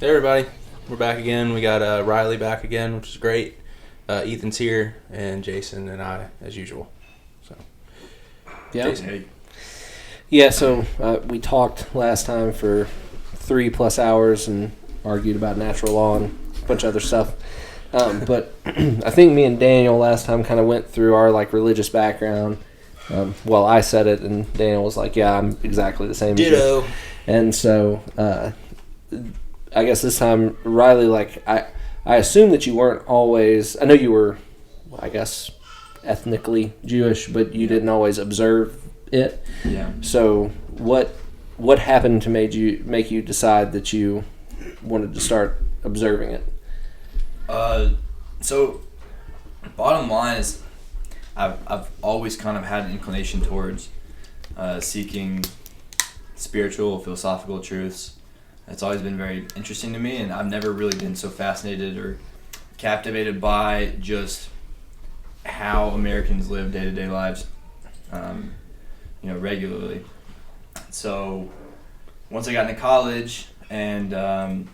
Hey everybody, we're back again. We got Riley back again, which is great. Ethan's here, and Jason and I, as usual. So, yeah, Jason. Hey. Yeah. So we talked last time for 3+ hours and argued about natural law and a bunch of other stuff. But I think me and Daniel last time kind of went through our religious background. Well, I said it, and Daniel was like, "Yeah, I'm exactly the same." Ditto. As you. And so. I guess this time, Riley, I assume that you weren't always... I know you were, I guess, ethnically Jewish, but you didn't always observe it. Yeah. So what happened to make you decide that you wanted to start observing it? So bottom line is I've always kind of had an inclination towards seeking spiritual, philosophical truths. It's always been very interesting to me, and I've never really been so fascinated or captivated by just how Americans live day-to-day lives, regularly. So once I got into college, and I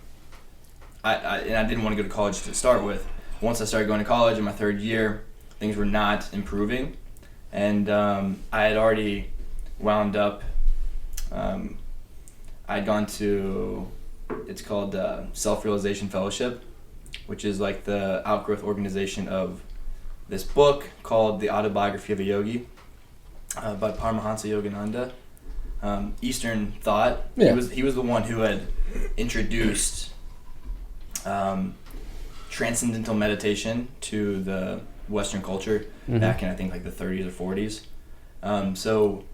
didn't want to go to college to start with. Once I started going to college in my third year, things were not improving, and I had already wound up. I'd gone to, it's called Self-Realization Fellowship, which is like the outgrowth organization of this book called The Autobiography of a Yogi by Paramahansa Yogananda. Eastern thought. Yeah. He was the one who had introduced transcendental meditation to the Western culture back in, I think, the 30s or 40s. So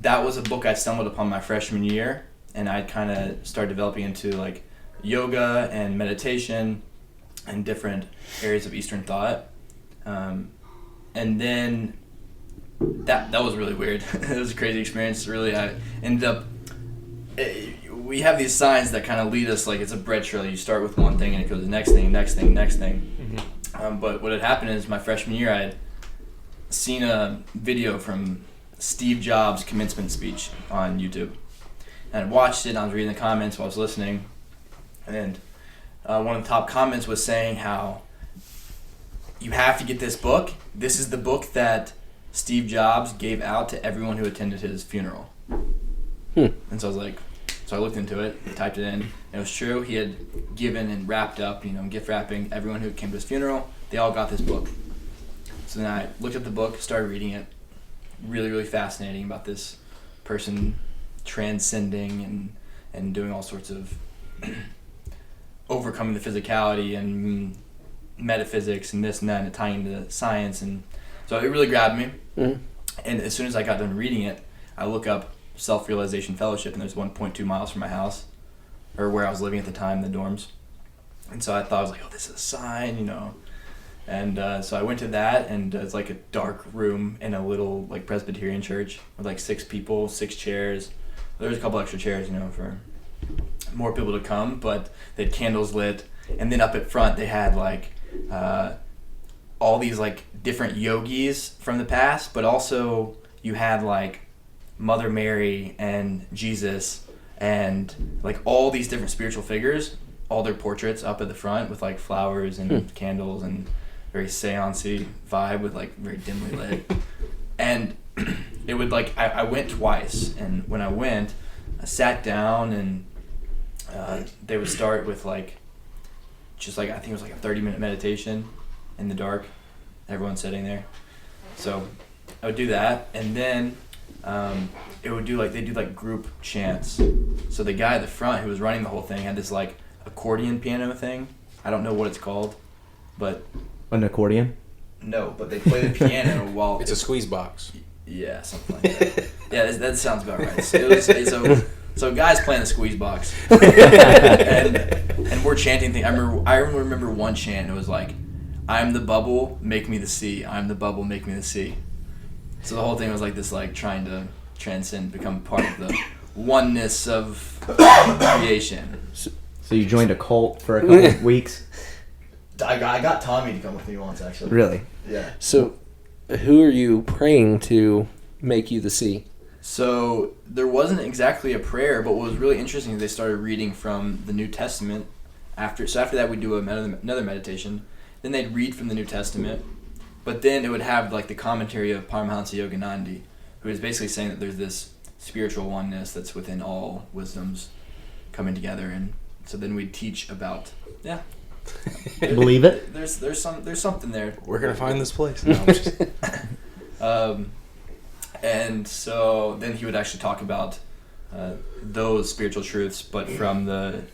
that was a book I stumbled upon my freshman year, and I'd kind of started developing into yoga and meditation and different areas of Eastern thought. And then that was really weird. It was a crazy experience. Really, I ended up. We have these signs that kind of lead us it's a bread trail. You start with one thing and it goes to the next thing, next thing, next thing. Mm-hmm. But what had happened is my freshman year, I had seen a video from Steve Jobs' commencement speech on YouTube. And I watched it, and I was reading the comments while I was listening. And one of the top comments was saying how you have to get this book. This is the book that Steve Jobs gave out to everyone who attended his funeral. And so I looked into it, typed it in, and it was true. He had given and wrapped up, gift wrapping everyone who came to his funeral. They all got this book. So then I looked at the book, started reading it. Really, really fascinating about this person transcending and doing all sorts of overcoming the physicality and metaphysics and this and that, and tying into science. And so it really grabbed me. Mm-hmm. And as soon as I got done reading it, I look up Self-Realization Fellowship, and there's 1.2 miles from my house, or where I was living at the time, the dorms. And so I thought, I was oh, this is a sign, And so I went to that, and it's a dark room in a little Presbyterian church with 6 people, 6 chairs. There was a couple extra chairs, for more people to come, but they had candles lit. And then up at front, they had all these different yogis from the past, but also you had Mother Mary and Jesus and all these different spiritual figures, all their portraits up at the front with flowers and candles and very seance-y vibe with very dimly lit. And it would I went twice, and when I went, I sat down, and they would start with just I think it was a 30-minute meditation in the dark. Everyone's sitting there. So I would do that, and then it would do they do group chants. So the guy at the front who was running the whole thing had this accordion piano thing. I don't know what it's called, but an accordion? No, but they play the piano while it's a squeeze box. Yeah, something like that. Yeah, that sounds about right. So guys playing the squeeze box, and we're chanting things. I remember one chant. It was "I'm the bubble, make me the sea. I'm the bubble, make me the sea." So the whole thing was this trying to transcend, become part of the oneness of creation. So you joined a cult for a couple of weeks? I got Tommy to come with me once, actually. Really? Yeah. So who are you praying to make you the sea? So there wasn't exactly a prayer, but what was really interesting is they started reading from the New Testament. After that, we'd do another meditation. Then they'd read from the New Testament, but then it would have like the commentary of Paramahansa Yoganandi, who is basically saying that there's this spiritual oneness that's within all wisdoms coming together, and so then we'd teach about Believe it? There's something there. We're gonna find this place. No, I'm just- And so then he would actually talk about those spiritual truths, but from the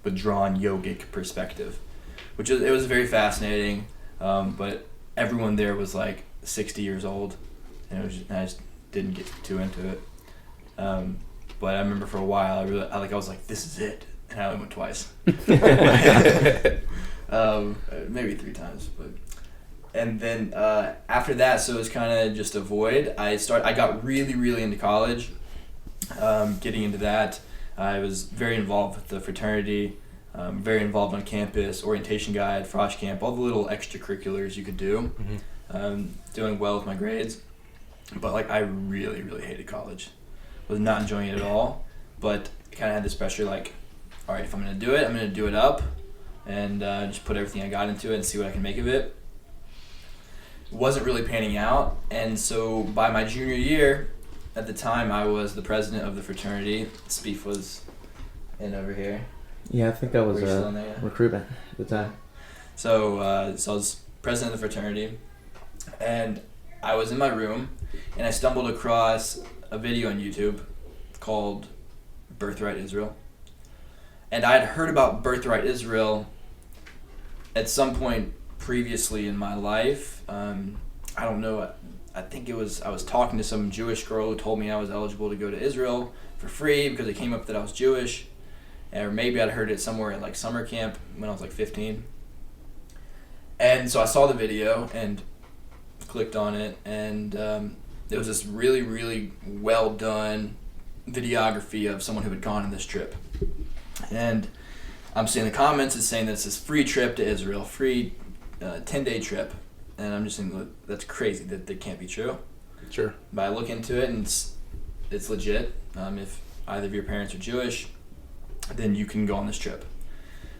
withdrawn yogic perspective, it was very fascinating. But everyone there was like 60 years old, and I just didn't get too into it. But I remember for a while I was like, this is it, and I only went twice, maybe 3 times, but. And then after that, so it was kind of just a void. I got really, really into college. Getting into that, I was very involved with the fraternity, very involved on campus, orientation guide, frosh camp, all the little extracurriculars you could do. Doing well with my grades, but like I really, really hated college. Was not enjoying it at all, but kind of had this pressure like, all right, if I'm gonna do it, I'm gonna do it up, and just put everything I got into it and see what I can make of it. Wasn't really panning out, and so by my junior year, at the time I was the president of the fraternity. Spieth was in over here. Yeah, I think I was Were you still in there? recruitment at the time. So I was president of the fraternity, and I was in my room, and I stumbled across a video on YouTube called Birthright Israel. And I had heard about Birthright Israel at some point previously in my life. I don't know, I think I was talking to some Jewish girl who told me I was eligible to go to Israel for free because it came up that I was Jewish, or maybe I'd heard it somewhere at like summer camp when I was like 15. And so I saw the video and clicked on it, and it was this really, really well done videography of someone who had gone on this trip. And I'm seeing the comments, it's saying that it's this free trip to Israel, free 10-day trip, and I'm just thinking that's crazy, that can't be true. Sure. But I look into it, and it's legit. If either of your parents are Jewish, then you can go on this trip.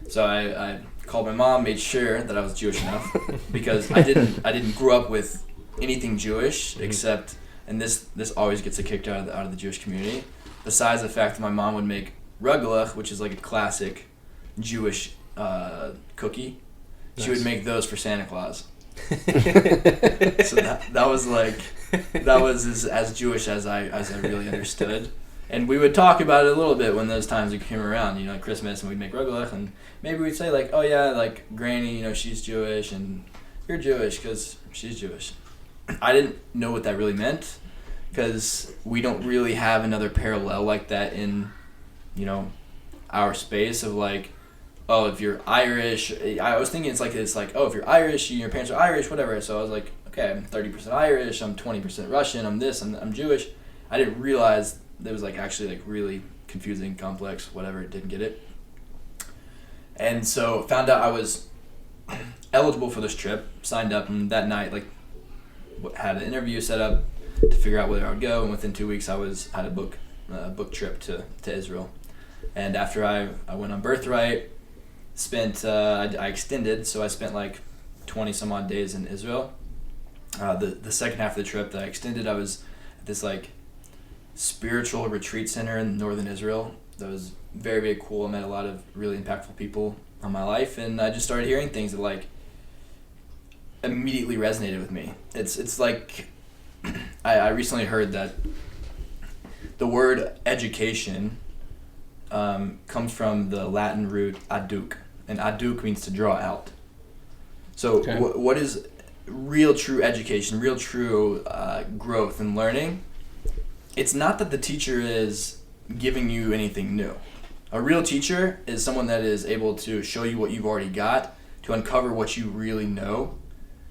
So I called my mom, made sure that I was Jewish enough, because I didn't grow up with anything Jewish except, and this always gets a kick out of the Jewish community, besides the fact that my mom would make rugelach, which is like a classic Jewish cookie. She would make those for Santa Claus. So that was as Jewish as I really understood. And we would talk about it a little bit when those times came around, like Christmas, and we'd make rugelach, and maybe we'd say like, oh yeah, like Granny, she's Jewish, and you're Jewish because she's Jewish. I didn't know what that really meant, because we don't really have another parallel like that in, our space of like, oh, if you're Irish, I was thinking it's like, oh, if you're Irish, your parents are Irish, whatever. So I was like, okay, I'm 30% Irish, I'm 20% Russian, I'm this, I'm Jewish. I didn't realize that was like actually like really confusing, complex, whatever, didn't get it. And so found out I was eligible for this trip, signed up, and that night like had an interview set up to figure out whether I would go, and within 2 weeks I had a book trip to Israel. And after I went on Birthright, I extended, so I spent like 20 some odd days in Israel. The second half of the trip that I extended, I was at this like spiritual retreat center in northern Israel. That was very, very cool. I met a lot of really impactful people on my life, and I just started hearing things that like immediately resonated with me. It's like I recently heard that the word education comes from the Latin root adduc, and adduc means to draw out. So Okay. What is real true education, real true growth and learning? It's not that the teacher is giving you anything new. A real teacher is someone that is able to show you what you've already got, to uncover what you really know,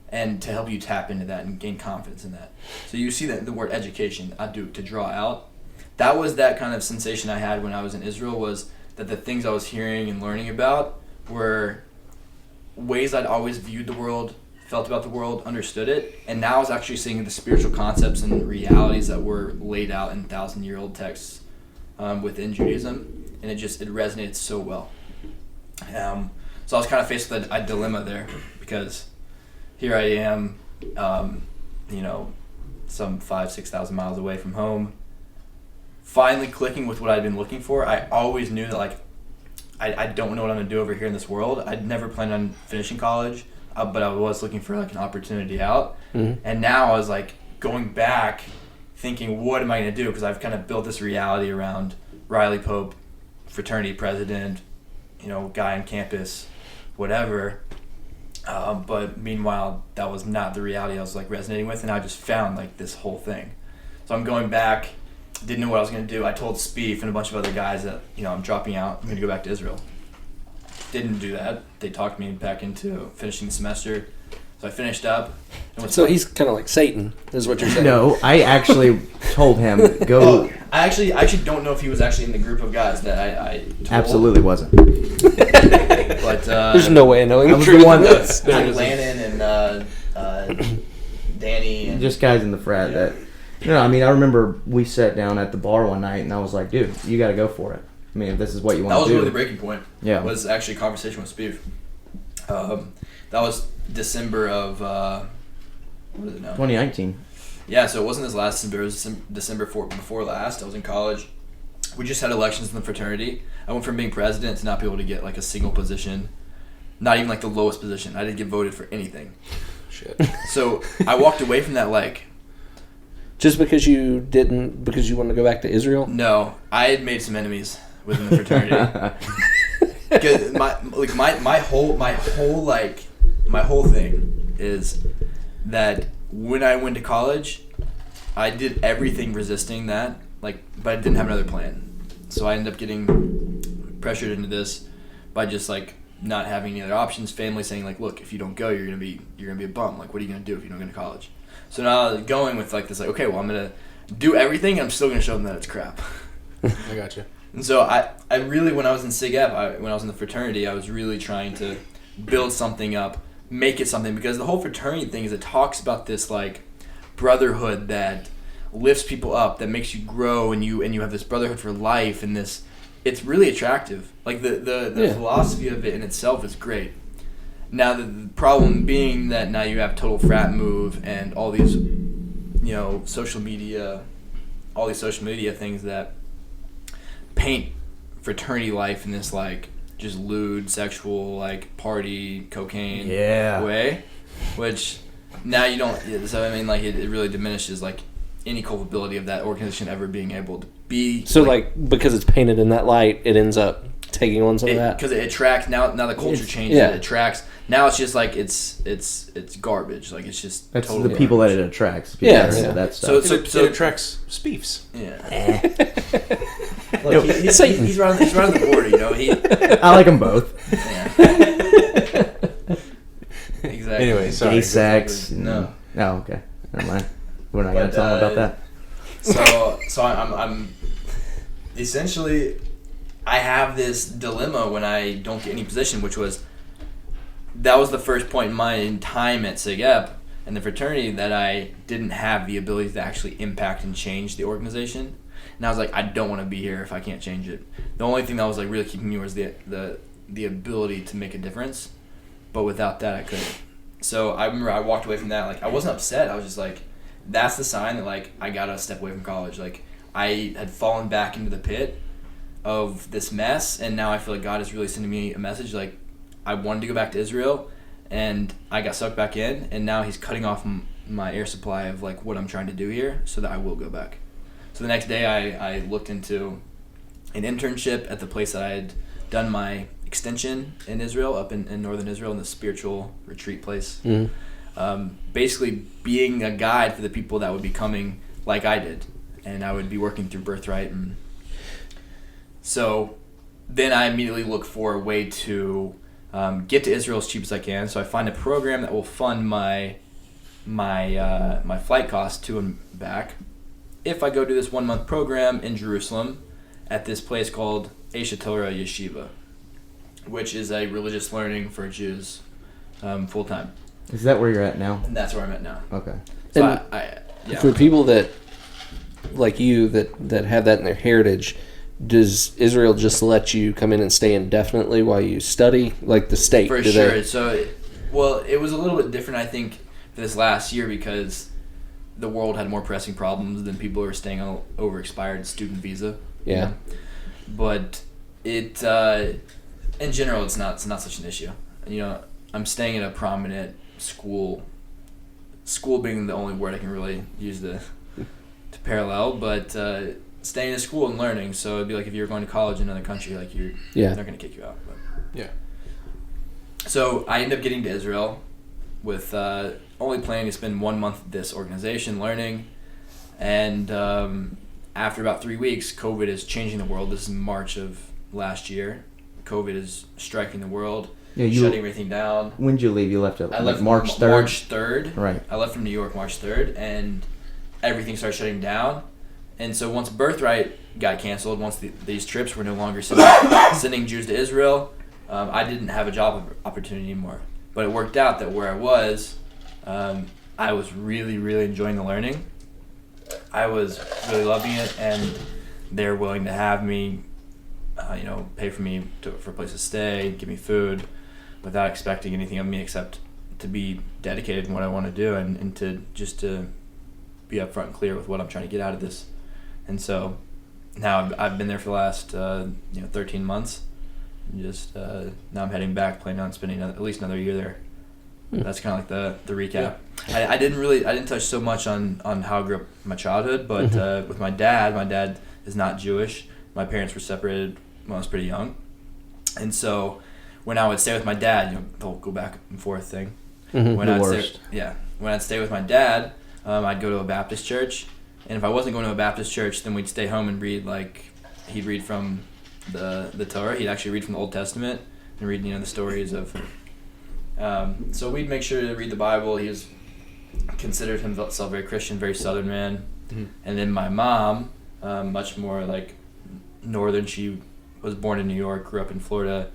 and to help you tap into that and gain confidence in that. So you see that the word education, adduc, to draw out. That was that kind of sensation I had when I was in Israel, was that the things I was hearing and learning about were ways I'd always viewed the world felt about the world, understood it, and now I was actually seeing the spiritual concepts and realities that were laid out in 1,000-year-old texts within Judaism, and it resonated so well. So I was kind of faced with a dilemma there, because here I am, some 5,000-6,000 miles away from home, finally clicking with what I'd been looking for. I always knew that, like, I don't know what I'm going to do over here in this world. I'd never planned on finishing college, but I was looking for, like, an opportunity out. Mm-hmm. And now I was, like, going back, thinking, what am I going to do? Because I've kind of built this reality around Riley Pope, fraternity president, guy on campus, whatever. But meanwhile, that was not the reality I was, like, resonating with, and I just found, like, this whole thing. So I'm going back, didn't know what I was going to do. I told Spieth and a bunch of other guys that, I'm dropping out. I'm going to go back to Israel. Didn't do that. They talked me back into finishing the semester. So I finished up. So he's kind of like Satan, is what you're saying. No, I actually told him, go. Oh, I actually don't know if he was actually in the group of guys that I told. Absolutely wasn't. But there's no way of knowing. I was the one Like Landon and Danny and just guys in the frat that. I remember we sat down at the bar one night and I was like, dude, you got to go for it. I mean, if this is what you want to do. That was really the breaking point. Yeah. Was actually a conversation with Spieth. That was December of, what is it now? 2019. Yeah, so it wasn't this last December. It was December before last. I was in college. We just had elections in the fraternity. I went from being president to not be able to get, like, a single position. Not even, like, the lowest position. I didn't get voted for anything. Shit. So I walked away from that, like... Just because you wanted to go back to Israel? No, I had made some enemies within the fraternity. Because my whole thing is that when I went to college, I did everything resisting that, but I didn't have another plan. So I ended up getting pressured into this by just, like, not having any other options. Family saying, like, look, if you don't go, you're gonna be a bum. Like, what are you gonna do if you don't go to college? So now I was going with, like, this, like, okay, well, I'm gonna do everything, and I'm still gonna show them that it's crap. I gotcha. And so I really, when I was in Sig Ep, when I was in the fraternity, I was really trying to build something up, make it something, because the whole fraternity thing is it talks about this, like, brotherhood that lifts people up, that makes you grow, and you have this brotherhood for life, and this, it's really attractive. Like, the philosophy of it in itself is great. Now the problem being that now you have total frat move and all these, social media things that paint fraternity life in this, like, just lewd, sexual, like, party, cocaine way, which now you don't. So I mean, like, it really diminishes, like, any culpability of that organization ever being able to be. So, like, because it's painted in that light, it ends up taking on some of that. Because it attracts now the culture changes. Yeah. It attracts. Now it's just like it's garbage. Like, it's just That's total the people garbage. that it attracts. Yeah, That yeah. stuff. So it attracts Spiefs. Yeah. No, Look, he's right on the border. He. I like them both. Yeah. Exactly. Anyway, sorry. Gay sex. No. Oh, okay. Never mind. We're not going to tell them about that. So I'm essentially, I have this dilemma when I don't get any position, which was, that was the first point in my time at Sig Ep and the fraternity that I didn't have the ability to actually impact and change the organization. And I was like, I don't want to be here if I can't change it. The only thing that was, like, really keeping me was the ability to make a difference. But without that, I couldn't. So I remember I walked away from that. Like, I wasn't upset. I was just like, that's the sign that, like, I got to step away from college. Like, I had fallen back into the pit of this mess, and now I feel like God is really sending me a message. Like, I wanted to go back to Israel, and I got sucked back in, and now he's cutting off my air supply of, like, what I'm trying to do here so that I will go back. So the next day I looked into an internship at the place that I had done my extension in Israel, up in northern Israel, in the spiritual retreat place. Mm-hmm. Basically being a guide for the people that would be coming like I did, and I would be working through Birthright. And so then I immediately look for a way to get to Israel as cheap as I can. So I find a program that will fund my flight costs to and back if I go to this 1-month program in Jerusalem at this place called Esha Torah Yeshiva, which is a religious learning for Jews full-time. Is that where you're at now? And that's where I'm at now. Okay. So And yeah. for people that like you that have that in their heritage, does Israel just let you come in and stay indefinitely while you study, like the state? For sure. So, well, it was a little bit different, I think, for this last year because the world had more pressing problems than people who were staying on over expired student visa. Yeah. But it, in general, it's not such an issue. You know, I'm staying at a prominent school. School being the only word I can really use to parallel, but staying in school and learning. So it'd be like if you were going to college in another country, like they're going to kick you out. But. Yeah. So I ended up getting to Israel with only planning to spend 1 month at this organization learning, and after about 3 weeks, COVID is changing the world. This is March of last year. COVID is striking the world, shutting everything down. When did you leave? You left I left March 3rd? March 3rd. Right. I left from New York March 3rd, and everything started shutting down. And so once Birthright got canceled, once these trips were no longer sending Jews to Israel, I didn't have a job opportunity anymore. But it worked out that where I was really, really enjoying the learning. I was really loving it, and they're willing to have me, pay for me for a place to stay, give me food, without expecting anything of me except to be dedicated in what I want to do and to be upfront and clear with what I'm trying to get out of this. And so now I've been there for the last 13 months. And just now I'm heading back, planning on spending at least another year there. That's kind of like the recap. Yeah. I didn't touch so much on how I grew up in my childhood, but with my dad is not Jewish. My parents were separated when I was pretty young, and so when I would stay with my dad, the whole go back and forth thing. When I'd stay with my dad, I'd go to a Baptist church, and if I wasn't going to a Baptist church, then we'd stay home and read. He'd read from the Torah. He'd actually read from the Old Testament and read the stories of. So we'd make sure to read the Bible. He was considered himself very Christian, very Southern man. Mm-hmm. And then my mom, much more like Northern. She was born in New York, grew up in Florida,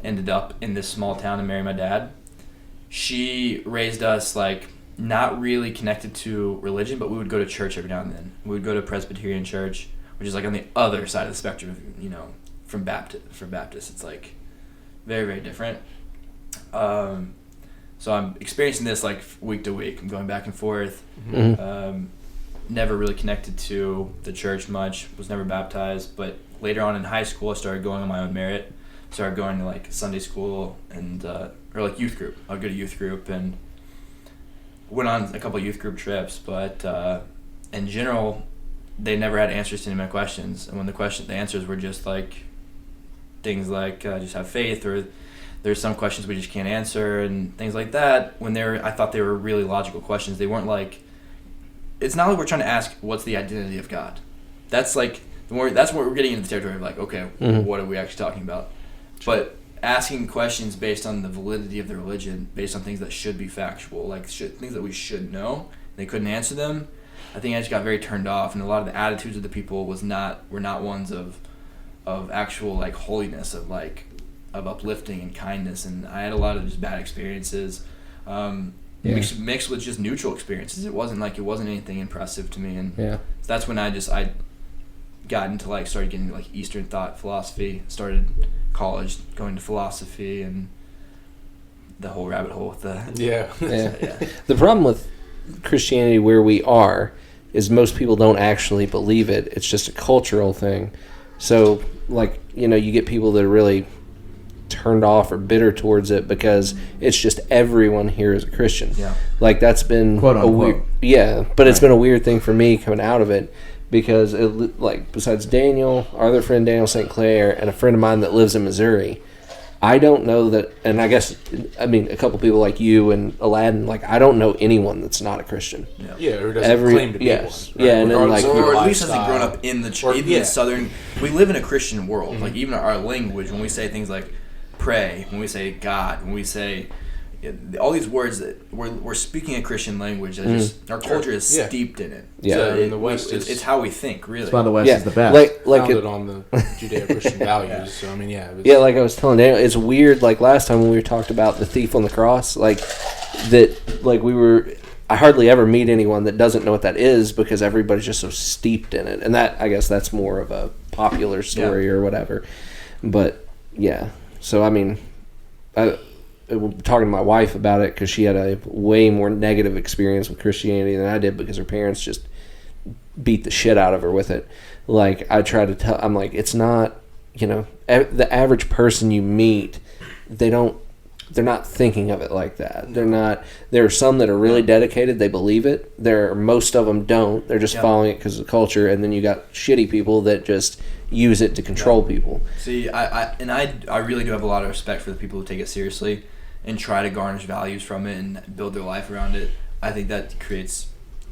ended up in this small town and married my dad. She raised us not really connected to religion, but we would go to church every now and then. We would go to Presbyterian church, which is on the other side of the spectrum. For Baptists, it's very, very different. So I'm experiencing this week to week. I'm going back and forth. Mm-hmm. Never really connected to the church much. Was never baptized, but later on in high school, I started going on my own merit. Started going to Sunday school and or youth group. I'd go to youth group and went on a couple of youth group trips. But in general, they never had answers to any of my questions. And when the answers were just things just have faith, or there's some questions we just can't answer and things like that. I thought they were really logical questions. They weren't it's not like we're trying to ask what's the identity of God. That's that's what we're getting into the territory of okay, what are we actually talking about? But asking questions based on the validity of the religion, based on things that should be factual, things that we should know, they couldn't answer them. I think I just got very turned off, and a lot of the attitudes of the people were not ones of actual holiness, of uplifting and kindness, and I had a lot of just bad experiences, mixed with just neutral experiences. It wasn't anything impressive to me, and so that's when I got into started getting into Eastern thought philosophy, started college going to philosophy and the whole rabbit hole with the The problem with Christianity where we are is most people don't actually believe it. It's just a cultural thing. So you get people that are really turned off or bitter towards it because it's just everyone here is a Christian. Yeah. That's been quote unquote. But it's been a weird thing for me coming out of it because besides Daniel, our other friend Daniel St. Clair, and a friend of mine that lives in Missouri, I don't know that, and I guess, a couple people like you and Aladdin, I don't know anyone that's not a Christian. Yeah, or doesn't claim to be one. Right? Yeah, and then or at least hasn't grown up in the church. Even in Southern, we live in a Christian world. Mm-hmm. Even our language, when we say things like pray, when we say God, when we say, all these words that we're speaking a Christian language that just our culture is steeped in it. Yeah. So in the West, it's how we think, really. That's why the West Yeah. is the best. Like founded on the Judeo-Christian values. So I mean, like I was telling Daniel, it's weird. Like last time when we talked about the thief on the cross, like that, like I hardly ever meet anyone that doesn't know what that is because everybody's just so steeped in it, and that I guess that's more of a popular story or whatever. But yeah, so I mean, I was talking to my wife about it because she had a way more negative experience with Christianity than I did because her parents just beat the shit out of her with it. Like I try to tell, I'm like, it's not, the average person you meet, they're not thinking of it like that. They're not. There are some that are really dedicated. They believe it. Most of them don't. They're just following it because of the culture. And then you got shitty people that just use it to control people. See, I really do have a lot of respect for the people who take it seriously and try to garnish values from it and build their life around it. I think that creates,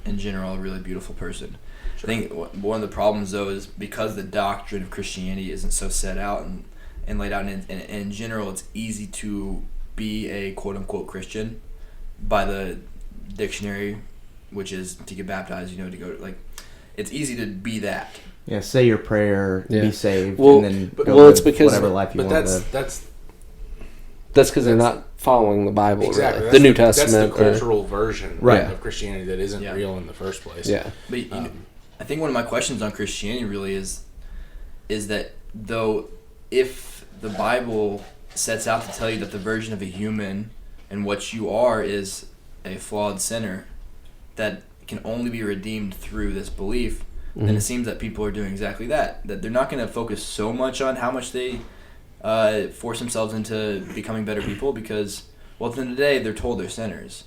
in general, a really beautiful person. Sure. I think one of the problems, though, is because the doctrine of Christianity isn't so set out and laid out, and in general, it's easy to be a quote-unquote Christian by the dictionary, which is to get baptized, to go to, it's easy to be that. Yeah, say your prayer, be saved, well, and then go live whatever life you want to live. That's because they're not following the Bible, exactly. Really. The New Testament. That's the cultural version of Christianity that isn't real in the first place. Yeah. But I think one of my questions on Christianity really is that, though, if the Bible sets out to tell you that the version of a human and what you are is a flawed sinner that can only be redeemed through this belief, then it seems that people are doing exactly that they're not going to focus so much on how much they force themselves into becoming better people because, well, at the end of the day, they're told they're sinners.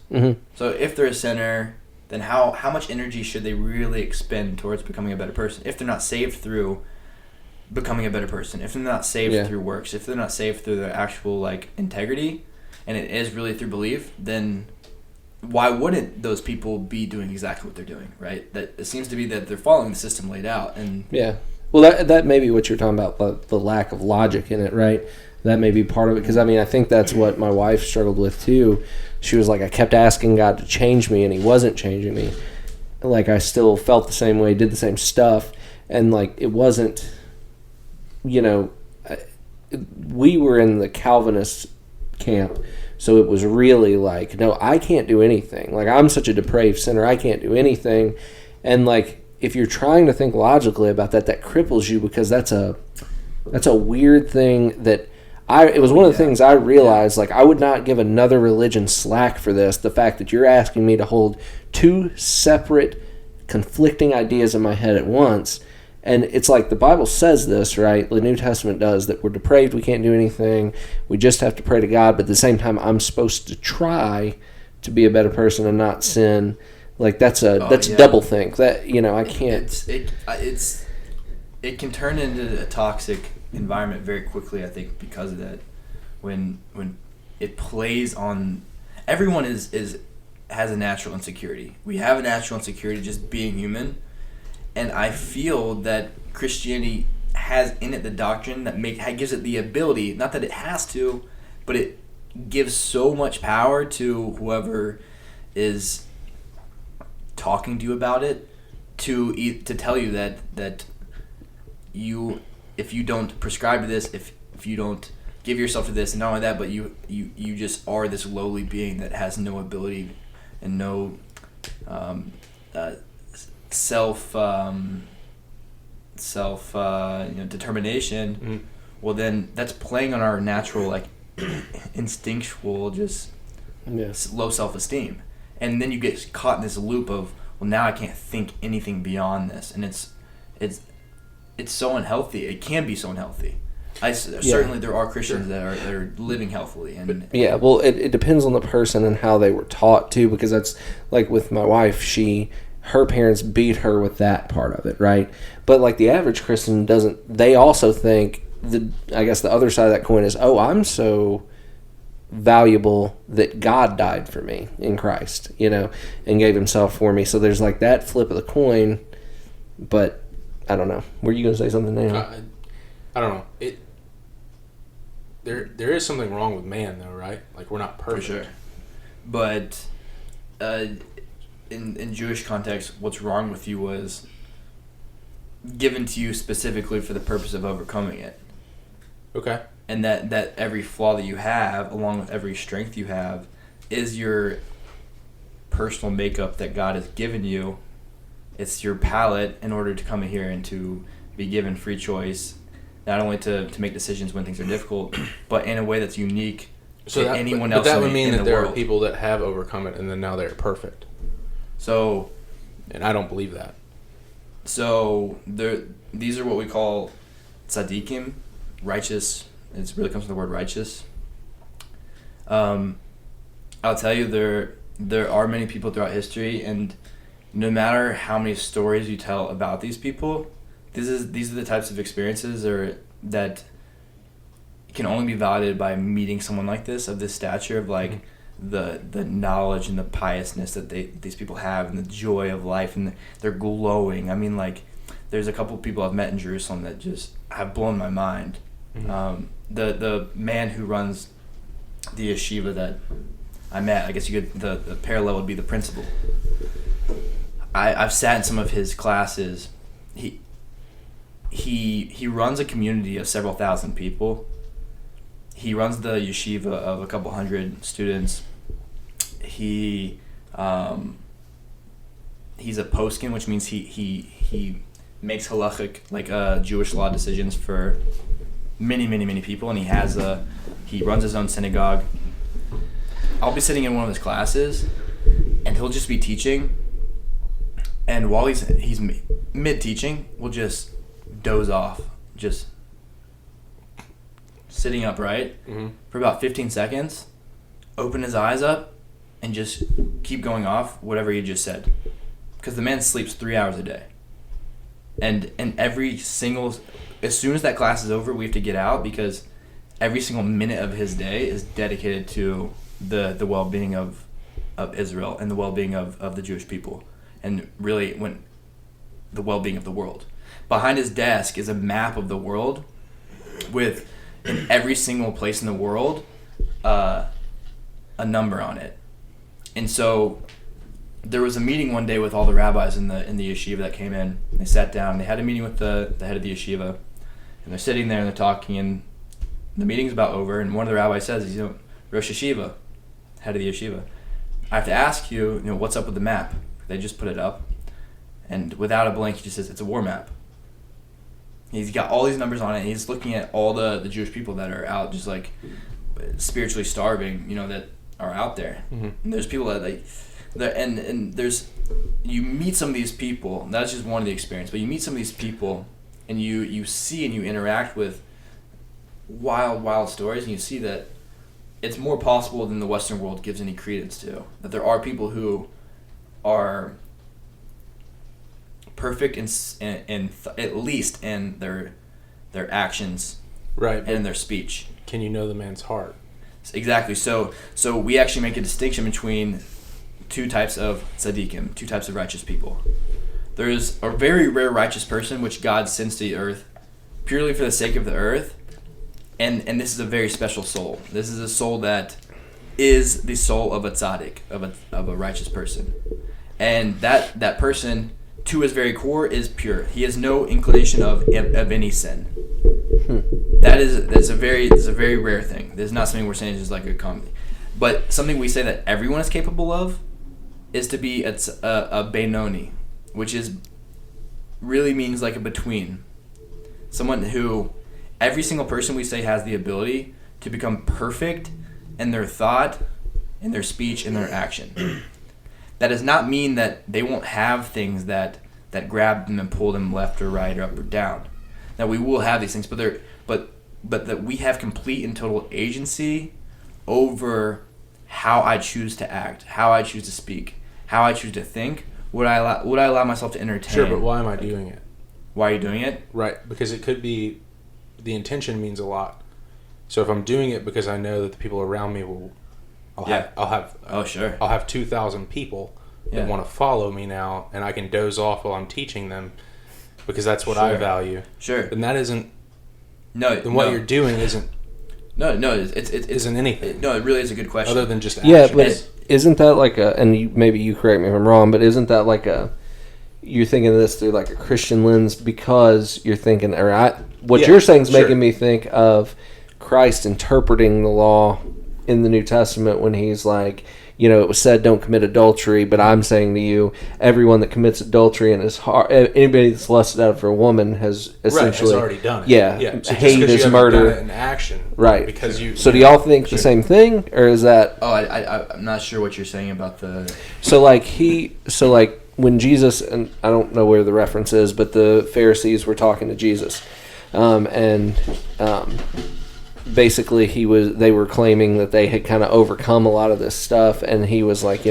So if they're a sinner, then how much energy should they really expend towards becoming a better person if they're not saved through becoming a better person, if they're not saved through works, if they're not saved through their actual integrity, and it is really through belief, then why wouldn't those people be doing exactly what they're doing, right? That it seems to be that they're following the system laid out, and well, that may be what you're talking about, the lack of logic in it, right? That may be part of it, because I think that's what my wife struggled with too. She was like, I kept asking God to change me, and He wasn't changing me. Like I still felt the same way, did the same stuff, and it wasn't. We were in the Calvinist camp, so it was really no, I can't do anything. I'm such a depraved sinner, I can't do anything. And if you're trying to think logically about that cripples you, because that's a weird thing that it was one of the things I realized, I would not give another religion slack for this, the fact that you're asking me to hold two separate conflicting ideas in my head at once. And it's the Bible says this, right? The New Testament does, that we're depraved, we can't do anything, we just have to pray to God, but at the same time, I'm supposed to try to be a better person and not sin. That's double think. That, I can't. It can turn into a toxic environment very quickly, I think, because of that. When it plays on, everyone has a natural insecurity. We have a natural insecurity just being human. And I feel that Christianity has in it the doctrine that gives it the ability, not that it has to, but it gives so much power to whoever is talking to you about it to tell you that you, if you don't prescribe to this, if you don't give yourself to this, and not only that, but you just are this lowly being that has no ability and no self determination, well, then that's playing on our natural instinctual low self-esteem, and then you get caught in this loop of, well, now I can't think anything beyond this, and it's so unhealthy. It can be so unhealthy. Certainly there are Christians that are living healthily, and well, it depends on the person and how they were taught too, because that's with my wife, her parents beat her with that part of it, right? But the average Christian doesn't. They also think I guess the other side of that coin is, oh, I'm so valuable that God died for me in Christ, and gave Himself for me. So there's that flip of the coin. But I don't know. Were you going to say something now? I don't know. There is something wrong with man, though, right? We're not perfect. For sure. But in Jewish context, what's wrong with you was given to you specifically for the purpose of overcoming it. Okay. And that every flaw that you have, along with every strength you have, is your personal makeup that God has given you. It's your palette in order to come in here and to be given free choice, not only to make decisions when things are difficult, but in a way that's unique to anyone else. But that would in mean the that there world. are people that have overcome it and then now they're perfect. So, and I don't believe that. So these are what we call tzaddikim, righteous. It really comes from the word righteous. I'll tell you, there are many people throughout history, and no matter how many stories you tell about these people, these are the types of experiences that can only be validated by meeting someone like this, of this stature, of like the knowledge and the piousness that these people have, and the joy of life, and they're glowing. I mean, like, there's a couple people I've met in Jerusalem that just have blown my mind. The man who runs the yeshiva that I met, I guess you could, the parallel would be the principal. I've sat in some of his classes. He runs a community of several thousand people. He runs the yeshiva of a couple hundred students. He's a poskin, which means he makes halachic, like Jewish law decisions for many people, and he runs his own synagogue. I'll be sitting in one of his classes, and he'll just be teaching, and while he's mid teaching, we'll just doze off, just sitting upright for about 15 seconds, open his eyes up, and just keep going off whatever he just said, because the man sleeps 3 hours a day, and every single, as soon as that class is over, we have to get out, because every single minute of his day is dedicated to the well-being of Israel and the well-being of the Jewish people, and really the well-being of the world. Behind his desk is a map of the world with, in every single place in the world, a number on it. And so there was a meeting one day with all the rabbis in the yeshiva that came in. They sat down. They had a meeting with the head of the yeshiva, and they're sitting there and they're talking, and the meeting's about over, and one of the rabbis says, Rosh Yeshiva, head of the yeshiva, I have to ask you, what's up with the map? They just put it up, and without a blink, he just says, it's a war map. He's got all these numbers on it, and he's looking at all the Jewish people that are out just like spiritually starving, that are out there. And there's people that and there's, you meet some of these people, that's just one of the experience, but you meet some of these people and you see and you interact with wild stories, and you see that it's more possible than the Western world gives any credence to, that there are people who are perfect in at least in their actions, right, and in their speech. Can you know the man's heart? Exactly. So we actually make a distinction between two types of tzaddikim, two types of righteous people. There's a very rare righteous person which God sends to the earth purely for the sake of the earth, and this is a very special soul. This is a soul that is the soul of a tzaddik, of a righteous person, and that person, to his very core, is pure. He has no inclination of any sin. That's a very rare thing. There's not something we're saying is just like a common, but something we say that everyone is capable of is to be a Benoni, which really means like a between. Someone who, every single person we say has the ability to become perfect in their thought, in their speech, in their action. That does not mean that they won't have things that grab them and pull them left or right or up or down. Now we will have these things, but that we have complete and total agency over how I choose to act, how I choose to speak, how I choose to think. Would I allow myself to entertain? Sure, but why am I doing it? Why are you doing it? Right, because it could be, the intention means a lot. So if I'm doing it because I know that the people around me I'll have 2,000 people that want to follow me now, and I can doze off while I'm teaching them because that's what I value. Sure. And that isn't. No. Then what you're doing isn't. No, it's isn't anything. No, it really is a good question. Other than just action. Yeah, but isn't that like maybe you correct me if I'm wrong, but isn't that like you're thinking of this through like a Christian lens because you're thinking, you're saying is making me think of Christ interpreting the law in the New Testament when he's like, it was said don't commit adultery, but I'm saying to you, everyone that commits adultery in his heart, anybody that's lusted out for a woman has essentially has already done it. Yeah, So hate is murder in action, right? Because So do y'all think the same thing, or is that? Oh, I'm not sure what you're saying about the. So like when Jesus, and I don't know where the reference is, but the Pharisees were talking to Jesus, basically they were claiming that they had kind of overcome a lot of this stuff, and he was like,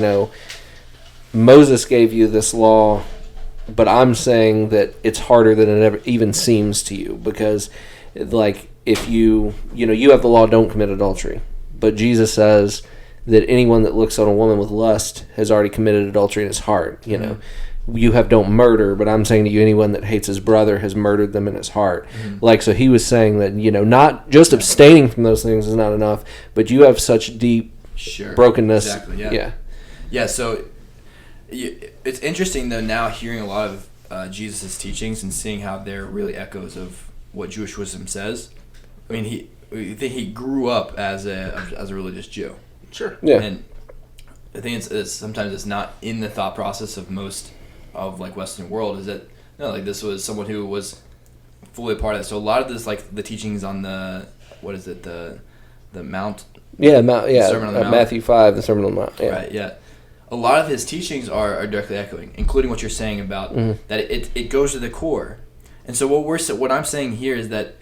Moses gave you this law, but I'm saying that it's harder than it ever even seems to you, because like if you have the law, don't commit adultery, but Jesus says that anyone that looks on a woman with lust has already committed adultery in his heart. You have don't murder, but I'm saying to you, anyone that hates his brother has murdered them in his heart. Like, so he was saying that, not just abstaining from those things is not enough, but you have such deep brokenness. Exactly, yeah. Yeah, so it's interesting, though, now hearing a lot of Jesus' teachings and seeing how they're really echoes of what Jewish wisdom says. I mean, he grew up as a religious Jew. Sure. Yeah. And I think it's sometimes it's not in the thought process of most of like Western world, is that this was someone who was fully a part of it. So a lot of this, like the teachings on the Mount. Sermon on the Mount. Matthew 5, the Sermon on the Mount. Yeah. Right. Yeah. A lot of his teachings are directly echoing, including what you're saying about that it goes to the core. And so what I'm saying here is that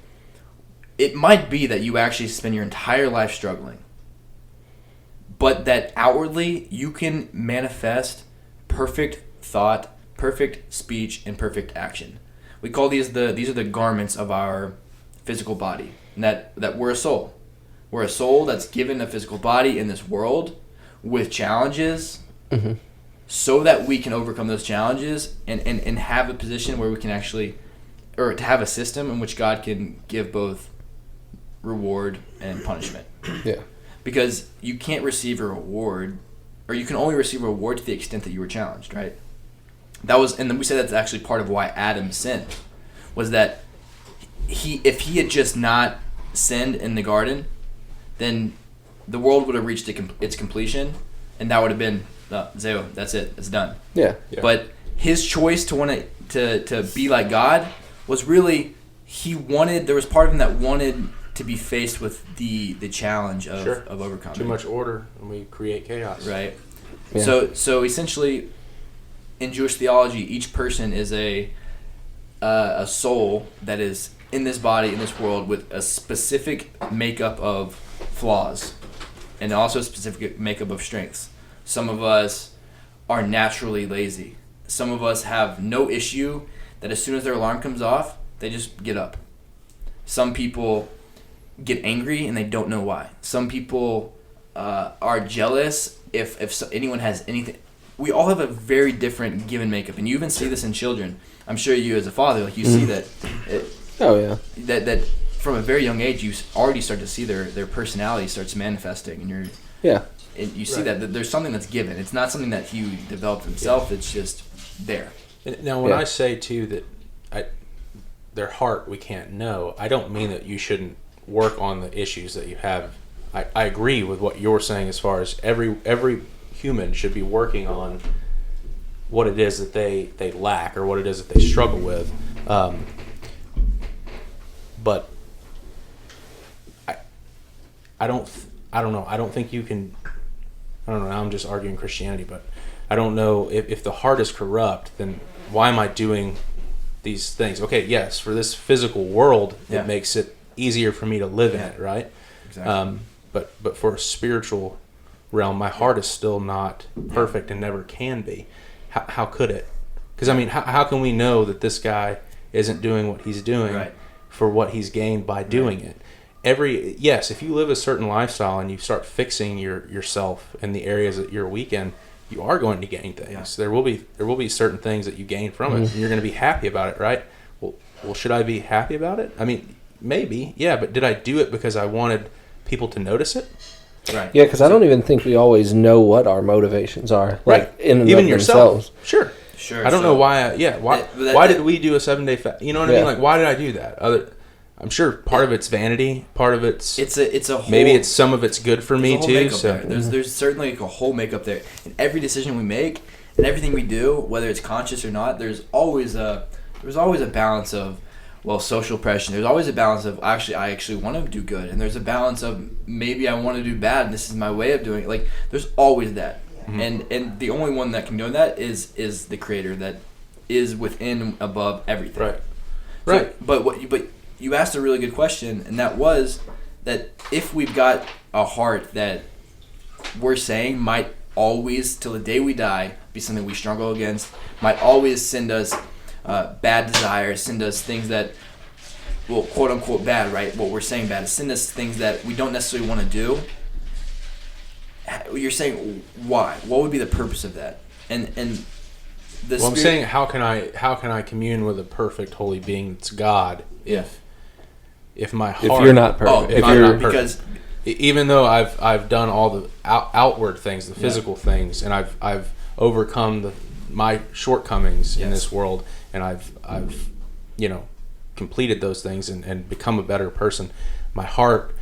it might be that you actually spend your entire life struggling, but that outwardly you can manifest perfect thought, perfect speech, and perfect action. We call these are the garments of our physical body. And that we're a soul. We're a soul that's given a physical body in this world with challenges, so that we can overcome those challenges and have a position where we can actually, or to have a system in which God can give both reward and punishment. Yeah. Because you can't receive a reward, or you can only receive a reward to the extent that you were challenged, right? And then we said that's actually part of why Adam sinned, was that if he had just not sinned in the garden, then the world would have reached its completion, and that would have been Zeo. That's it. It's done. Yeah. But his choice to want to be like God was really there was part of him that wanted to be faced with the challenge of overcoming. Too much order, and we create chaos. Right. Yeah. So essentially, in Jewish theology, each person is a soul that is in this body, in this world, with a specific makeup of flaws, and also a specific makeup of strengths. Some of us are naturally lazy. Some of us have no issue that as soon as their alarm comes off, they just get up. Some people get angry and they don't know why. Some people are jealous if anyone has anything. We all have a very different given makeup, and you even see this in children. I'm sure you, as a father, like you see that. That from a very young age, you already start to see their personality starts manifesting, and you see that there's something that's given. It's not something that he developed himself. It's just there. Now, when I say too that their heart we can't know, I don't mean that you shouldn't work on the issues that you have. I agree with what you're saying as far as every human should be working on what it is that they lack or what it is that they struggle with. But I don't know. I don't think you can. I don't know. Now I'm just arguing Christianity, but I don't know if the heart is corrupt. Then why am I doing these things? Okay, yes, for this physical world, it makes it easier for me to live in it, right? Exactly. But for a spiritual realm, my heart is still not perfect and never can be. How could it? Because I mean, how can we know that this guy isn't doing what he's doing for what he's gained by doing it? If you live a certain lifestyle and you start fixing yourself in the areas that you're weak in, you are going to gain things. There will be certain things that you gain from it, and you're going to be happy about it, right? Well, should I be happy about it? I mean, maybe, yeah, but did I do it because I wanted people to notice it? Right. Yeah, because I don't even think we always know what our motivations are. Like in and even of yourself. themselves. Sure. I don't know why. Why did we do a 7-day fast? You know what I mean? Like, why did I do that? I'm sure part of it's vanity. Part of it's a whole, maybe it's some of it's good for me too. So there's certainly like a whole makeup there. In every decision we make and everything we do, whether it's conscious or not, there's always a balance of social pressure. There's always a balance of I actually want to do good, and there's a balance of maybe I want to do bad, and this is my way of doing it. Like there's always that. And the only one that can know that is the Creator that is within above everything. Right. But you asked a really good question, and that was that if we've got a heart that we're saying might always till the day we die be something we struggle against, might always send us bad desires, send us things that quote unquote bad, right? What we're saying bad is send us things that we don't necessarily want to do. You're saying why? What would be the purpose of that? And the I'm saying how can I commune with a perfect holy being that's God if my heart, if you're not perfect, if I'm not perfect, because even though I've done all the outward things, the physical things, and I've overcome my shortcomings in this world, and I've completed those things and become a better person, my heart,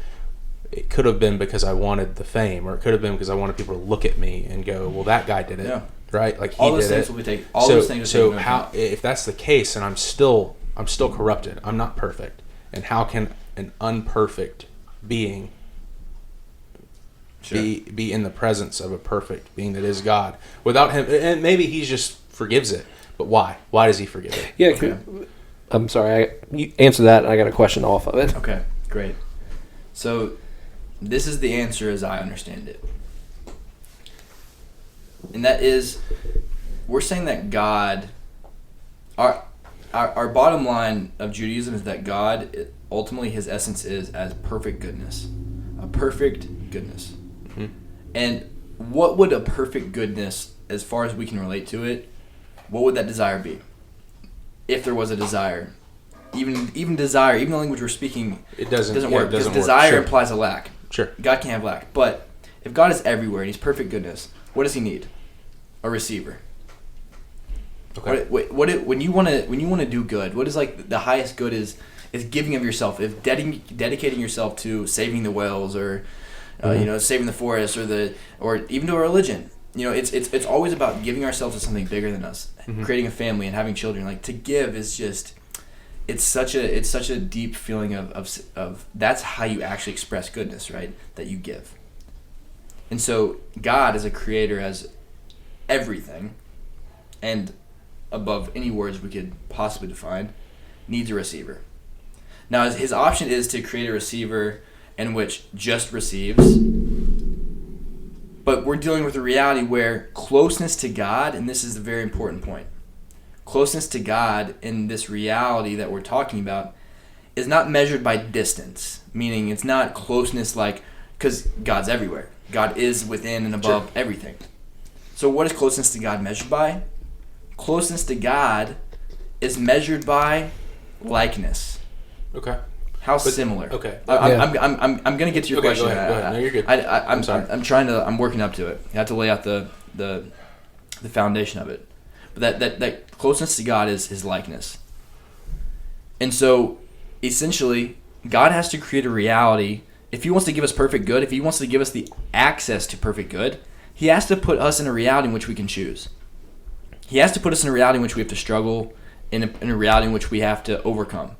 it could have been because I wanted the fame, or it could have been because I wanted people to look at me and go, well, that guy did it, right? Like he did it. Those things. So how, if that's the case, and I'm still corrupted, I'm not perfect, and how can an unperfect being be in the presence of a perfect being that is God without him? And maybe he just forgives it, but why? Why does he forgive it? Yeah. Okay. I'm sorry. You answer that, and I got a question off of it. Okay. Great. So. This is the answer as I understand it. And that is, we're saying that God, our bottom line of Judaism is that God, ultimately his essence is as perfect goodness. A perfect goodness. Mm-hmm. And what would a perfect goodness, as far as we can relate to it, what would that desire be? If there was a desire. Even desire, even the language we're speaking, it doesn't work. Because desire implies a lack. Sure. God can't have lack. But if God is everywhere and he's perfect goodness, what does he need? A receiver. Okay. When you want to do good, what is like the highest good is giving of yourself, if dedicating yourself to saving the whales or saving the forest or even to a religion. It's always about giving ourselves to something bigger than us, creating a family and having children. Like to give is just it's such a deep feeling of that's how you actually express goodness, right? That you give. And so God as a creator, as everything, and above any words we could possibly define, needs a receiver. Now his option is to create a receiver in which just receives, but we're dealing with a reality where closeness to God, and this is a very important point, closeness to God in this reality that we're talking about is not measured by distance, meaning it's not closeness because God's everywhere. God is within and above everything. So what is closeness to God measured by? Closeness to God is measured by likeness. Okay. How similar? Okay. I'm gonna get to your question. Go ahead. No, you're good. I'm sorry. I'm working up to it. I have to lay out the foundation of it. But that closeness to God is his likeness. And so, essentially, God has to create a reality. If he wants to give us perfect good, if he wants to give us the access to perfect good, he has to put us in a reality in which we can choose. He has to put us in a reality in which we have to struggle, in a reality in which we have to overcome.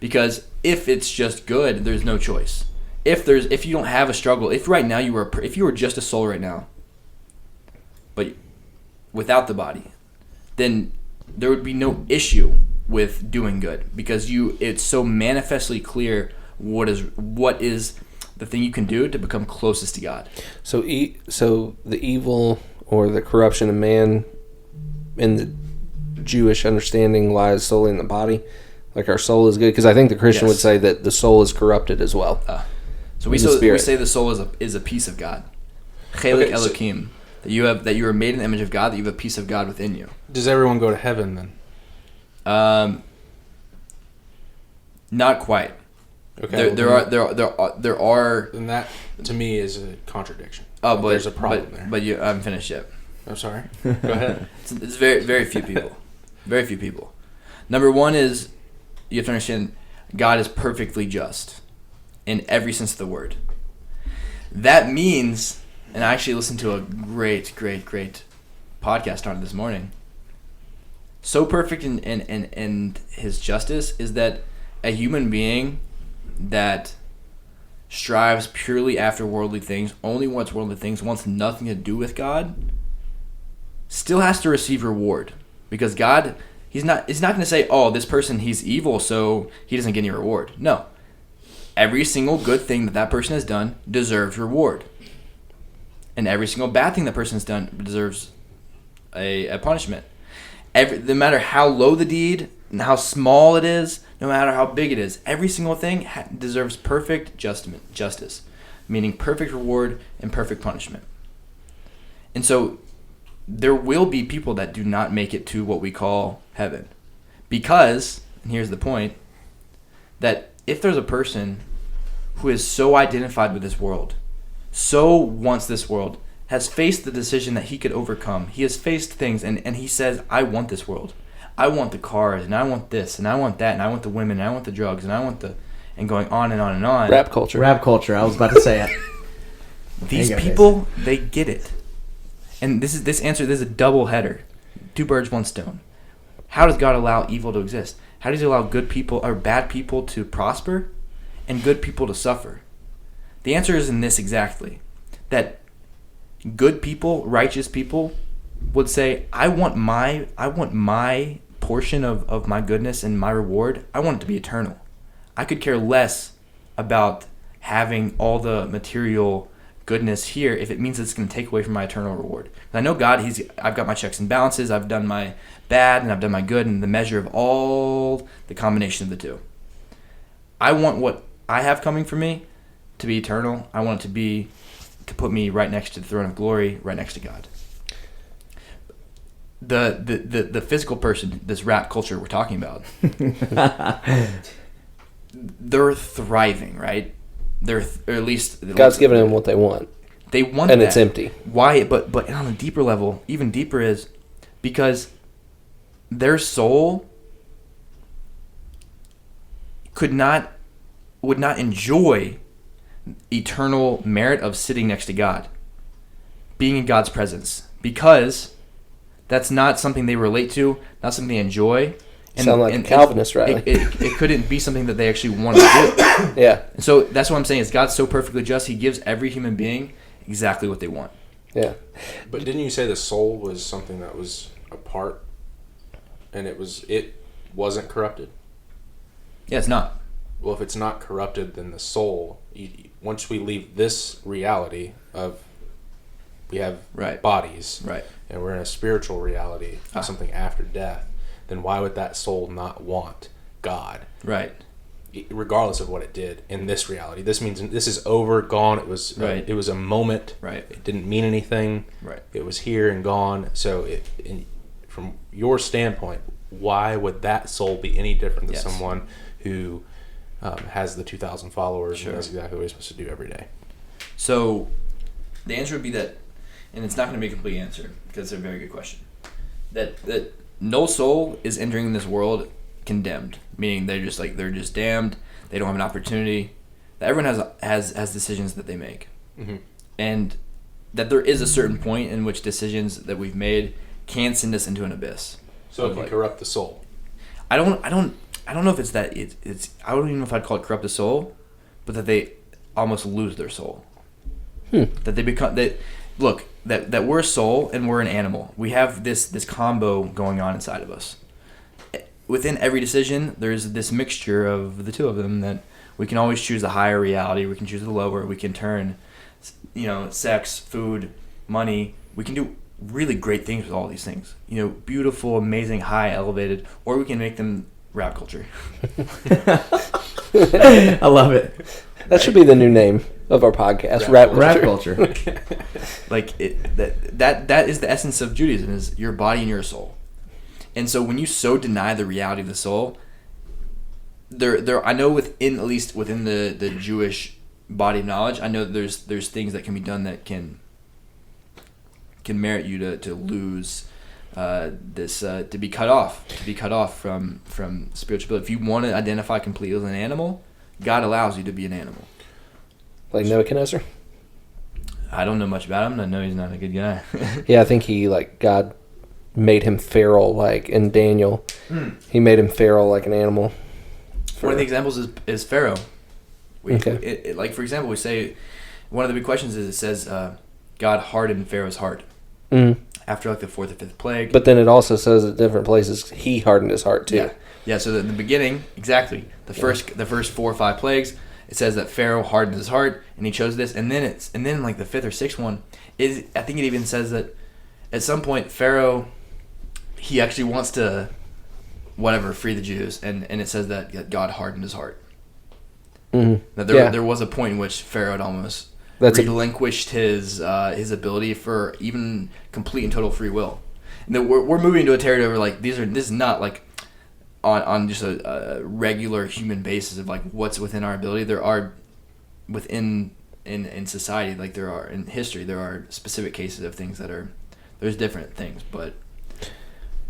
Because if it's just good, there's no choice. If you don't have a struggle, if right now if you were just a soul right now, but without the body, then there would be no issue with doing good because it's so manifestly clear what is the thing you can do to become closest to God. So the evil or the corruption of man in the Jewish understanding lies solely in the body. Like our soul is good, because I think the Christian would say that the soul is corrupted as well. So we say the soul is a piece of God. Chelik Elokim. That you are made in the image of God, that you have a piece of God within you. Does everyone go to heaven then? Not quite. Okay. There are. And that to me is a contradiction. Oh, but there's a problem there. But I haven't finished yet. I'm sorry. Go ahead. It's very, very few people. Very few people. Number one is you have to understand God is perfectly just in every sense of the word. That means, and I actually listened to a great podcast on it this morning. So perfect in his justice is that a human being that strives purely after worldly things, only wants worldly things, wants nothing to do with God, still has to receive reward. Because God, he's not going to say, oh, this person, he's evil, so he doesn't get any reward. No. Every single good thing that person has done deserves reward. And every single bad thing that person has done deserves a punishment. No matter how low the deed, and how small it is, no matter how big it is, every single thing deserves perfect justice, meaning perfect reward and perfect punishment. And so there will be people that do not make it to what we call heaven. Because, and here's the point, that if there's a person who is so identified with this world, so wants this world, has faced the decision that he could overcome, he has faced things, and he says, I want this world. I want the cars, and I want this, and I want that, and I want the women, and I want the drugs, and I want and going on and on and on. Rap culture. I was about to say it. These people, they get it. And this is a double header. 2 birds, 1 stone. How does God allow evil to exist? How does he allow good people or bad people to prosper and good people to suffer? The answer is in this exactly. That good people, righteous people would say, I want my portion of my goodness and my reward, I want it to be eternal. I could care less about having all the material goodness here if it means it's going to take away from my eternal reward. And I know God, I've got my checks and balances, I've done my bad and I've done my good, and the measure of all the combination of the two. I want what I have coming for me to be eternal. I want it to put me right next to the throne of glory, right next to God. The physical person, this rap culture we're talking about, they're thriving, right? Or at least God's giving them what they want. They want and that. It's empty. Why? But on a deeper level, even deeper, is because their soul would not enjoy eternal merit of sitting next to God, being in God's presence, because that's not something they relate to, not something they enjoy. Sound like a Calvinist, right? It couldn't be something that they actually want to do. Yeah. And so that's what I'm saying is God's so perfectly just, he gives every human being exactly what they want. Yeah. But didn't you say the soul was something that was apart and it wasn't corrupted? Yeah, it's not. Well, if it's not corrupted, then the soul, once we leave this reality of we have bodies, right, and we're in a spiritual reality of something after death, then why would that soul not want God? Right. Regardless of what it did in this reality. This means this is over, gone. It was it was a moment. Right. It didn't mean anything. Right. It was here and gone. So from your standpoint, why would that soul be any different than someone who has the 2,000 followers and does exactly what he's supposed to do every day? So the answer would be that, and it's not going to be a complete answer because it's a very good question, that no soul is entering this world condemned, meaning they're just damned. They don't have an opportunity. That everyone has decisions that they make, mm-hmm. and that there is a certain point in which decisions that we've made can send us into an abyss. So it can corrupt the soul. I don't know if it's that. It's I don't even know if I'd call it corrupt the soul, but that they almost lose their soul. That they become that we're a soul and we're an animal. We have this combo going on inside of us. Within every decision, there's this mixture of the two of them that we can always choose the higher reality. We can choose the lower. We can turn, sex, food, money. We can do really great things with all these things. Beautiful, amazing, high, elevated, or we can make them rap culture. I love it. That should be the new name of our podcast. Rap culture. Like that is the essence of Judaism, is your body and your soul. And so when you so deny the reality of the soul, there I know within, at least within the Jewish body of knowledge, I know that there's things that can be done that can merit you to lose to be cut off from spirituality. If you want to identify completely as an animal, God allows you to be an animal. Like Nebuchadnezzar? I don't know much about him. I know he's not a good guy. Yeah, I think God made him feral, like in Daniel. He made him feral like an animal. One of the examples is Pharaoh. Okay. Like, for example, we say, one of the big questions is, it says, God hardened Pharaoh's heart. After like the 4th or 5th plague. But then it also says at different places he hardened his heart too. Yeah. So in the beginning, exactly, the first 4 or 5 plagues, it says that Pharaoh hardened his heart and he chose this, and then like the 5th or 6th one is, I think it even says that at some point Pharaoh, he actually wants to free the Jews, and it says that God hardened his heart. That there was a point in which Pharaoh had almost relinquished his ability for even complete and total free will. And that we're moving into a territory where like this is not like on just a regular human basis of like what's within our ability. There are within in society, like there are in history, there are specific cases of things that there's different things, but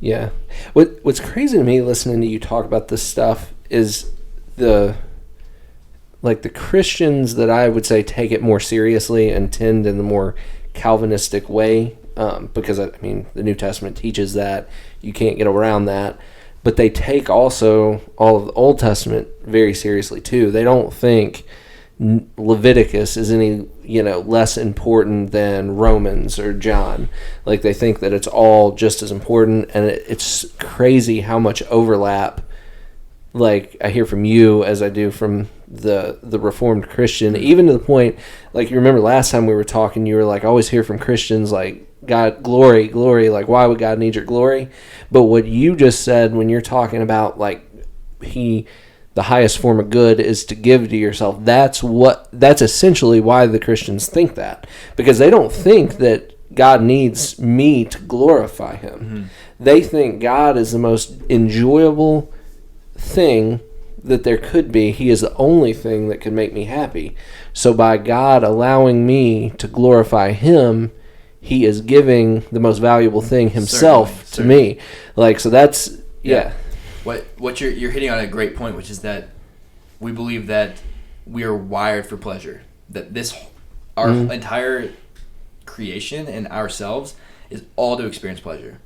yeah. What's crazy to me listening to you talk about this stuff is the Christians that I would say take it more seriously and tend in the more Calvinistic way, because I mean the New Testament teaches that you can't get around that, but they take also all of the Old Testament very seriously too. They don't think Leviticus is any less important than Romans or John. Like they think that it's all just as important, and it's crazy how much overlap like I hear from you as I do from the Reformed Christian, even to the point, like you remember last time we were talking, you were like, I always hear from Christians like, God, glory, like why would God need your glory? But what you just said when you're talking about like the highest form of good is to give to yourself, that's essentially why the Christians think that, because they don't think that God needs me to glorify him. They think God is the most enjoyable thing that there could be. He is the only thing that could make me happy. So by God allowing me to glorify him, he is giving the most valuable thing himself to me. Like, so that's what you're hitting on a great point, which is that we believe that we are wired for pleasure, that our entire creation and ourselves is all to experience pleasure.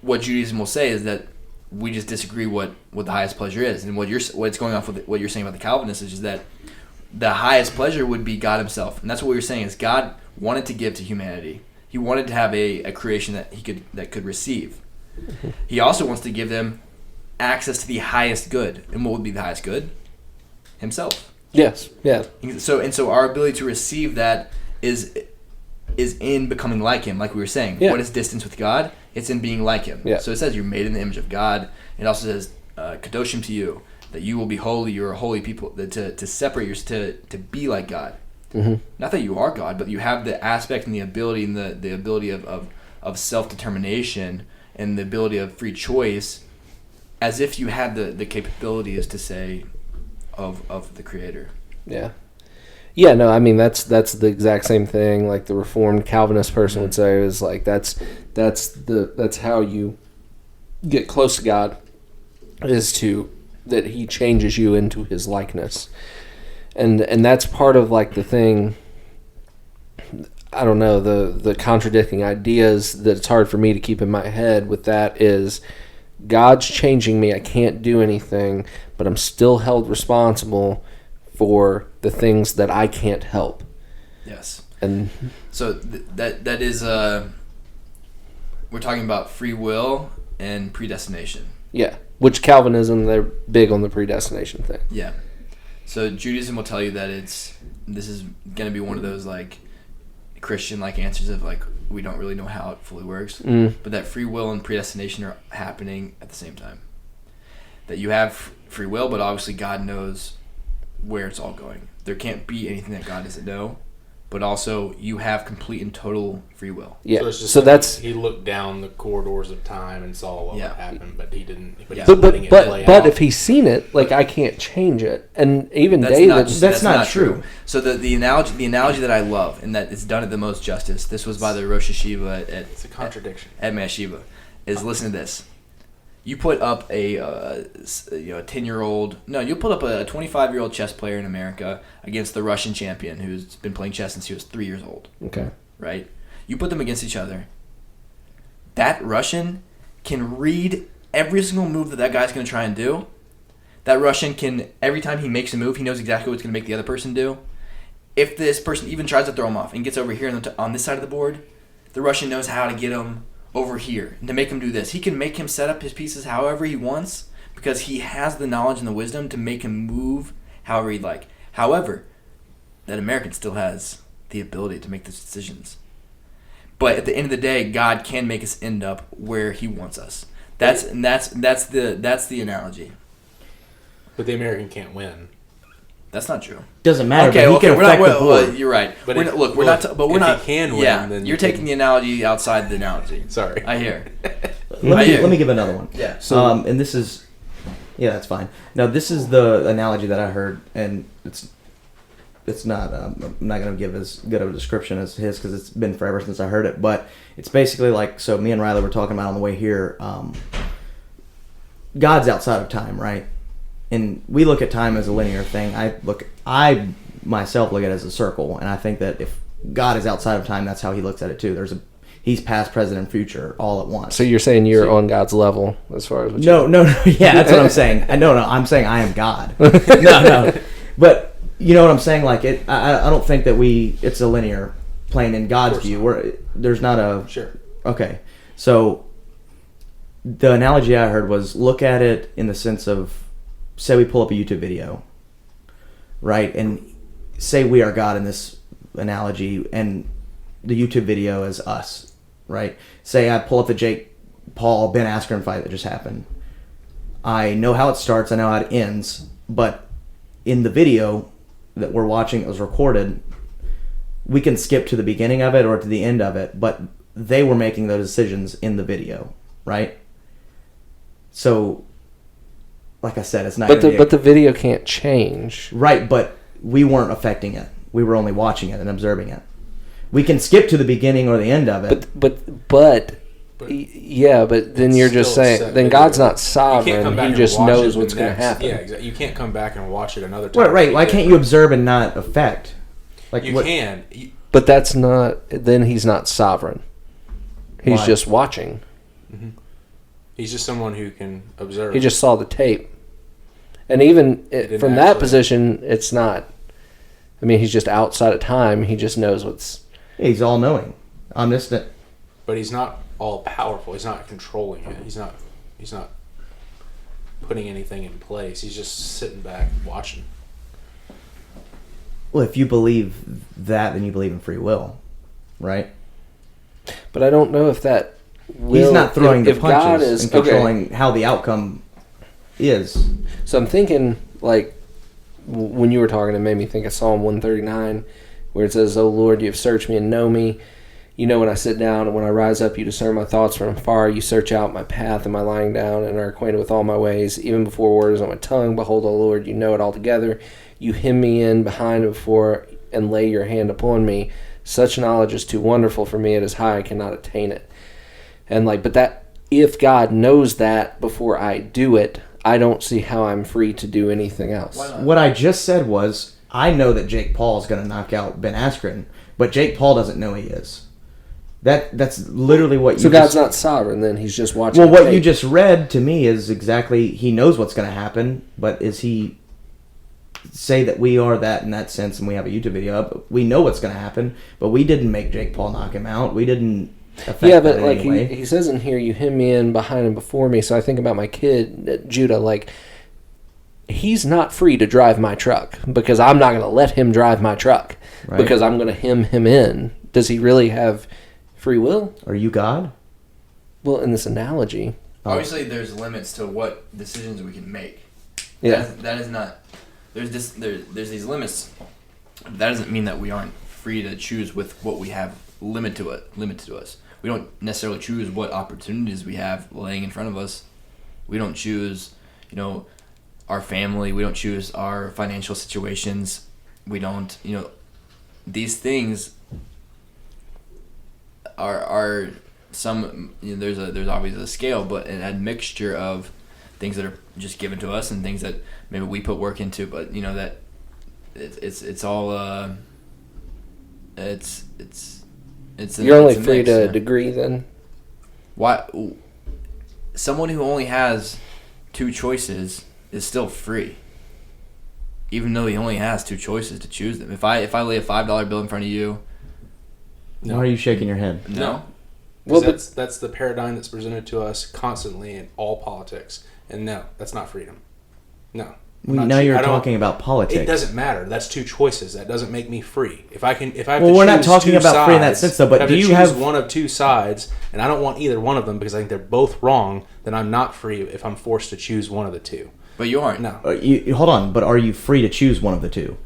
What Judaism will say is that we just disagree what the highest pleasure is, and what's going off with what you're saying about the Calvinists is that the highest pleasure would be God himself, and that's what we were saying is God wanted to give to humanity. He wanted to have a creation that could receive. He also wants to give them access to the highest good, and what would be the highest good? Himself. Yes. Yeah. So our ability to receive that is in becoming like him, like we were saying. Yeah. What is distance with God? It's in being like him. Yeah. So it says you're made in the image of God. It also says, kadoshim to you, that you will be holy. You're a holy people. That to separate to be like God. Not that you are God, but you have the aspect and the ability and the ability of self-determination and the ability of free choice, as if you had the capabilities to say of the Creator. Yeah. Yeah, no, I mean that's the exact same thing like the Reformed Calvinist person would say is like that's how you get close to God, is to that he changes you into his likeness. And that's part of like the thing, I don't know, the contradicting ideas that it's hard for me to keep in my head with that is God's changing me, I can't do anything, but I'm still held responsible for the things that I can't help. Yes. And so that is we're talking about free will and predestination. Yeah, which Calvinism, they're big on the predestination thing. Yeah. So Judaism will tell you that this is going to be one of those like Christian like answers of like we don't really know how it fully works, but that free will and predestination are happening at the same time. That you have free will, but obviously God knows where it's all going. There can't be anything that God doesn't know, but also you have complete and total free will. Yeah. So, it's just so that's he looked down the corridors of time and saw what would happen, but he didn't. But, but if he's seen it, like I can't change it, and even David, that's not true. So the analogy that I love and that it's done it the most justice. This was by the Rosh Hashiva at it's a contradiction at Meshiva. Is listen to this. You put up a 10-year-old. No, you put up a 25-year-old chess player in America against the Russian champion who's been playing chess since he was 3 years old. Okay. Right? You put them against each other. That Russian can read every single move that guy's going to try and do. That Russian can, every time he makes a move, he knows exactly what's going to make the other person do. If this person even tries to throw him off and gets over here on this side of the board, the Russian knows how to get him over here and to make him do this. He can make him set up his pieces however he wants because he has the knowledge and the wisdom to make him move however he'd like. However, that American still has the ability to make those decisions. But at the end of the day, God can make us end up where He wants us. That's the analogy. But the American can't win. That's not true. Doesn't matter. Okay, but he can affect the board. You're right. But we're not. If he can win, yeah, then you're taking the analogy outside the analogy. Sorry, I hear. Let me give another one. Yeah. So and this is, that's fine. Now this is the analogy that I heard, and it's not. I'm not going to give as good of a description as his because it's been forever since I heard it. But it's basically like, so me and Riley were talking about on the way here. God's outside of time, right? And we look at time as a linear thing. I myself look at it as a circle, and I think that if God is outside of time, that's how He looks at it too. He's past, present, and future all at once. So you're saying you're on God's level as far as what no, yeah, that's what I'm saying. No, I'm saying I am God. No, but you know what I'm saying? Like it, I don't think that it's a linear plane in God's view. Where there's not a sure. Okay, so the analogy I heard was look at it in the sense of, say we pull up a YouTube video, right? And say we are God in this analogy, and the YouTube video is us, right? Say I pull up the Jake Paul Ben Askren fight that just happened. I know how it starts, I know how it ends, but in the video that we're watching that was recorded, we can skip to the beginning of it or to the end of it, but they were making those decisions in the video, right? So like I said, it's not. But the video can't change. Right, but we weren't affecting it. We were only watching it and observing it. We can skip to the beginning or the end of it. But then you're just saying then God's not sovereign. He just knows what's going to happen. Yeah, exactly. You can't come back and watch it another time. Right. Why can't you observe and not affect? Like you can. But that's not. Then He's not sovereign. He's just watching. Mm-hmm. He's just someone who can observe. He just saw the tape. And even from that position, it's not... I mean, He's just outside of time. He just knows what's... He's all-knowing. Omniscient. But He's not all-powerful. He's not controlling it. He's not putting anything in place. He's just sitting back watching. Well, if you believe that, then you believe in free will, right? But I don't know if that... He's not throwing the punches and controlling how the outcome is. So I'm thinking, like, when you were talking, it made me think of Psalm 139, where it says, "O Lord, you have searched me and know me. You know when I sit down and when I rise up, you discern my thoughts from afar. You search out my path and my lying down and are acquainted with all my ways. Even before words on my tongue, behold, O Lord, you know it altogether. You hem me in behind and before and lay your hand upon me. Such knowledge is too wonderful for me. It is high, I cannot attain it." And but that if God knows that before I do it, I don't see how I'm free to do anything else. What I just said was, I know that Jake Paul is going to knock out Ben Askren, but Jake Paul doesn't know he is. That's literally what you. So God's not sovereign, then He's just watching. Well, what you just read to me is exactly He knows what's going to happen, but is He say that we are that in that sense, and we have a YouTube video up? We know what's going to happen, but we didn't make Jake Paul knock him out. We didn't. Yeah, but like he says in here, you hem me in behind and before me. So I think about my kid, Judah, like he's not free to drive my truck because I'm not going to let him drive my truck because I'm going to hem him in. Does he really have free will? Are you God? Well, in this analogy. Obviously, there's limits to what decisions we can make. Yeah. That is not... There's these limits. That doesn't mean that we aren't free free to choose with what we have limited to us. We don't necessarily choose what opportunities we have laying in front of us. We don't choose, our family. We don't choose our financial situations. We don't, these things are some. There's obviously a scale, but a mixture of things that are just given to us and things that maybe we put work into. But that it's all it's. You're only free to a degree then? Why? Someone who only has 2 choices is still free. Even though he only has 2 choices to choose them. If I lay a $5 bill in front of you... No. Why are you shaking your head? No. Well, that's the paradigm that's presented to us constantly in all politics. And no, that's not freedom. No. Now you're talking about politics. It doesn't matter. That's 2 choices. That doesn't make me free. If I have well, we're not talking about free in that sense, though. But do you have one of 2 sides, and I don't want either one of them because I think they're both wrong? Then I'm not free if I'm forced to choose one of the 2. But you aren't. No. Hold on. But are you free to choose one of the 2?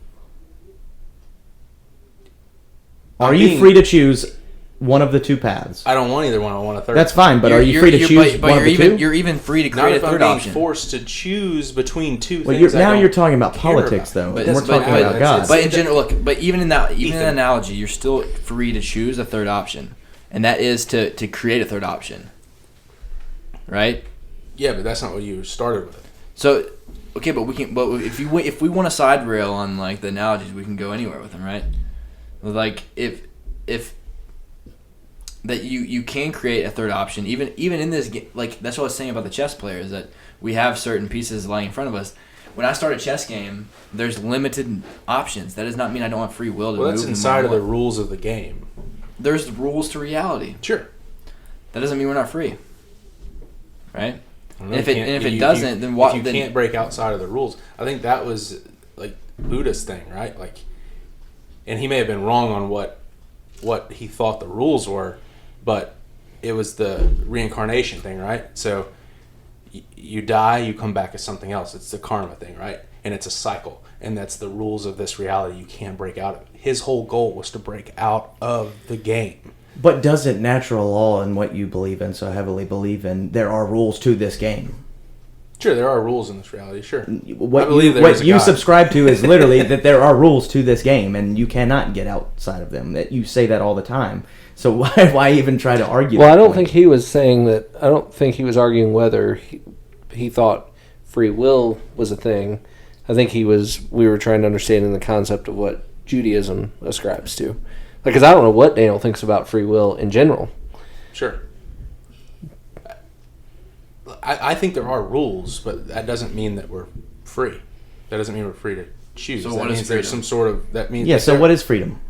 Are you free to choose one of the 2 paths? I don't want either one. I want a third. That's fine, but are you free to choose one of the 2? You're even free to create a third option. option. Forced to choose between 2 things. Now you're talking about politics, though. But we're talking about God. But in general, but even in that analogy, you're still free to choose a third option, and that is to create a third option. Right? Yeah, but that's not what you started with. So, okay, but we can. But if we want a side rail on like the analogies, we can go anywhere with them, right? Like if that you can create a third option, even in this game. Like that's what I was saying about the chess players, that we have certain pieces lying in front of us. When I start a chess game, there's limited options. That does not mean I don't have free will to move. Well, that's inside of the rules of the game. There's rules to reality. Sure. That doesn't mean we're not free, right? And if it doesn't, then what? If you can't break outside of the rules, I think that was like Buddha's thing, right? Like, and he may have been wrong on what he thought the rules were, but it was the reincarnation thing, right? So you die, you come back as something else. It's the karma thing, right? And it's a cycle, and that's the rules of this reality. You can't break out of it. His whole goal was to break out of the game. But doesn't natural law and what you believe in so heavily believe in, there are rules to this game? Sure, there are rules in this reality, sure. What you subscribe to is literally that there are rules to this game, and you cannot get outside of them. That you say that all the time. So why even try to argue? Well, I don't think he was saying that. I don't think he was arguing whether he thought free will was a thing. I think we were trying to understand in the concept of what Judaism ascribes to. Because I don't know what Daniel thinks about free will in general. Sure. I think there are rules, but that doesn't mean that we're free. That doesn't mean we're free to choose. So that what means is freedom? There's some sort of... That means yeah, so what is freedom?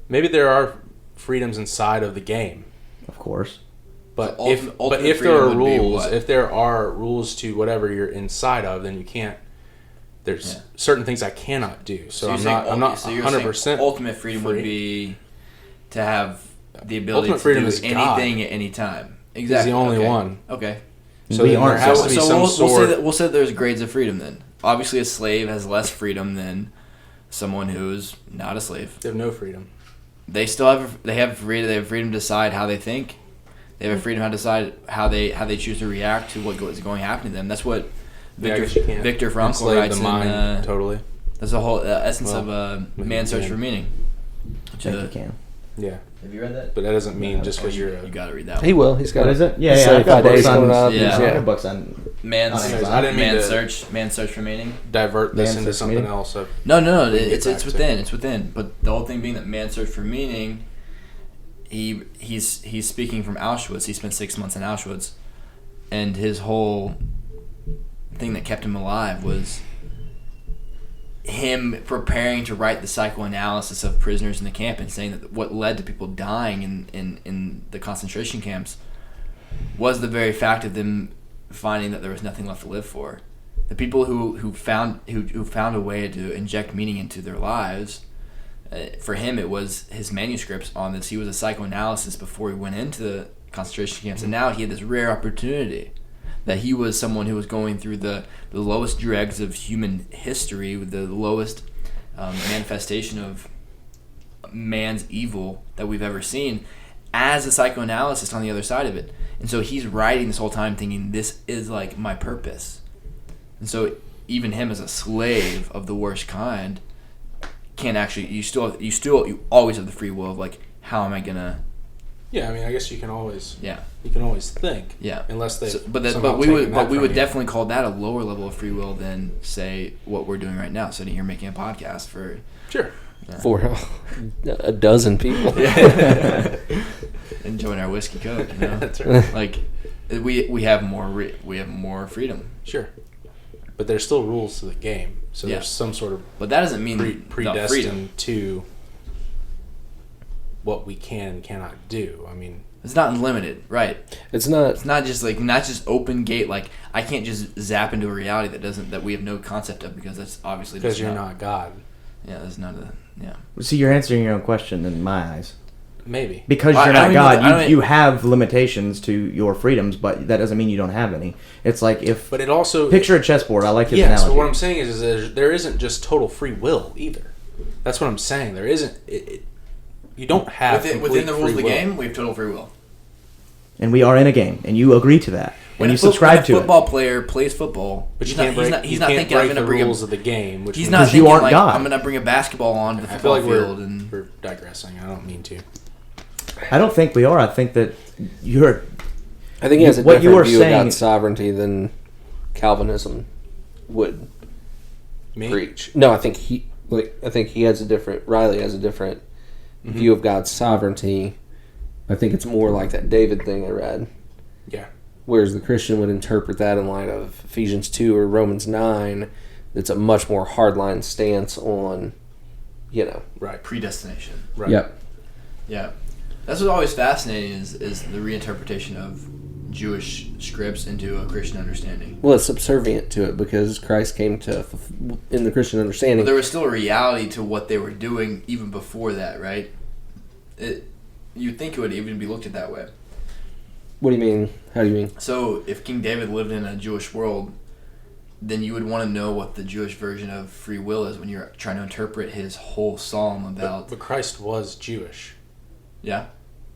Maybe there are freedoms inside of the game. Of course. But So if there are rules, if there are rules to whatever you're inside of, then you can't... There's certain things I cannot do, so I'm not 100% ultimate freedom free. Would be to have the ability Ultimate to do is anything God. at any time. Exactly. He's the only okay. one. Okay. So We there aren't. has to be some sort... We'll say that there's grades of freedom then. Obviously, a slave has less freedom than someone who's not a slave. They have no freedom. They still have freedom to decide how they think. They have a freedom to decide how they choose to react to what is going to happen to them. That's what Viktor Frankl writes the mind, totally. That's the whole essence of Man's Search for Meaning. I think you can. Yeah. Have you read that? But that doesn't mean just because you're you got to read that one. He will. He's got What is it? Yeah, I've got books coming up. Yeah. I have books on... Man's Search for Meaning. divert this Man's into Search for something Meaning? else. No. Get It's back to. within. But the whole thing being that Man's Search for Meaning, he's speaking from Auschwitz. He spent 6 months in Auschwitz, and his whole thing that kept him alive was him preparing to write the psychoanalysis of prisoners in the camp and saying that what led to people dying in the concentration camps was the very fact of them finding that there was nothing left to live for. The people who found a way to inject meaning into their lives, for him it was his manuscripts on this. He was a psychoanalyst before he went into the concentration camps, and now he had this rare opportunity that he was someone who was going through the lowest dregs of human history, with the lowest manifestation of man's evil that we've ever seen, as a psychoanalyst on the other side of it. And so he's writing this whole time thinking, this is like my purpose. And so even him as a slave of the worst kind can't actually, you always have the free will of like, how am I gonna? Yeah, I mean, I guess you can always think. Yeah. Unless they. But we would definitely call that a lower level of free will than say what we're doing right now, sitting here making a podcast for. Sure. Yeah. For a dozen people. Yeah. Enjoying our whiskey coke, you know. That's right. Like we have more freedom. Sure. But there's still rules to the game, so there's some sort of. But that doesn't mean predestined to what we can and cannot do. I mean, it's not unlimited, right? It's not. It's not just open gate. Like I can't just zap into a reality that we have no concept of, because that's obviously because you're not God. Yeah, that's not a yeah. See, you're answering your own question in my eyes. Maybe because you're not God, you have limitations to your freedoms, but that doesn't mean you don't have any. It's like if. But it also picture a chessboard. I like his analogy. So what I'm saying is there isn't just total free will either. That's what I'm saying. There isn't. You don't have within the rules of the game. We have total free will, and we are in a game, and you agree to that when you subscribe to it. When a football player plays football, but he's not thinking I'm going to bring rules of the game. He's not thinking like I'm going to bring a basketball onto the football field. We're digressing. I don't mean to. I don't think we are. I think that you're. I think he has a different view of God's sovereignty than Calvinism would preach. No, I think he has a different. Riley has a different view of God's sovereignty. I think it's more like that David thing I read. Yeah. Whereas the Christian would interpret that in light of Ephesians 2 or Romans 9. It's a much more hardline stance on, right, predestination. Right. Yep. Yeah. That's what's always fascinating is the reinterpretation of Jewish scripts into a Christian understanding. Well, it's subservient to it because Christ came to, in the Christian understanding. But there was still a reality to what they were doing even before that, right? You'd think it would even be looked at that way. What do you mean? How do you mean? So, if King David lived in a Jewish world, then you would want to know what the Jewish version of free will is when you're trying to interpret his whole psalm about... But Christ was Jewish. Yeah.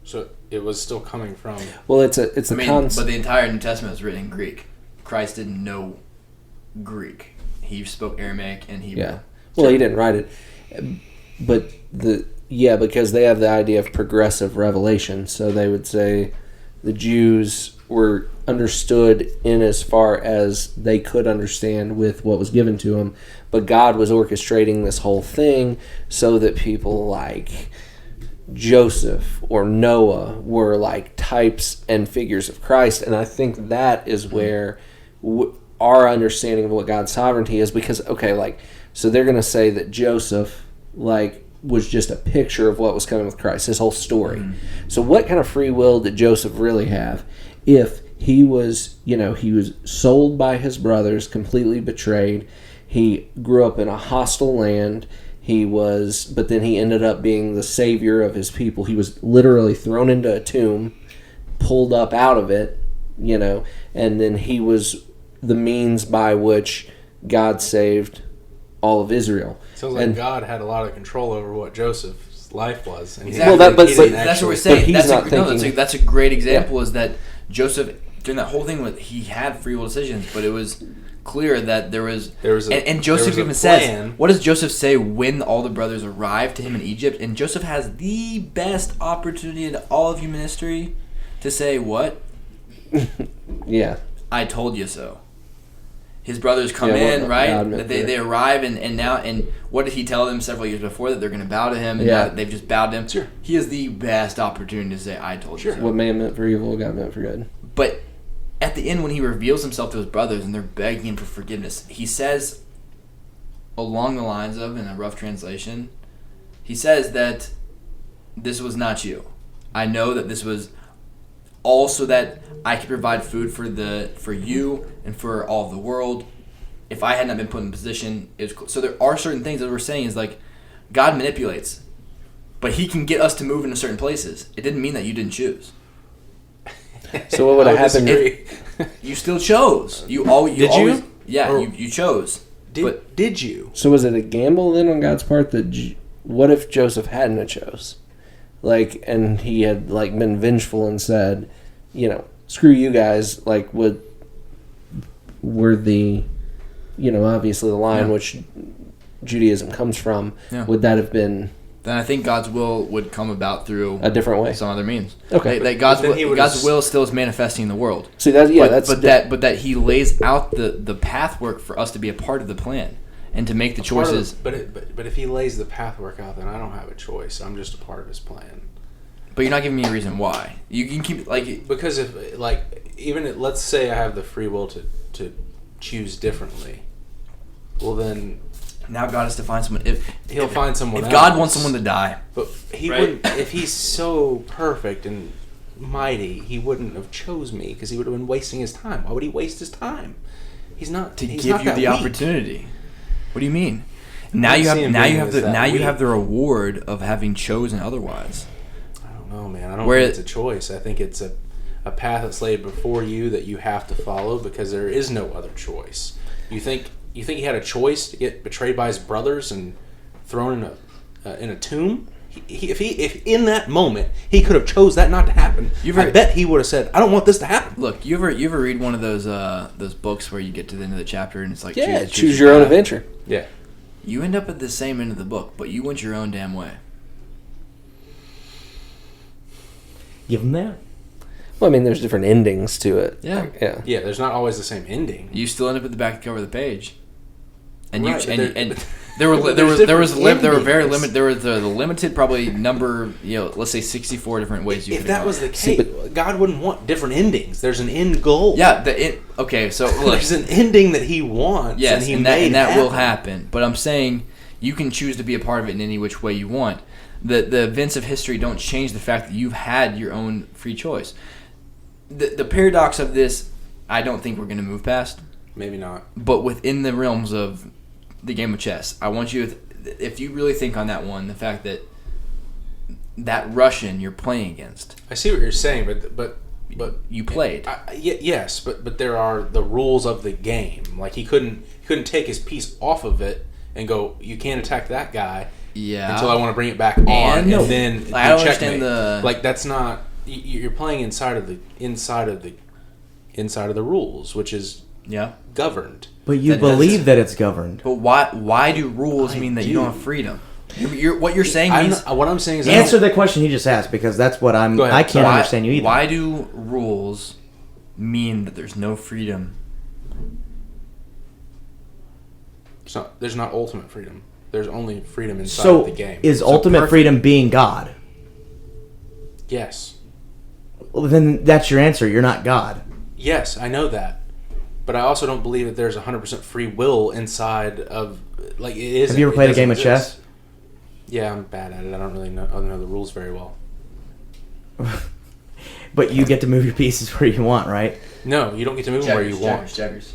So it was still coming from. Well, it's a but the entire New Testament was written in Greek. Christ didn't know Greek. He spoke Aramaic and Hebrew. Yeah. Well, he didn't write it, but because they have the idea of progressive revelation. So they would say the Jews were understood in as far as they could understand with what was given to them, but God was orchestrating this whole thing so that people like Joseph or Noah were like types and figures of Christ. And I think that is where our understanding of what God's sovereignty is, because so they're going to say that Joseph was just a picture of what was coming with Christ, his whole story. So what kind of free will did Joseph really have if he was he was sold by his brothers, completely betrayed, he grew up in a hostile land, but then he ended up being the savior of his people. He was literally thrown into a tomb, pulled up out of it, and then he was the means by which God saved all of Israel. Sounds like God had a lot of control over what Joseph's life was. And exactly. Well, that's what we're saying. That's a great example. Is that Joseph during that whole thing he had free will decisions, but it was clear that there was and Joseph even says, what does Joseph say when all the brothers arrive to him in Egypt? And Joseph has the best opportunity in all of human history to say what? Yeah. I told you so. His brothers come in, right? They arrive, and what did he tell them several years before? That they're going to bow to him, and now they've just bowed to him. Sure. He has the best opportunity to say, I told you so. What man meant for evil, God meant for good. But at the end, when he reveals himself to his brothers and they're begging him for forgiveness, he says, along the lines of, in a rough translation, he says that this was not you. I know that this was also that I could provide food for you and for all of the world. If I had not been put in position, it was cool. So there are certain things that we're saying is like God manipulates, but He can get us to move into certain places. It didn't mean that you didn't choose. So what would have happened if you still chose? You chose. Did you? So was it a gamble then on God's part that what if Joseph hadn't have chose? Like, and he had like been vengeful and said, screw you guys, like were the, obviously the line which Judaism comes from, would that have been? Then I think God's will would come about through a different way, some other means. Okay, that God's will still is manifesting in the world. See that, but that He lays out the pathwork for us to be a part of the plan and to make the choices. But if He lays the pathwork out, then I don't have a choice. I'm just a part of His plan. But you're not giving me a reason why. You can keep because if let's say I have the free will to choose differently. Well then. Now God has to find someone. He'll find someone else. If God wants someone to die. But He wouldn't. If He's so perfect and mighty, He wouldn't have chose me because He would have been wasting His time. Why would He waste His time? He's not to he's give not you the weak. Opportunity. What do you mean? Now you have the reward of having chosen otherwise. I don't know, man. I don't think it's a choice. I think it's a path that's laid before you that you have to follow because there is no other choice. You think he had a choice to get betrayed by his brothers and thrown in a tomb? If in that moment he could have chose that not to happen, I bet he would have said, "I don't want this to happen." Look, you ever read one of those books where you get to the end of the chapter and it's like choose your own adventure. Yeah, you end up at the same end of the book, but you went your own damn way. Give them that. Well, I mean, there's different endings to it. Yeah, yeah. There's not always the same ending. You still end up at the back cover of the page. And right, there were very limited. There was the limited probably number. Let's say 64 different ways you. If that was the case, God wouldn't want different endings. There's an end goal. Yeah. Okay. So look, there's an ending that He wants. Yes, and that will happen. But I'm saying you can choose to be a part of it in any which way you want. The events of history don't change the fact that you've had your own free choice. The paradox of this, I don't think we're going to move past. Maybe not. But within the realms of the game of chess, I want you, if you really think on that one, the fact that Russian you're playing against. I see what you're saying, but you played. Yes, but there are the rules of the game. Like he couldn't take his piece off of it and go, you can't attack that guy. Yeah. Until I want to bring it back on, and then I don't checkmate. understand like that's not. You're playing inside of the rules, which is governed. But you believe that it's governed. But why do rules mean that you don't have freedom? What you're saying means... What I'm saying is... Answer the question he just asked, because that's what I can't understand you either. Why do rules mean that there's no freedom? There's not ultimate freedom. There's only freedom inside of the game. Is ultimate freedom being God? Yes. Well, then that's your answer. You're not God. Yes, I know that. But I also don't believe that there's 100% free will inside of... Like, it is. Have you ever played a game of chess? Yeah, I'm bad at it. I don't know the rules very well. But you get to move your pieces where you want, right? No, you don't get to move them where you want. Checkers.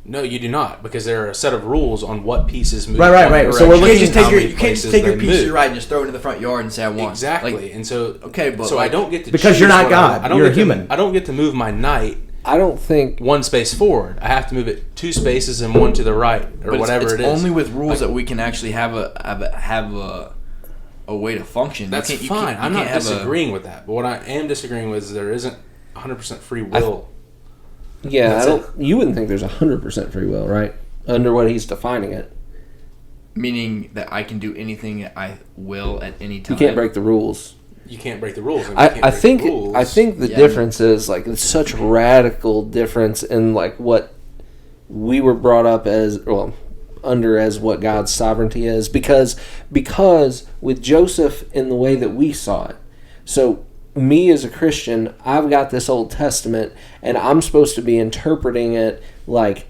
No, you do not, because there are a set of rules on what pieces move. Right. So we're looking. You can't just take your piece you're right and just throw it into the front yard and say I want. Exactly, and so but I don't get to because you're not God. You're a human. I don't get to move my knight. I don't think one space forward. I have to move it 2 spaces and 1 to the right, or whatever it is. It's only with rules that we can actually have a way to function. That's fine. I'm not disagreeing with that. But what I am disagreeing with is there isn't 100% free will. You wouldn't think there's 100% free will, right? Under what he's defining it. Meaning that I can do anything I will at any time. You can't break the rules. You can't break the rules. I think the difference is like it's such a radical difference in like what we were brought up as under as what God's sovereignty is because with Joseph in the way that we saw it. So me as a Christian, I've got this Old Testament and I'm supposed to be interpreting it like,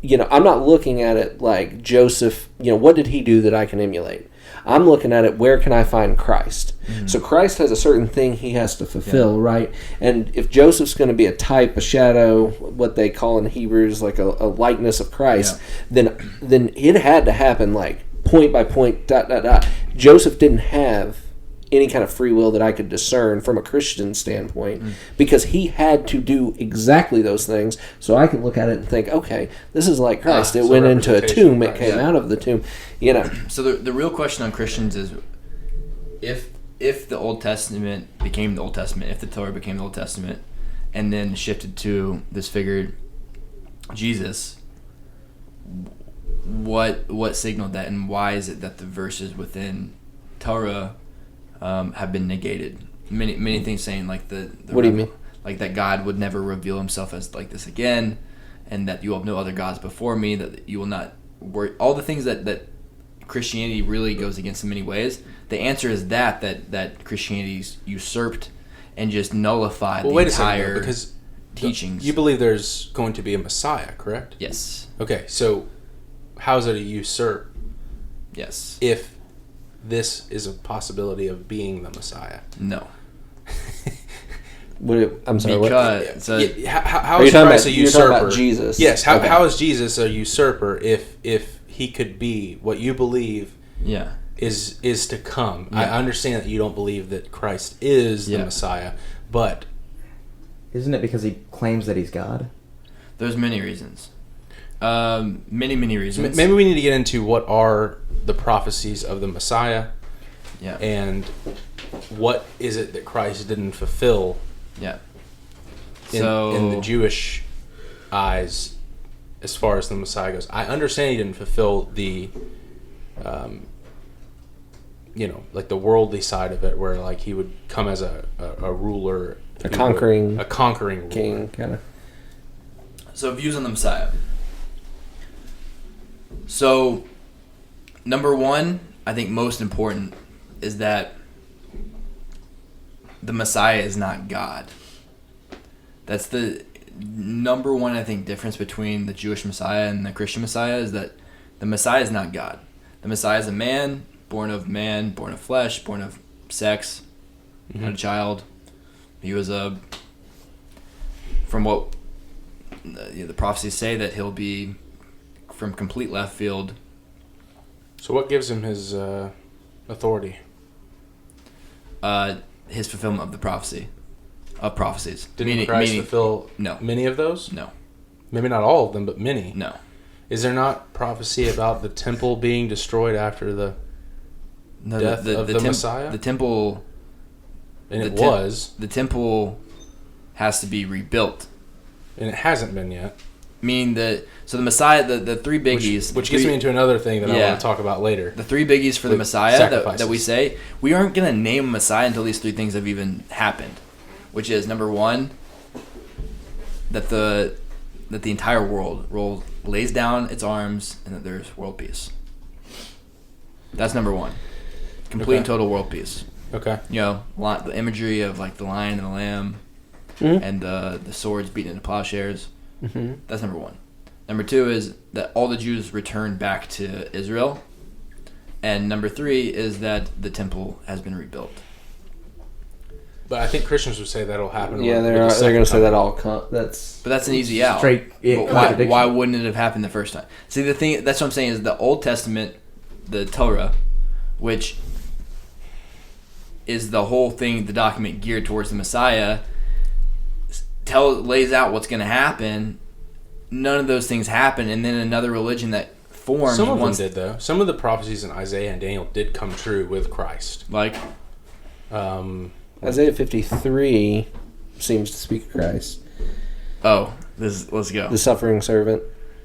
I'm not looking at it like Joseph, what did he do that I can emulate? I'm looking at it, where can I find Christ? Mm-hmm. So Christ has a certain thing he has to fulfill, right? And if Joseph's going to be a type, a shadow, what they call in Hebrews like a likeness of Christ, then it had to happen like point by point, ... Joseph didn't have any kind of free will that I could discern from a Christian standpoint, because he had to do exactly those things. So I can look at it and think, okay, this is like Christ. It went into a tomb. It came out of the tomb. You know. So the real question on Christians is, if the Old Testament became the Old Testament, if the Torah became the Old Testament, and then shifted to this figure, Jesus, what signaled that, and why is it that the verses within Torah have been negated? Many things saying like the what do you mean? Like that God would never reveal himself as like this again, and that you will have no other gods before me, that you will not worry, all the things that Christianity really goes against in many ways. The answer is that Christianity's usurped and just nullified the entire because teachings. You believe there's going to be a Messiah, correct? Yes. Okay, so how is it a usurp? Yes. If this is a possibility of being the Messiah? No. I'm sorry. Because how is Christ a usurper? You're talking about Jesus. Yes. How is Jesus a usurper if he could be what you believe? Yeah. Is to come. Yeah. I understand that you don't believe that Christ is the Messiah, but isn't it because he claims that he's God? There's many reasons. Many reasons. Maybe we need to get into what are the prophecies of the Messiah. Yeah. And what is it that Christ didn't fulfill? Yeah. In the Jewish eyes, as far as the Messiah goes, I understand he didn't fulfill the, like the worldly side of it, where like he would come as a ruler, a conquering king, ruler. Kind of. So views on the Messiah. So, number one, I think most important, is that the Messiah is not God. That's the number one, I think, difference between the Jewish Messiah and the Christian Messiah, is that the Messiah is not God. The Messiah is a man, born of flesh, born of sex, had a child. He was from what the prophecies say, that he'll be from complete left field. So what gives him his authority? His fulfillment of the prophecies. Didn't Christ fulfill many of those? No. Maybe not all of them, but many. No. Is there not prophecy about the temple being destroyed after the death of the Messiah? The temple... And the temple has to be rebuilt. And it hasn't been yet. Meaning the Messiah, the three biggies... Which gets me into another thing that I want to talk about later. The three biggies for the Messiah that we say, we aren't going to name a Messiah until these three things have even happened. Which is, number one, that the entire world lays down its arms and that there's world peace. That's number one. Complete and total world peace. Okay. The imagery of like the lion and the lamb, and the swords beaten into plowshares. Mm-hmm. That's number one. Number two is that all the Jews return back to Israel. And number three is that the temple has been rebuilt. But I think Christians would say that'll happen. Yeah, they're going to say that all. But that's an easy out. Why wouldn't it have happened the first time? See, the thing, that's what I'm saying, is the Old Testament, the Torah, which is the whole thing, the document geared towards the Messiah, lays out what's going to happen. None of those things happen, and then another religion that forms. Some of them did, though. Some of the prophecies in Isaiah and Daniel did come true with Christ. Like? Isaiah 53 seems to speak of Christ. Oh, let's go. The suffering servant.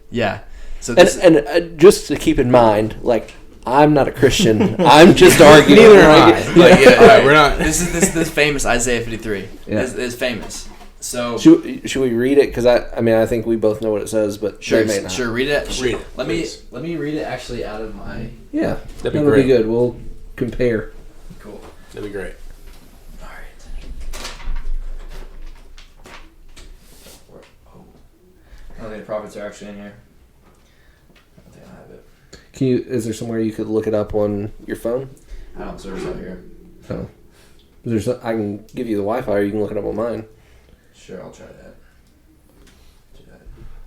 Yeah. So just to keep in mind, like, I'm not a Christian. I'm just arguing. Neither am I. We're not. This is famous Isaiah 53. Yeah. It's famous. So should we read it? Because I think we both know what it says, but sure, they may not. Sure, read it. Read it. Let me read it actually out of my. Yeah, that'd be great. Be good. We'll compare. Cool. That'd be great. All right. I don't think the prophets are actually in here. I don't think I have it. Is there somewhere you could look it up on your phone? I don't search out here. Oh. I can give you the Wi-Fi, or you can look it up on mine. Sure, I'll try that.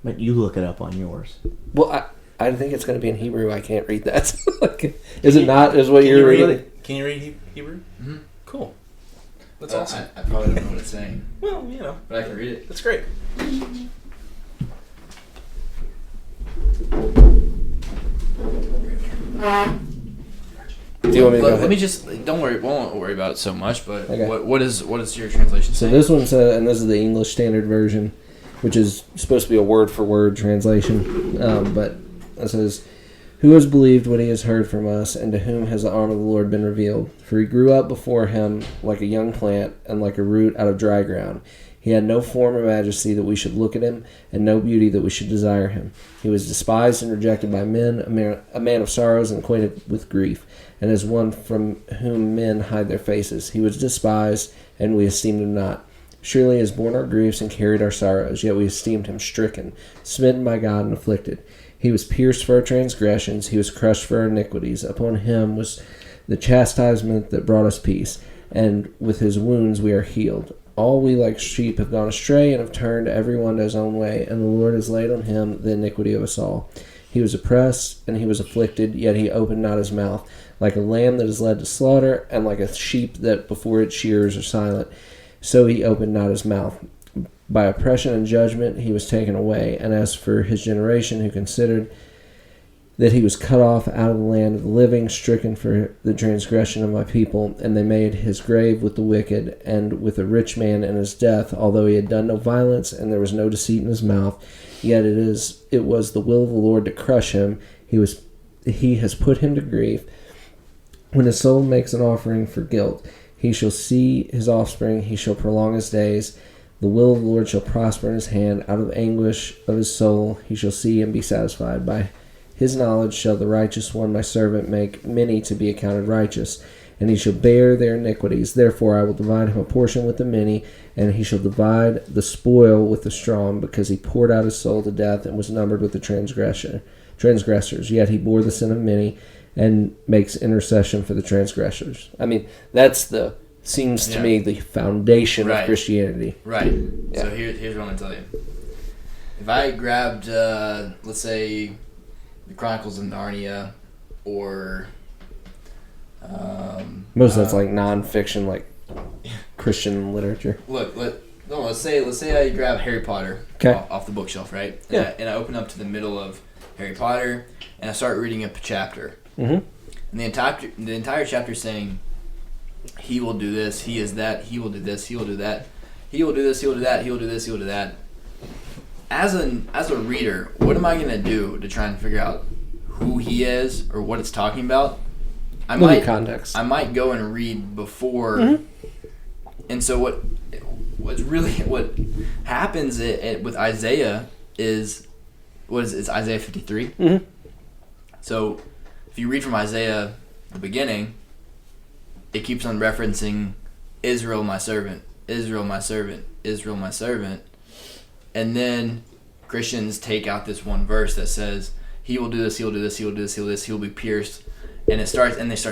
But you look it up on yours. Well, I think it's going to be in Hebrew. I can't read that. Is it not? Is what you're reading? Can you read Hebrew? Mm-hmm. That's awesome. I probably don't know what it's saying. Well, you know. But I can read it. That's great. Do you want me to go Let me just won't worry about it so much. But Okay. what is your translation So saying? this one says, and this is the English Standard Version, which is supposed to be a word-for-word translation, but it says, "Who has believed what he has heard from us, and to whom has the arm of the Lord been revealed? For he grew up before him like a young plant, and like a root out of dry ground. He had no form or majesty that we should look at him, and no beauty that we should desire him. He was despised and rejected by men, a man of sorrows and acquainted with grief, and as one from whom men hide their faces. He was despised, and we esteemed him not. Surely he has borne our griefs and carried our sorrows, yet we esteemed him stricken, smitten by God, and afflicted. He was pierced for our transgressions, he was crushed for our iniquities. Upon him was the chastisement that brought us peace, and with his wounds we are healed. All we like sheep have gone astray, and have turned every one to his own way, and the Lord has laid on him the iniquity of us all. He was oppressed, and he was afflicted, yet he opened not his mouth. Like a lamb that is led to slaughter, and like a sheep that before its shearers are silent, so he opened not his mouth. By oppression and judgment he was taken away. And as for his generation, who considered that he was cut off out of the land of the living, stricken for the transgression of my people, and they made his grave with the wicked, and with a rich man in his death, although he had done no violence, and there was no deceit in his mouth. Yet it was the will of the Lord to crush him. He has put him to grief. When his soul makes an offering for guilt, he shall see his offspring, he shall prolong his days. The will of the Lord shall prosper in his hand. Out of anguish of his soul he shall see and be satisfied. By his knowledge shall the righteous one, my servant, make many to be accounted righteous, and he shall bear their iniquities. Therefore I will divide him a portion with the many, and he shall divide the spoil with the strong, because he poured out his soul to death and was numbered with the transgressors. Yet he bore the sin of many, and makes intercession for the transgressors." I mean, that's seems to me the foundation of Christianity. Right. Yeah. So here's what I'm going to tell you. If I grabbed, let's say, the Chronicles of Narnia, or... most of that's like non-fiction, like Christian literature. Let's say I grab Harry Potter off the bookshelf, right? And I open up to the middle of Harry Potter, and I start reading a chapter. Mm-hmm. And the entire chapter is saying, he will do this, he is that, he will do this, he will do that, he will do this, he will do that, he will do this, he will do that. As a reader, what am I going to do to try and figure out who he is or what it's talking about? Context. I might go and read before. Mm-hmm. And so what happens with Isaiah is, it's Isaiah 53? Mm-hmm. So if you read from Isaiah, the beginning, it keeps on referencing Israel, my servant, Israel, my servant, Israel, my servant. And then Christians take out this one verse that says, he will do this, he will do this, he will do this, he will do this, he will be pierced. And they start, this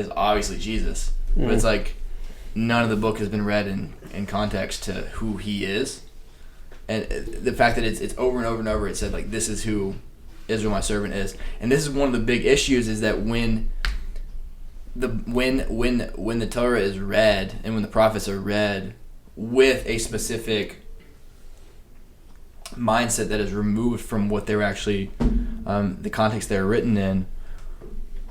is obviously Jesus. Mm. But it's like, none of the book has been read in context to who he is. And the fact that it's over and over and over, it said, like, this is who Israel, my servant, is. And this is one of the big issues, is that when the Torah is read and when the prophets are read with a specific mindset that is removed from what they're actually the context they're written in,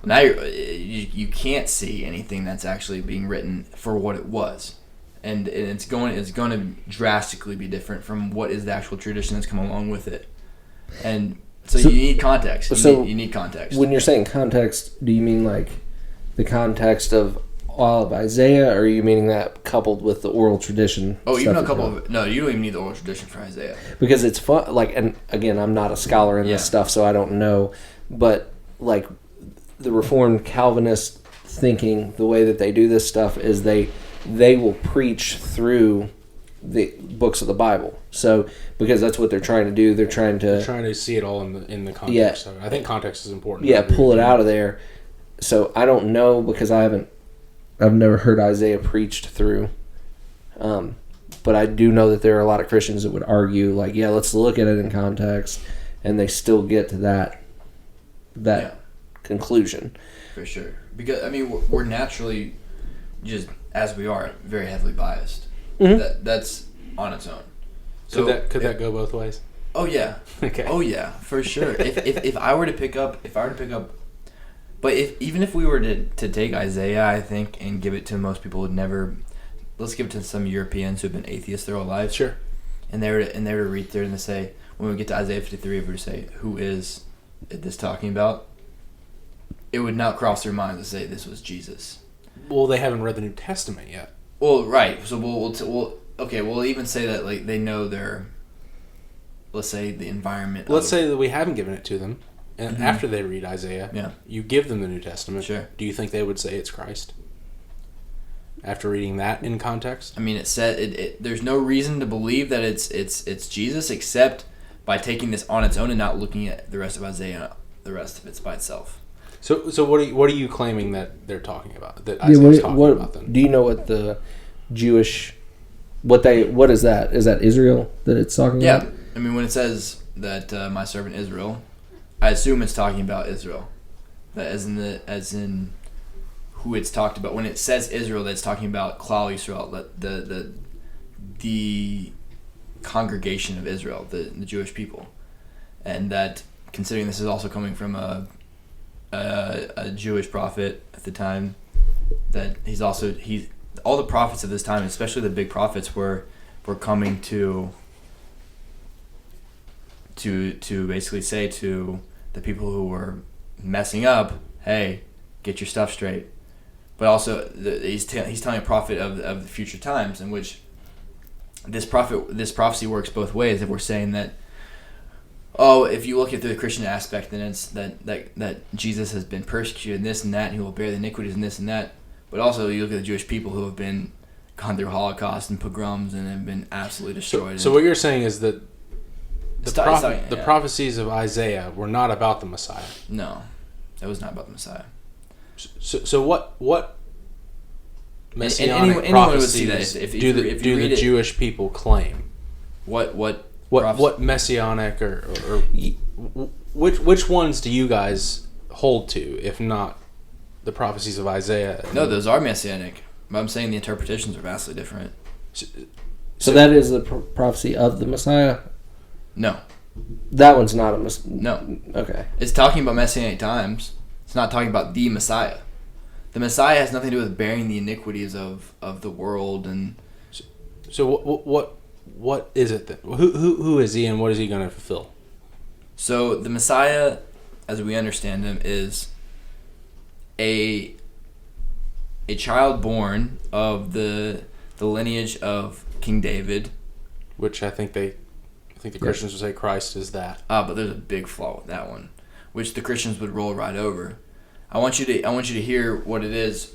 now you can't see anything that's actually being written for what it was, and it's going to drastically be different from what is the actual tradition that's come along with it. And so you need context. You need context. When you're saying context, do you mean like the context of all of Isaiah, or are you meaning that coupled with the oral tradition? Oh, even a couple of... No, you don't even need the oral tradition for Isaiah. Because it's fun, like, and again, I'm not a scholar in this stuff, so I don't know, but like the Reformed Calvinist thinking, the way that they do this stuff is they will preach through the books of the Bible. So because that's what they're trying to do, they're trying to see it all in the context. Yeah. I think context is important. Yeah, pull it out of there. So I don't know, because I've never heard Isaiah preached through. But I do know that there are a lot of Christians that would argue, like, yeah, let's look at it in context, and they still get to that conclusion. For sure. Because, I mean, we're naturally just as we are, very heavily biased. That's on its own. So could that go both ways? Oh yeah. Okay. Oh yeah, for sure. if I were to pick up, but even if we were to take Isaiah, I think, and give it to most people who'd never, let's give it to some Europeans who've been atheists their whole lives. Sure. And they were to read through it and they say, when we get to Isaiah 53, if we were to say, who is this talking about? It would not cross their mind to say this was Jesus. Well, they haven't read the New Testament yet. Well, right. So we'll even say that like they know their, let's say, the environment. Let's say that we haven't given it to them, and after they read Isaiah, you give them the New Testament. Sure. Do you think they would say it's Christ? After reading that in context? I mean, it said there's no reason to believe that it's Jesus except by taking this on its own and not looking at the rest of Isaiah, the rest of it's by itself. So what are you claiming that they're talking about? That Isaiah's talking about then? Do you know what the Jewish what is that? Is that Israel that it's talking about? Yeah. I mean, when it says that my servant Israel, I assume it's talking about Israel. That as in who it's talked about. When it says Israel, that's talking about Klal Yisrael, the congregation of Israel, the Jewish people. And that, considering this is also coming from a Jewish prophet at the time, that all the prophets of this time, especially the big prophets, were coming to basically say to the people who were messing up, hey, get your stuff straight. But also he's telling a prophet of the future times, in which this prophecy works both ways. If we're saying that, if you look at the Christian aspect, then it's that Jesus has been persecuted and this and that, and he will bear the iniquities and this and that. But also you look at the Jewish people who have been gone through Holocaust and pogroms and have been absolutely destroyed. So what you're saying is that the prophecies of Isaiah were not about the Messiah. No, it was not about the Messiah. So what messianic prophecies do the Jewish people claim? What messianic or which ones do you guys hold to, if not the prophecies of Isaiah? No, those are messianic. But I'm saying the interpretations are vastly different. So that is the prophecy of the Messiah? No. That one's not a Messiah? No. Okay. It's talking about messianic times. It's not talking about the Messiah. The Messiah has nothing to do with bearing the iniquities of the world. And so what is it then? Who is he, and what is he going to fulfill? So the Messiah, as we understand him, is a child born of the lineage of King David, which I think the Christians would say Christ is that. But there's a big flaw with that one, which the Christians would roll right over. I want you to hear what it is.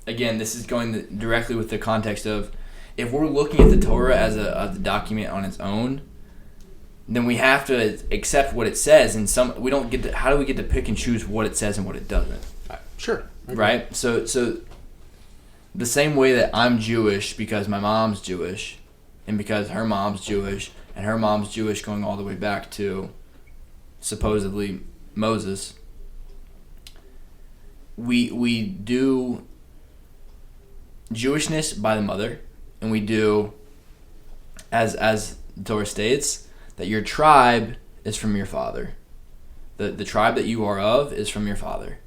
Again, this is going directly with the context of, if we're looking at the Torah as a document on its own, then we have to accept what it says, and we don't get to. How do we get to pick and choose what it says and what it doesn't? Sure. Okay. Right. So the same way that I'm Jewish because my mom's Jewish, and because her mom's Jewish, and her mom's Jewish going all the way back to supposedly Moses. We do Jewishness by the mother, and we do, as the Torah states, that your tribe is from your father. The tribe that you are of is from your father.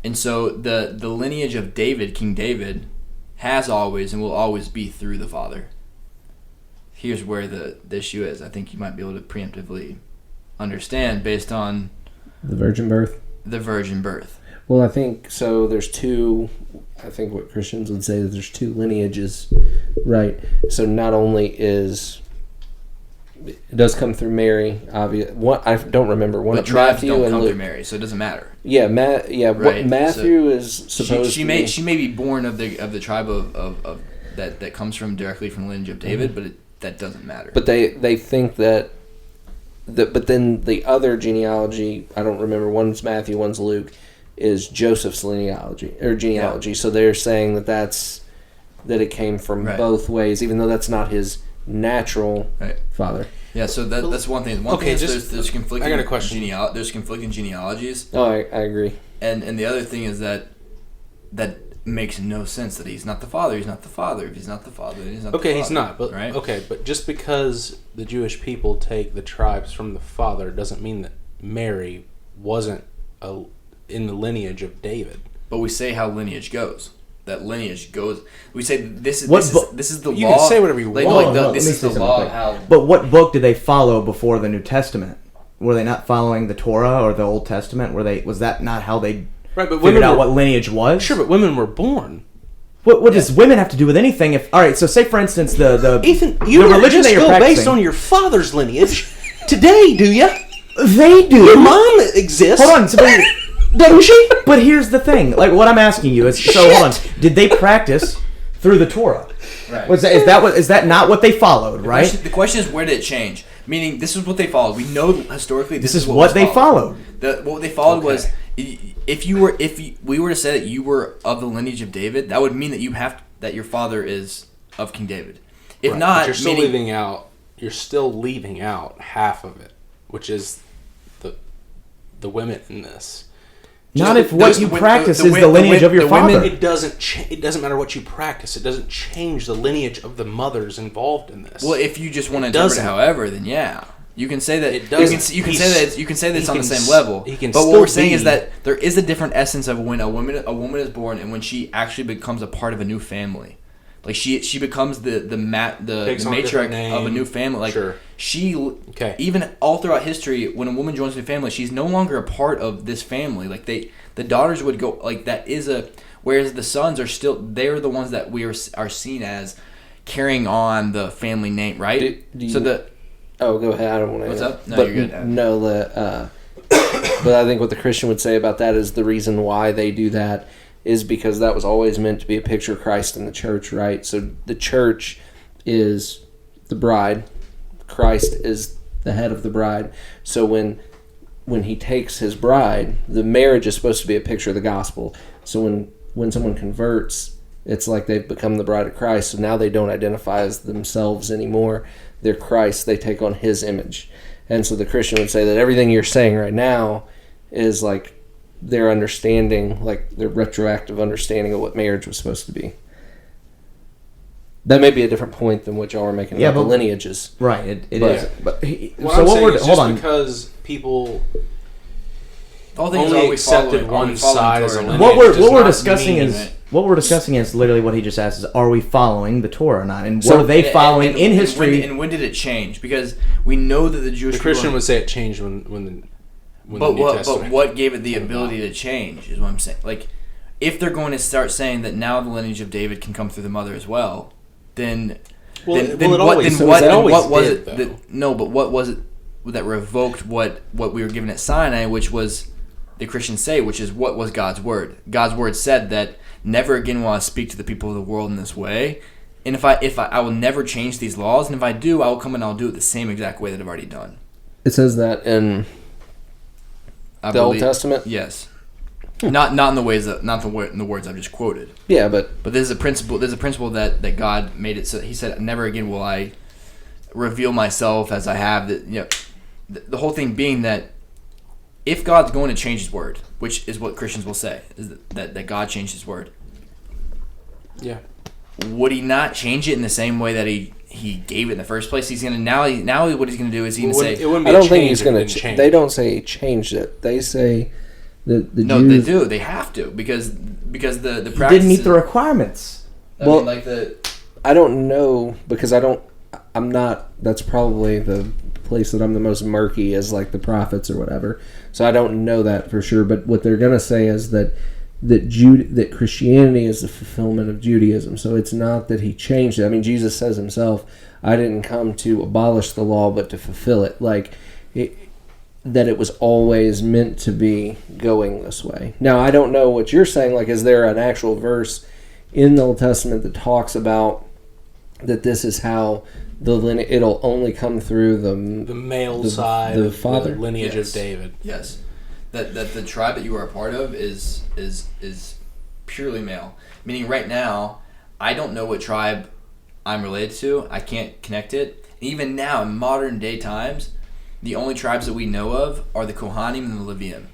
And so the lineage of David, King David, has always and will always be through the father. Here's where the issue is. I think you might be able to preemptively understand based on the virgin birth. The virgin birth. Well, I think so. There's two. I think what Christians would say that there's two lineages, right? So not only it does come through Mary. Obvious. I don't remember one. But tribes don't come through Mary, so it doesn't matter. Yeah, right. Matthew is supposed. She may be born of the tribe of that comes from directly from the lineage of David, but that doesn't matter. But they think that. But then the other genealogy, I don't remember, one's Matthew, one's Luke, is Joseph's genealogy. Yeah. So they're saying that it came from both ways, even though that's not his natural father. Yeah, so that's one thing. One thing is there's conflicting. I got a question. There's conflicting genealogies. Oh, I agree. And the other thing is that makes no sense that he's not the father. He's not the father. If he's not the father, then he's not the father. Okay, he's not. But right? Okay, but just because the Jewish people take the tribes from the father doesn't mean that Mary wasn't in the lineage of David. But we say how lineage goes. That lineage goes. We say this is the law. You can say whatever you want. This is the law. How? But what book did they follow before the New Testament? Were they not following the Torah or the Old Testament? Was that not how they figured out what lineage was? Sure, but women were born. What does women have to do with anything? All right, so say for instance the Ethan, you the don't religion just that you're go practicing, based on your father's lineage today, do you? They do. Your mom exists. Hold on, so doesn't she? But here's the thing. Like what I'm asking you is, hold on. Did they practice through the Torah? Right. Is that not what they followed? Right. The question is, where did it change? Meaning, this is what they followed. We know historically this is what they followed. What they followed was, if we were to say that you were of the lineage of David, that would mean that your father is of King David. If not, but you're still leaving out half of it, which is the women in this. Not if what you practice is the lineage of your father. It doesn't matter what you practice. It doesn't change the lineage of the mothers involved in this. Well, if you just want to interpret it however, then yeah. You can say that it doesn't. You can say that it's on the same level. But what we're saying is that there is a different essence of when a woman is born and when she actually becomes a part of a new family. Like she becomes the matriarch of a new family. Like even all throughout history, when a woman joins a new family, she's no longer a part of this family. Like the daughters would go like that is whereas the sons are still they're the ones that we are seen as carrying on the family name, right? Oh, go ahead. I don't want to. What's up? No, you're good. No, but I think what the Christian would say about that is the reason why they do that is because that was always meant to be a picture of Christ in the church, right? So the church is the bride. Christ is the head of the bride. So when he takes his bride, the marriage is supposed to be a picture of the gospel. So when someone converts, it's like they've become the bride of Christ. So now they don't identify as themselves anymore. They're Christ. They take on his image. And so the Christian would say that everything you're saying right now is like their understanding, like their retroactive understanding of what marriage was supposed to be. That may be a different point than what y'all are making about the lineages. Right, it is. But because people only accepted one side as a lineage. What we're discussing is literally what he just asked: is are we following the Torah or not? And were they following in history? And when did it change? Because we know that the Christian would say it changed when the New Testament. But what gave it the ability to change is what I'm saying. Like, if they're going to start saying that now the lineage of David can come through the mother as well, then what was it that revoked what we were given at Sinai, which was the Christians say, which is what was God's word. God's word said that never again will I speak to the people of the world in this way, and if I will never change these laws, and if I do, I will come and I'll do it the same exact way that I've already done. It says that in the Old Testament. Yes. Not in the words I've just quoted. Yeah, but there's a principle. There's a principle that God made it so He said, "Never again will I reveal myself as I have." That the whole thing being that if God's going to change His word, which is what Christians will say, is that God changed His word. Yeah. Would He not change it in the same way that He gave it in the first place? He's gonna now what He's gonna do is He's gonna say. I don't think He's gonna. They don't say He changed it. They say. They do. They have to because the practice didn't meet the requirements. I don't know because I'm not. That's probably the place that I'm the most murky is like the prophets or whatever. So I don't know that for sure. But what they're gonna say is that Christianity is the fulfillment of Judaism. So it's not that He changed it. I mean, Jesus says Himself, "I didn't come to abolish the law, but to fulfill it." That it was always meant to be going this way. Now, I don't know what you're saying. Like, is there an actual verse in the Old Testament that talks about that this is how it'll only come through the male side the of father? The lineage of David? Yes. That the tribe that you are a part of is purely male. Meaning right now, I don't know what tribe I'm related to. I can't connect it. Even now, in modern day times, the only tribes that we know of are the Kohanim and the Levium.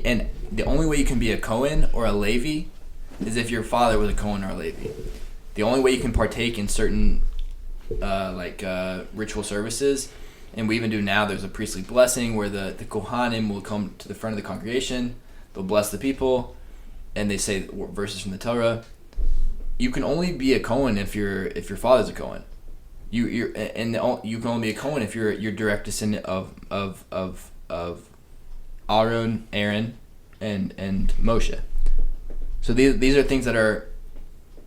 And the only way you can be a Cohen or a Levi is if your father was a Cohen or a Levi. The only way you can partake in certain ritual services, and we even do now, there's a priestly blessing where the Kohanim will come to the front of the congregation, they'll bless the people, and they say verses from the Torah. You can only be a Cohen if your father's a Cohen. You can only be a Cohen if you're direct descendant of Aaron, and Moshe. So these are things that are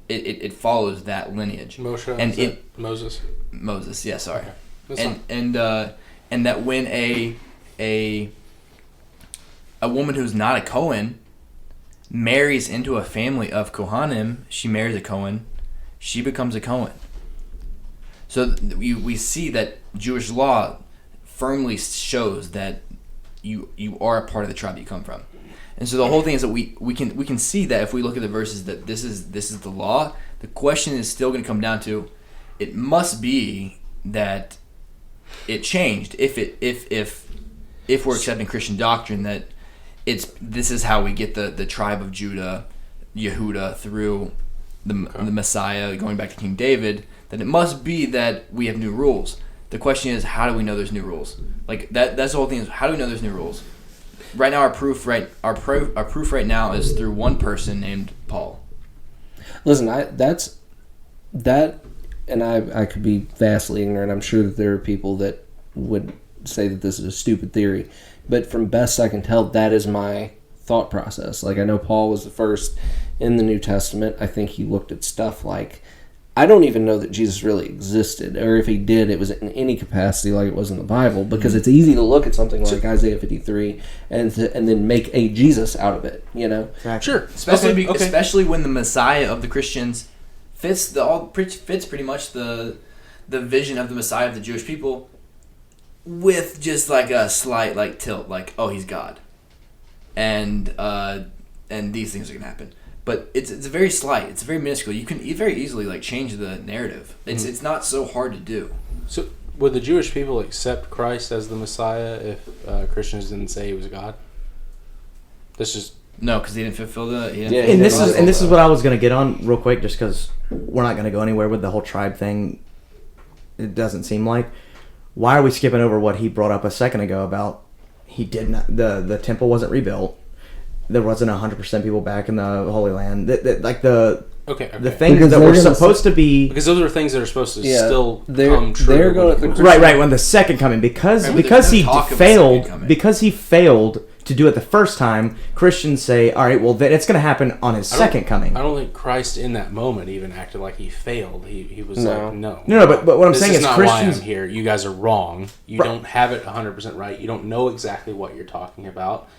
it follows that lineage. Moshe and Moses, yeah, sorry. Okay. And that when a woman who's not a Cohen marries into a family of Kohanim, she marries a Cohen, she becomes a Cohen. So we see that Jewish law firmly shows that you are a part of the tribe you come from. And so the whole thing is that we can see that if we look at the verses that this is the law. The question is still going to come down to, it must be that it changed if we're accepting Christian doctrine that this is how we get the tribe of Judah, Yehuda, through the Messiah going back to King David. Then it must be that we have new rules. The question is, how do we know there's new rules? Like that's the whole thing is, how do we know there's new rules? Right now, our proof right now is through one person named Paul. Listen, and I could be vastly ignorant. I'm sure that there are people that would say that this is a stupid theory, but from best I can tell, that is my thought process. Like, I know Paul was the first in the New Testament. I think he looked at stuff like, I don't even know that Jesus really existed, or if he did, it was in any capacity like it was in the Bible, because it's easy to look at something like Isaiah 53 and then make a Jesus out of it, you know? Sure. Especially when the Messiah of the Christians fits pretty much the vision of the Messiah of the Jewish people, with just like a slight like tilt, like, oh, he's God, and these things are gonna happen. But it's very slight. It's very minuscule. You can very easily like change the narrative. It's not so hard to do. So would the Jewish people accept Christ as the Messiah if Christians didn't say he was God? This is no, because he didn't fulfill the. And this is what I was going to get on real quick, just because we're not going to go anywhere with the whole tribe thing. It doesn't seem like. Why are we skipping over what he brought up a second ago about he did not the temple wasn't rebuilt? There wasn't 100% people back in the Holy Land. The things because that were supposed to be, because those are things that are supposed to still come true. They're going right when the second coming, because he failed to do it the first time. Christians say, all right, well then it's going to happen on his second coming. I don't think Christ in that moment even acted like he failed. He was like, no. But what I'm saying is not Christians, why I'm here. You guys are wrong. You don't have it 100% right. You don't know exactly what you're talking about.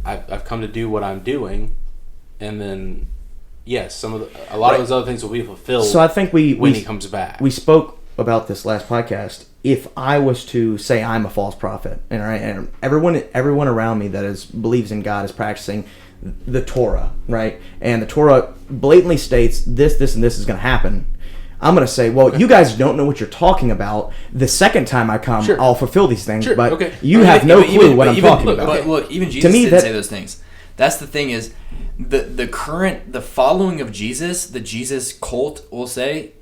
I've come to do what I'm doing, and then yes, a lot of those other things will be fulfilled. So I think when he comes back. We spoke about this last podcast. If I was to say I'm a false prophet, and everyone around me that believes in God is practicing the Torah, right? And the Torah blatantly states this, and this is going to happen. I'm going to say, well, you guys don't know what you're talking about. The second time I come, I'll fulfill these things, but you have no clue what I'm talking about. But look, even Jesus didn't say those things. That's the thing is, the following of Jesus, the Jesus cult will say,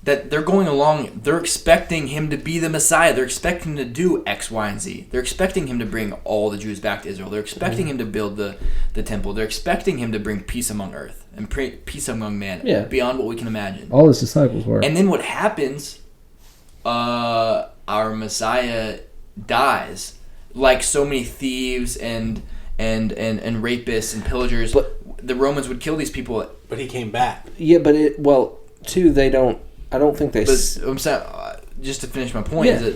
that they're going along, they're expecting him to be the Messiah. They're expecting him to do X, Y, and Z. They're expecting him to bring all the Jews back to Israel. They're expecting him to build the temple. They're expecting him to bring peace among earth and peace among man beyond what we can imagine. All his disciples were. And then what happens, our Messiah dies, like so many thieves and rapists and pillagers. But the Romans would kill these people. But he came back. Yeah, but they don't. I don't think they. But I'm saying, just to finish my point, is that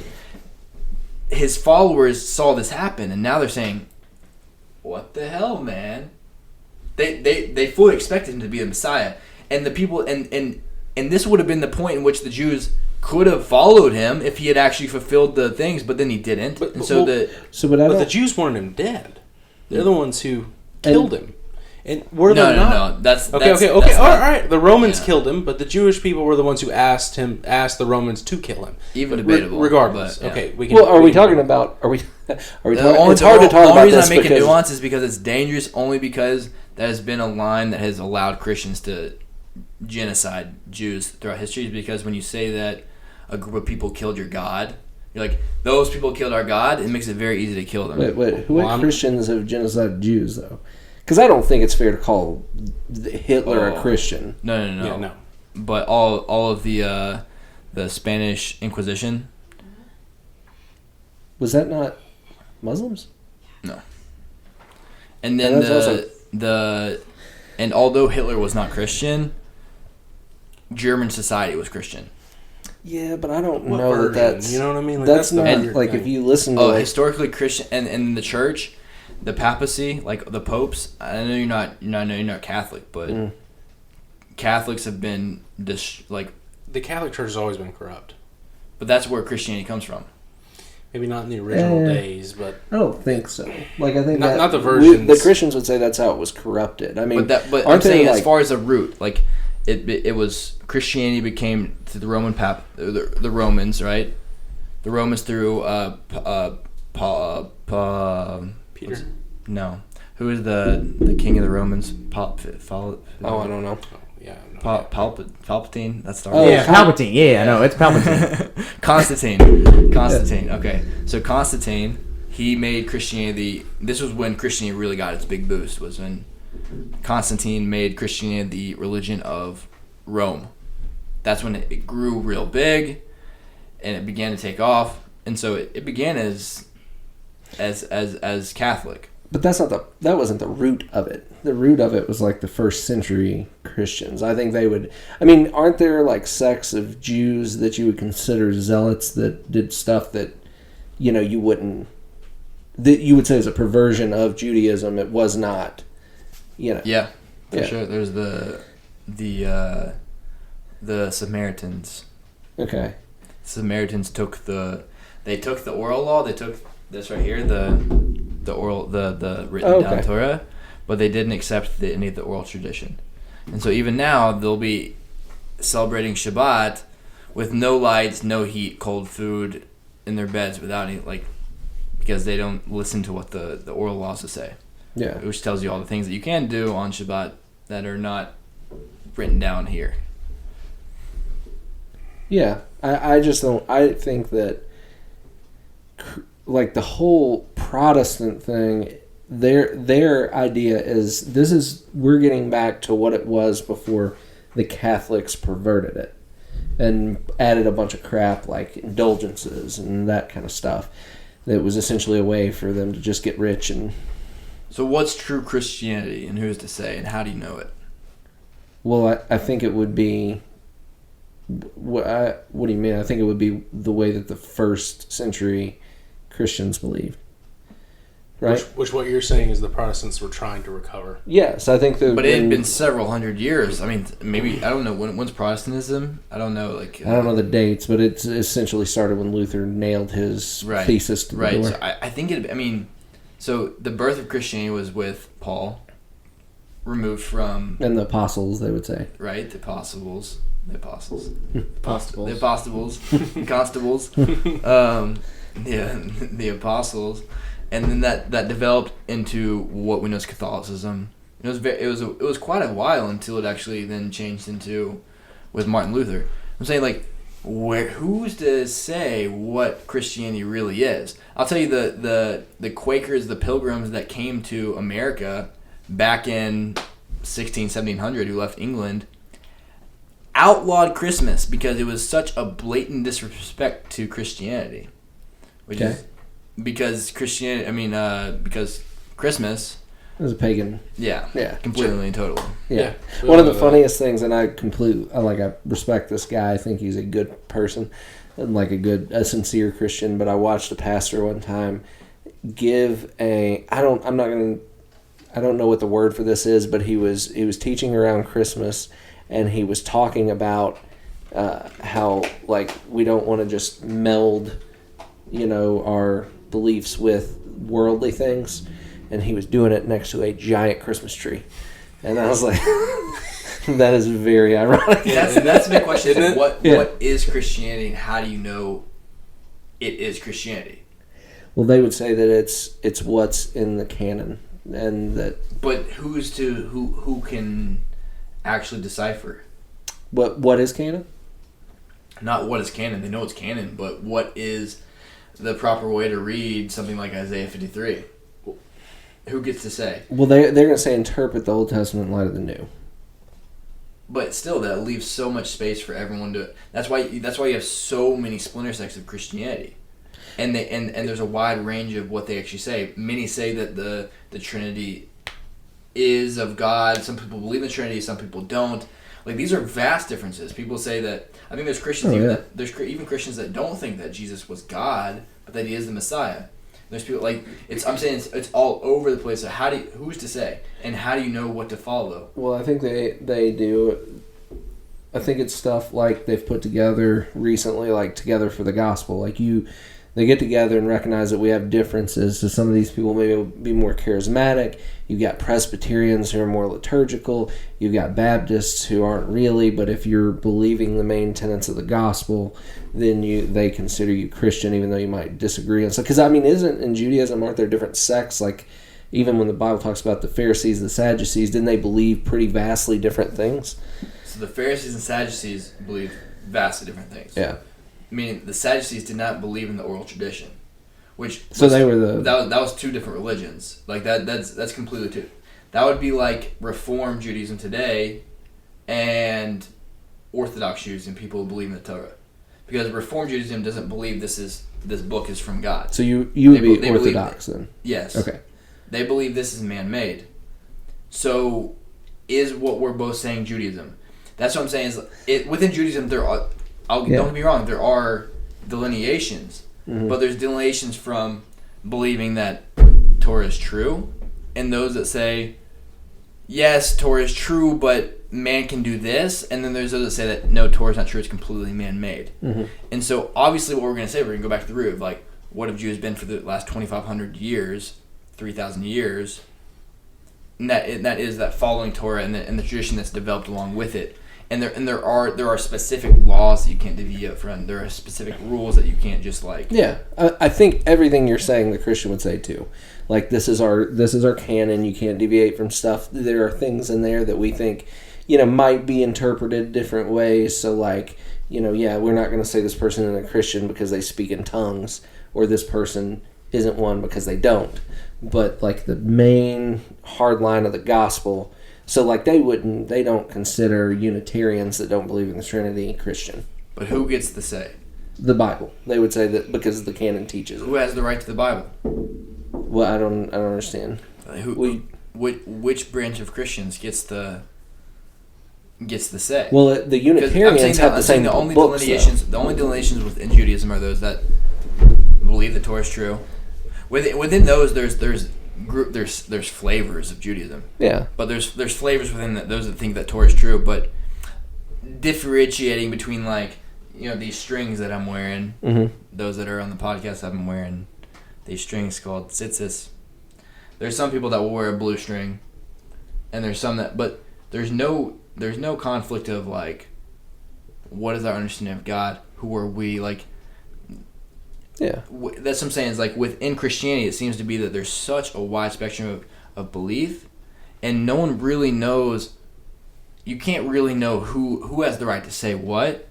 his followers saw this happen, and now they're saying, "What the hell, man?" They fully expected him to be the Messiah, and the people and this would have been the point in which the Jews could have followed him if he had actually fulfilled the things, but then he didn't. But the Jews wanted him dead. They're the ones who killed him. And were they not? No. That's okay. All right. The Romans killed him, but the Jewish people were the ones who asked the Romans to kill him. Even debatable. Regardless. But, okay. Are we talking about? Are we? It's hard to talk about this. The only reason I make a nuance is because it's dangerous. Only because that has been a line that has allowed Christians to genocide Jews throughout history, is because when you say that a group of people killed your God, you're like, those people killed our God, it makes it very easy to kill them. Wait, what Christians have genocided Jews, though? Because I don't think it's fair to call Hitler a Christian. No. Yeah, no. But all of the Spanish Inquisition. Was that not Muslims? No. And then and although Hitler was not Christian, German society was Christian. Yeah, but I don't know that's... You know what I mean? Like, that's not... Like, if you listen to... historically Christian... And in the church, the papacy, like the popes... I know you're not Catholic, but... Catholics have been... the Catholic Church has always been corrupt. But that's where Christianity comes from. Maybe not in the original days, but... I don't think so. Like, I think not the versions... The Christians would say that's how it was corrupted. I mean... But I'm saying, as far as the root, like... It was Christianity became to the Roman the Romans, right? The Romans through Peter? No, who is the king of the Romans? I don't know. Yeah, Palpatine. That's the Palpatine. Yeah, no, it's Palpatine. Constantine. Okay, so Constantine, he made Christianity. This was when Christianity really got its big boost. Was when Constantine made Christianity the religion of Rome. That's when it grew real big, and it began to take off. And so it began as Catholic. But that wasn't the root of it. The root of it was like the first century Christians. I think they would... I mean, aren't there like sects of Jews that you would consider zealots that did stuff that, you wouldn't... that you would say is a perversion of Judaism? It was not... Yeah, for sure. There's the Samaritans. Okay. Samaritans took the oral law. They took this right here, the oral, the written down Torah, but they didn't accept any of the oral tradition. And so even now they'll be celebrating Shabbat with no lights, no heat, cold food in their beds without any because they don't listen to what the oral laws say. Yeah. Which tells you all the things that you can do on Shabbat that are not written down here. Yeah. I just don't... I think that, like, the whole Protestant thing, their idea is... We're getting back to what it was before the Catholics perverted it and added a bunch of crap like indulgences and that kind of stuff. That was essentially a way for them to just get rich and... So what's true Christianity, and who's to say, and how do you know it? Well, I think it would be... What do you mean? I think it would be the way that the first century Christians believed. Right? Which what you're saying is the Protestants were trying to recover. Yes, I think that... But it had been several hundred years. I mean, maybe... I don't know. When's Protestantism? I don't know. I don't know the dates, but it essentially started when Luther nailed his thesis to the door. So I think it... I mean... So the birth of Christianity was with Paul, removed from... And the apostles, they would say. Right, the apostles. The apostles. Constables. The apostles. And then that developed into what we know as Catholicism. It was quite a while until it actually then changed into with Martin Luther. I'm saying, like, who's to say what Christianity really is? I'll tell you, the Quakers, the Pilgrims that came to America back in 1700, who left England, outlawed Christmas because it was such a blatant disrespect to Christianity. Which is because Christianity, because Christmas... It was a pagan. Yeah. Completely and totally. Yeah. One of the funniest things, and I respect this guy. I think he's a good person and a sincere Christian. But I watched a pastor one time give I don't know what the word for this is, but he was teaching around Christmas, and he was talking about how we don't want to just meld, our beliefs with worldly things. And he was doing it next to a giant Christmas tree. And I was like, that is very ironic. That's the big question. Isn't it? What is Christianity, and how do you know it is Christianity? Well, they would say that it's what's in the canon. and that. But who can actually decipher? What is canon? Not what is canon. They know it's canon, but what is the proper way to read something like Isaiah 53? Who gets to say? Well, they're going to say interpret the Old Testament in light of the New. But still, that leaves so much space for everyone to. That's why you have so many splinter sects of Christianity, and there's a wide range of what they actually say. Many say that the Trinity is of God. Some people believe in the Trinity. Some people don't. Like, these are vast differences. People say that. I think there's Christians there's even Christians that don't think that Jesus was God, but that he is the Messiah. There's people like I'm saying it's all over the place. So who's to say, and how do you know what to follow? Well, I think they do. I think it's stuff like they've put together recently, like Together for the Gospel. Like they get together and recognize that we have differences. So some of these people may be more charismatic. You've got Presbyterians who are more liturgical. You've got Baptists who aren't really, but if you're believing the main tenets of the gospel, then they consider you Christian, even though you might disagree. And so, because isn't in Judaism, aren't there different sects? Like, even when the Bible talks about the Pharisees, the Sadducees, didn't they believe pretty vastly different things? So the Pharisees and Sadducees believed vastly different things. Yeah. Meaning the Sadducees did not believe in the oral tradition, they were that was two different religions. Like that's completely two. That would be like Reform Judaism today, and Orthodox Jews and people who believe in the Torah, because Reform Judaism doesn't believe this book is from God. So you would be Orthodox then? Yes. Okay. They believe this is man-made. So, is what we're both saying Judaism? That's what I'm saying. Within Judaism there are. Don't get me wrong, there are delineations, but there's delineations from believing that Torah is true, and those that say, yes, Torah is true, but man can do this, and then there's those that say that, no, Torah is not true, it's completely man-made. Mm-hmm. And so, obviously, what we're going to say, we're going to go back to the root of, like, what have Jews been for the last 2,500 years, 3,000 years, and that is that following Torah and the tradition that's developed along with it. And there are specific laws that you can't deviate from. There are specific rules that you can't just like. Yeah, I think everything you're saying the Christian would say too. Like this is our canon. You can't deviate from stuff. There are things in there that we think, might be interpreted different ways. So like, we're not going to say this person is a Christian because they speak in tongues, or this person isn't one because they don't. But like the main hard line of the gospel. So, like, they don't consider Unitarians that don't believe in the Trinity Christian. But who gets the say? The Bible. They would say that because the canon teaches it. Who has the right to the Bible? Well, I don't understand. Which branch of Christians gets the say? Well, the Unitarians have the same books, The only delineations within Judaism are those that believe the Torah is true. Within those, there's flavors of Judaism. Yeah. But there's flavors within those that think that Torah is true, but differentiating between like, these strings that I'm wearing, those that are on the podcast I've been wearing, these strings called tzitzis. There's some people that will wear a blue string, and there's some that, but there's no conflict of like, what is our understanding of God? Who are we? Like, yeah, that's what I'm saying. Is like within Christianity, it seems to be that there's such a wide spectrum of belief, and no one really knows. You can't really know who has the right to say what,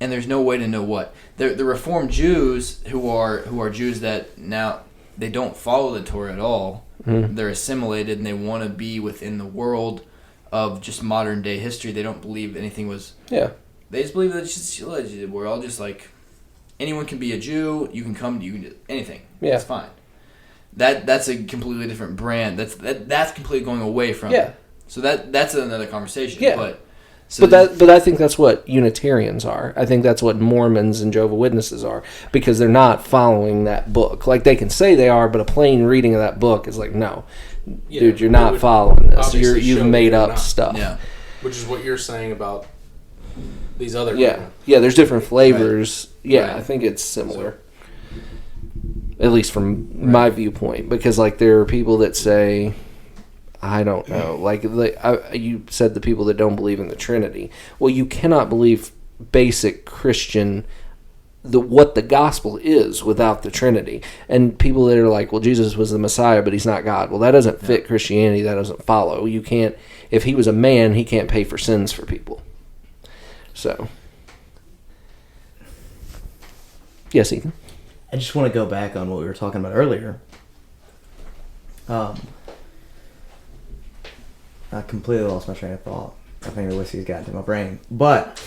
and there's no way to know what. The Reformed Jews who are Jews that now they don't follow the Torah at all. Mm-hmm. They're assimilated and they want to be within the world of just modern day history. They don't believe anything was. Yeah. They just believe that we're all just like. Anyone can be a Jew. You can do anything. Yeah, it's fine. That's a completely different brand. That's completely going away from. Yeah. So that's another conversation. Yeah. But I think that's what Unitarians are. I think that's what Mormons and Jehovah's Witnesses are, because they're not following that book. Like they can say they are, but a plain reading of that book is like, no, dude, you're not following this. You've made up stuff. Yeah. Which is what you're saying about these other people. Yeah, there's different flavors. Right. Yeah, right. I think it's similar. At least from my viewpoint. Because, like, there are people that say, I don't know. Like, you said the people that don't believe in the Trinity. Well, you cannot believe basic Christian what the gospel is without the Trinity. And people that are like, well, Jesus was the Messiah, but he's not God. Well, that doesn't fit Christianity. That doesn't follow. You can't, if he was a man, he can't pay for sins for people. So, yes, Ethan. I just want to go back on what we were talking about earlier. I completely lost my train of thought. I think the whiskey's got into my brain. But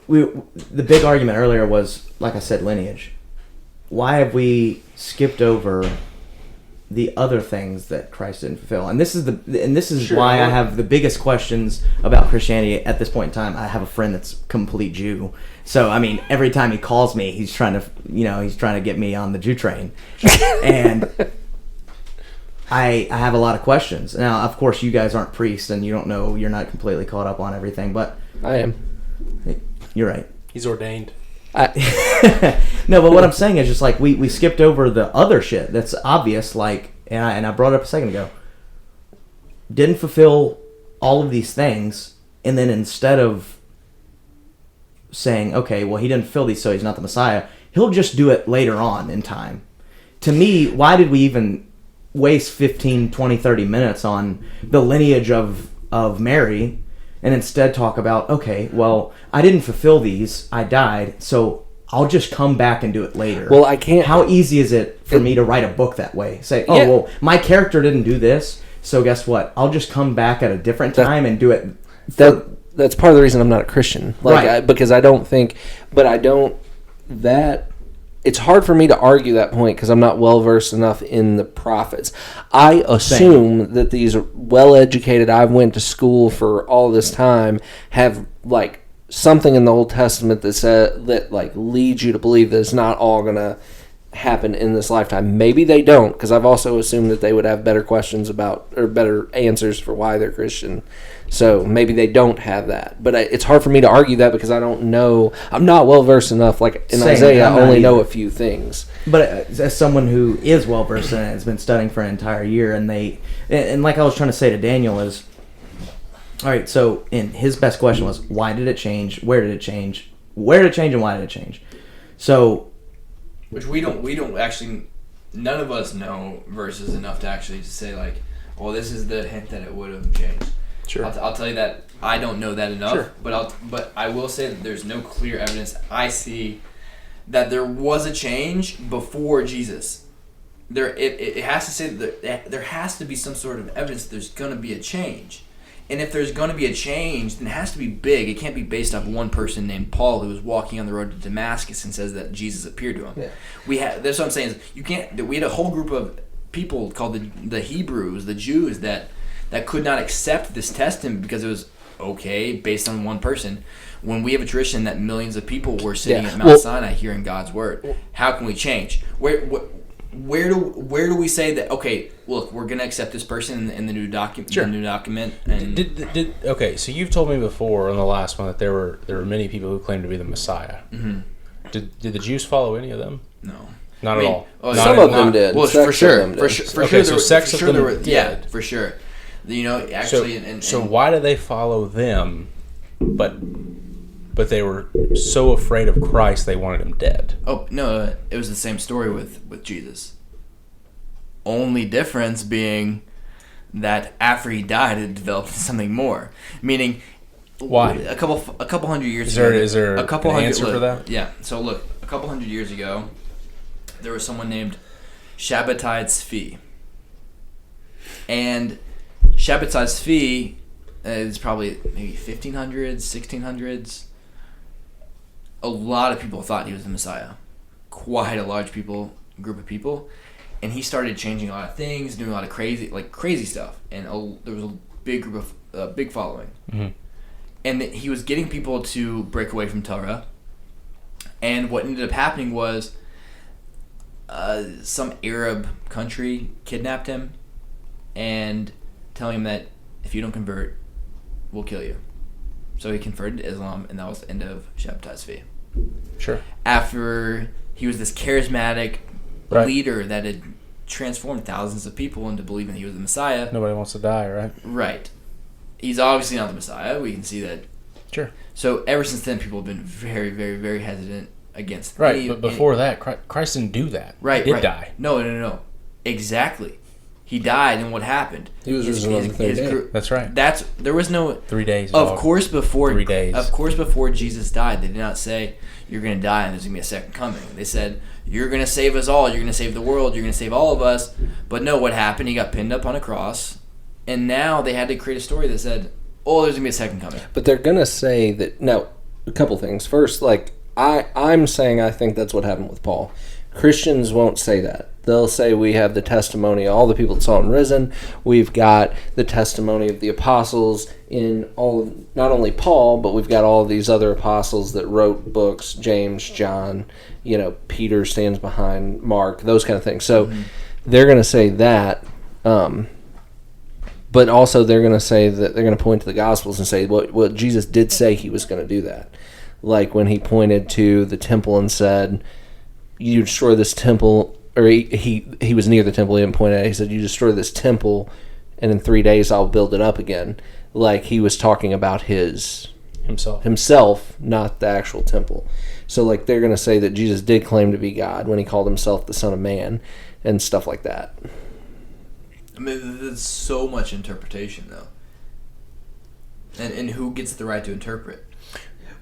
the big argument earlier was, like I said, lineage. Why have we skipped over the other things that Christ didn't fulfill? And this is Sure. why I have the biggest questions about Christianity at this point in time. I have a friend that's a complete Jew. So, I mean, every time he calls me, he's trying to get me on the Jew train. And I have a lot of questions. Now, of course, you guys aren't priests and you don't know, you're not completely caught up on everything, but I am. You're right. He's ordained. No, but what I'm saying is just like we skipped over the other shit that's obvious, like, and I brought it up a second ago. Didn't fulfill all of these things, and then instead of saying, okay, well, he didn't fulfill these, so he's not the Messiah, he'll just do it later on in time. To me, why did we even waste 15, 20, 30 minutes on the lineage of Mary, and instead talk about, okay, well, I didn't fulfill these, I died, so I'll just come back and do it later. Well, I can't. How easy is it for me to write a book that way? Say, well, my character didn't do this, so guess what? I'll just come back at a different time and do it. That's part of the reason I'm not a Christian. Right. Because I don't think, it's hard for me to argue that point because I'm not well versed enough in the prophets. I assume that these well-educated, I've went to school for all this time, have like something in the Old Testament that leads you to believe that it's not all gonna happen in this lifetime. Maybe they don't, because I've also assumed that they would have better questions about or better answers for why they're Christian. So maybe they don't have that, but it's hard for me to argue that because I don't know. I'm not well versed enough. Like in Isaiah, I only know a few things. But as someone who is well versed in it, has been studying for an entire year, and like I was trying to say to Daniel is, all right. So his best question was, why did it change? Where did it change? Where did it change, and why did it change? So, which we don't actually, none of us know verses enough to actually say like, well, this is the hint that it would have changed. Sure. I'll tell you that I don't know that enough. Sure. But I will say that there's no clear evidence I see that there was a change before Jesus. It has to say that there has to be some sort of evidence that there's going to be a change. And if there's going to be a change, then it has to be big. It can't be based off one person named Paul who was walking on the road to Damascus and says that Jesus appeared to him. Yeah. That's what I'm saying. We had a whole group of people called the Hebrews, the Jews, that could not accept this testament because it was okay based on one person. When we have a tradition that millions of people were sitting at Mount Sinai hearing God's word, how can we change? Where do we say that? Okay, look, we're gonna accept this person in the new document. Sure. The new document. And okay? So you've told me before on the last one that there were many people who claimed to be the Messiah. Mm-hmm. Did the Jews follow any of them? No. Not at all. Some of them did. Well, for sure. For Okay, sure. so sects of them did. Yeah, for sure. You know, actually. So why do they follow them, but they were so afraid of Christ they wanted him dead? Oh no, it was the same story with Jesus. Only difference being that after he died, it developed something more. Meaning, why? A couple hundred years ago. Is there a couple an hundred answer for that? Yeah. So look, a couple hundred years ago, there was someone named Shabbatai Tzvi, and Shabbatai Tzvi is probably maybe 1500s, 1600s. A lot of people thought he was the Messiah. Quite a large group of people. And he started changing a lot of things, doing a lot of crazy stuff. And there was a big group of, big following. Mm-hmm. And he was getting people to break away from Torah. And what ended up happening was some Arab country kidnapped him and telling him that if you don't convert, we'll kill you. So he converted to Islam, and that was the end of Shabbatai Tzvi. Sure. After he was this charismatic leader that had transformed thousands of people into believing he was the Messiah. Nobody wants to die, right? Right. He's obviously not the Messiah. We can see that. Sure. So ever since then, people have been very, very, very hesitant against. Right, but before that, Christ didn't do that. Right, he did die. No. Exactly. He died, and what happened? He was risen on the third day. That's right. There was no 3 days. Of course, before 3 days. Of course, before Jesus died, they did not say you're going to die and there's going to be a second coming. They said you're going to save us all. You're going to save the world. You're going to save all of us. But no, what happened? He got pinned up on a cross, and now they had to create a story that said, "Oh, there's going to be a second coming." But they're going to say that. Now, a couple things. First, like I'm saying, I think that's what happened with Paul. Christians won't say that. They'll say we have the testimony of all the people that saw him risen. We've got the testimony of the apostles in all, not only Paul, but we've got all of these other apostles that wrote books, James, John, Peter stands behind Mark, those kind of things. So they're going to say that, but also they're going to say that they're going to point to the Gospels and say, well, Jesus did say he was going to do that. Like when he pointed to the temple and said, you destroy this temple, or he was near the temple, he didn't point at it, he said, you destroy this temple, and in 3 days I'll build it up again. Like he was talking about himself, not the actual temple. So like they're going to say that Jesus did claim to be God when he called himself the Son of Man and stuff like that. I mean, there's so much interpretation, though. And who gets the right to interpret?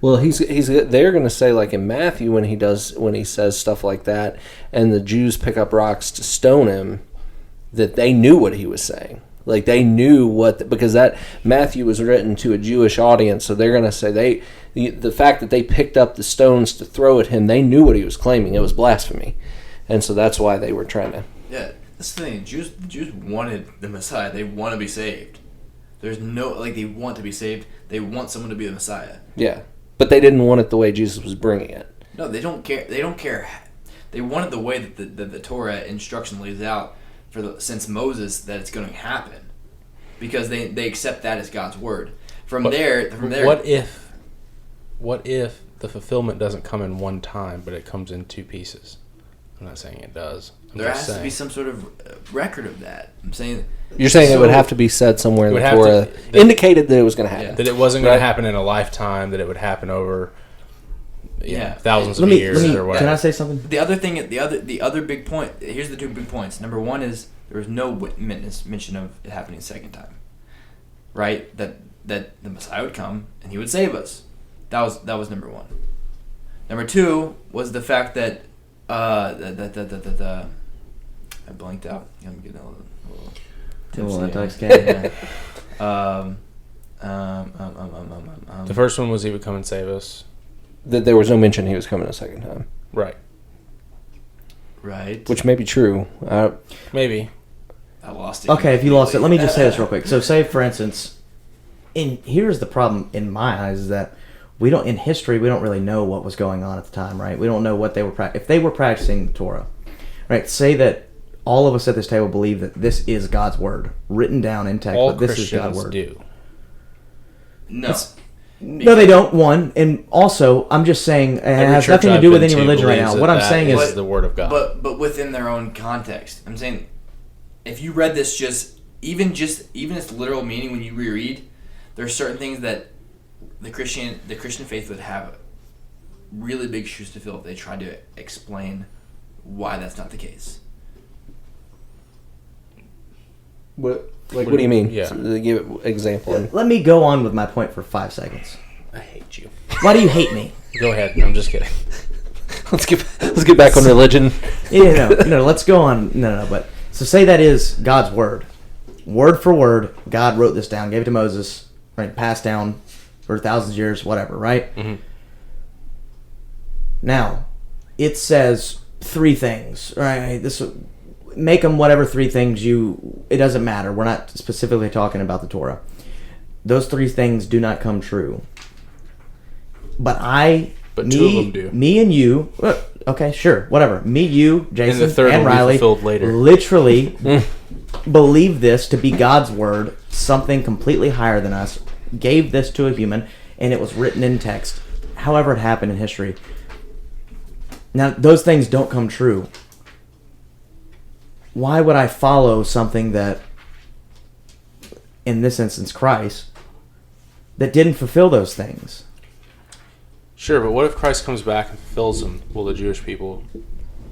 Well, they're going to say, like in Matthew when he says stuff like that, and the Jews pick up rocks to stone him, that they knew what he was saying. Like they knew because that Matthew was written to a Jewish audience, so they're going to say the fact that they picked up the stones to throw at him, they knew what he was claiming. It was blasphemy, and so that's why they were trying to. Yeah, that's the thing. The Jews wanted the Messiah. They want to be saved. There's no they want to be saved. They want someone to be the Messiah. Yeah. But they didn't want it the way Jesus was bringing it. No, they don't care. They don't care. They want it the way that the Torah instruction lays out since Moses, that it's going to happen, because they accept that as God's word. From there. What if the fulfillment doesn't come in one time, but it comes in two pieces? I'm not saying it does. There has to be some sort of record of that. I'm saying. You're saying it would have to be said somewhere in the Torah, indicated that it was going to happen. Yeah, that it wasn't going to happen in a lifetime, that it would happen over thousands of years or whatever. Can I say something? The other thing, the other big point, here's the two big points. Number one is there was no mention of it happening a second time. Right? That the Messiah would come and he would save us. That was number one. Number two was the fact that I blanked out. I'm getting a little tipsy. The first one was he would come and save us. That there was no mention he was coming a second time. Right. Which may be true. Maybe. I lost it. Okay, if you lost it, let me just say this real quick. So say, for instance, here's the problem in my eyes, is that in history, we don't really know what was going on at the time, right? We don't know what they were if they were practicing the Torah, right? Say that all of us at this table believe that this is God's word, written down in text, but this is God's word. Do. No. No, they don't, one. And also, I'm just saying, it has nothing to do with any religion right now. What I'm saying is the word of God. But within their own context. I'm saying, if you read this even its literal meaning when you reread, there are certain things that the Christian faith would have really big shoes to fill if they tried to explain why that's not the case. What do you mean? Yeah. So give an example. Let me go on with my point for 5 seconds. I hate you. Why do you hate me? Go ahead. I'm just kidding. Let's get back on religion. No, let's go on. No, but so say that is God's word. Word for word, God wrote this down, gave it to Moses, right? Passed down for thousands of years, whatever, right? Mm-hmm. Now, it says 3 things, right? Make them whatever 3 things it doesn't matter. We're not specifically talking about the Torah. Those 3 things do not come true. But 2 of them do. Me and you, okay, sure, whatever. Me, you, Jason, and the third and Riley, later. Literally believe this to be God's word, something completely higher than us, gave this to a human, and it was written in text. However it happened in history. Now, those things don't come true. Why would I follow something that, in this instance, Christ, that didn't fulfill those things? Sure, but what if Christ comes back and fulfills them? Will the Jewish people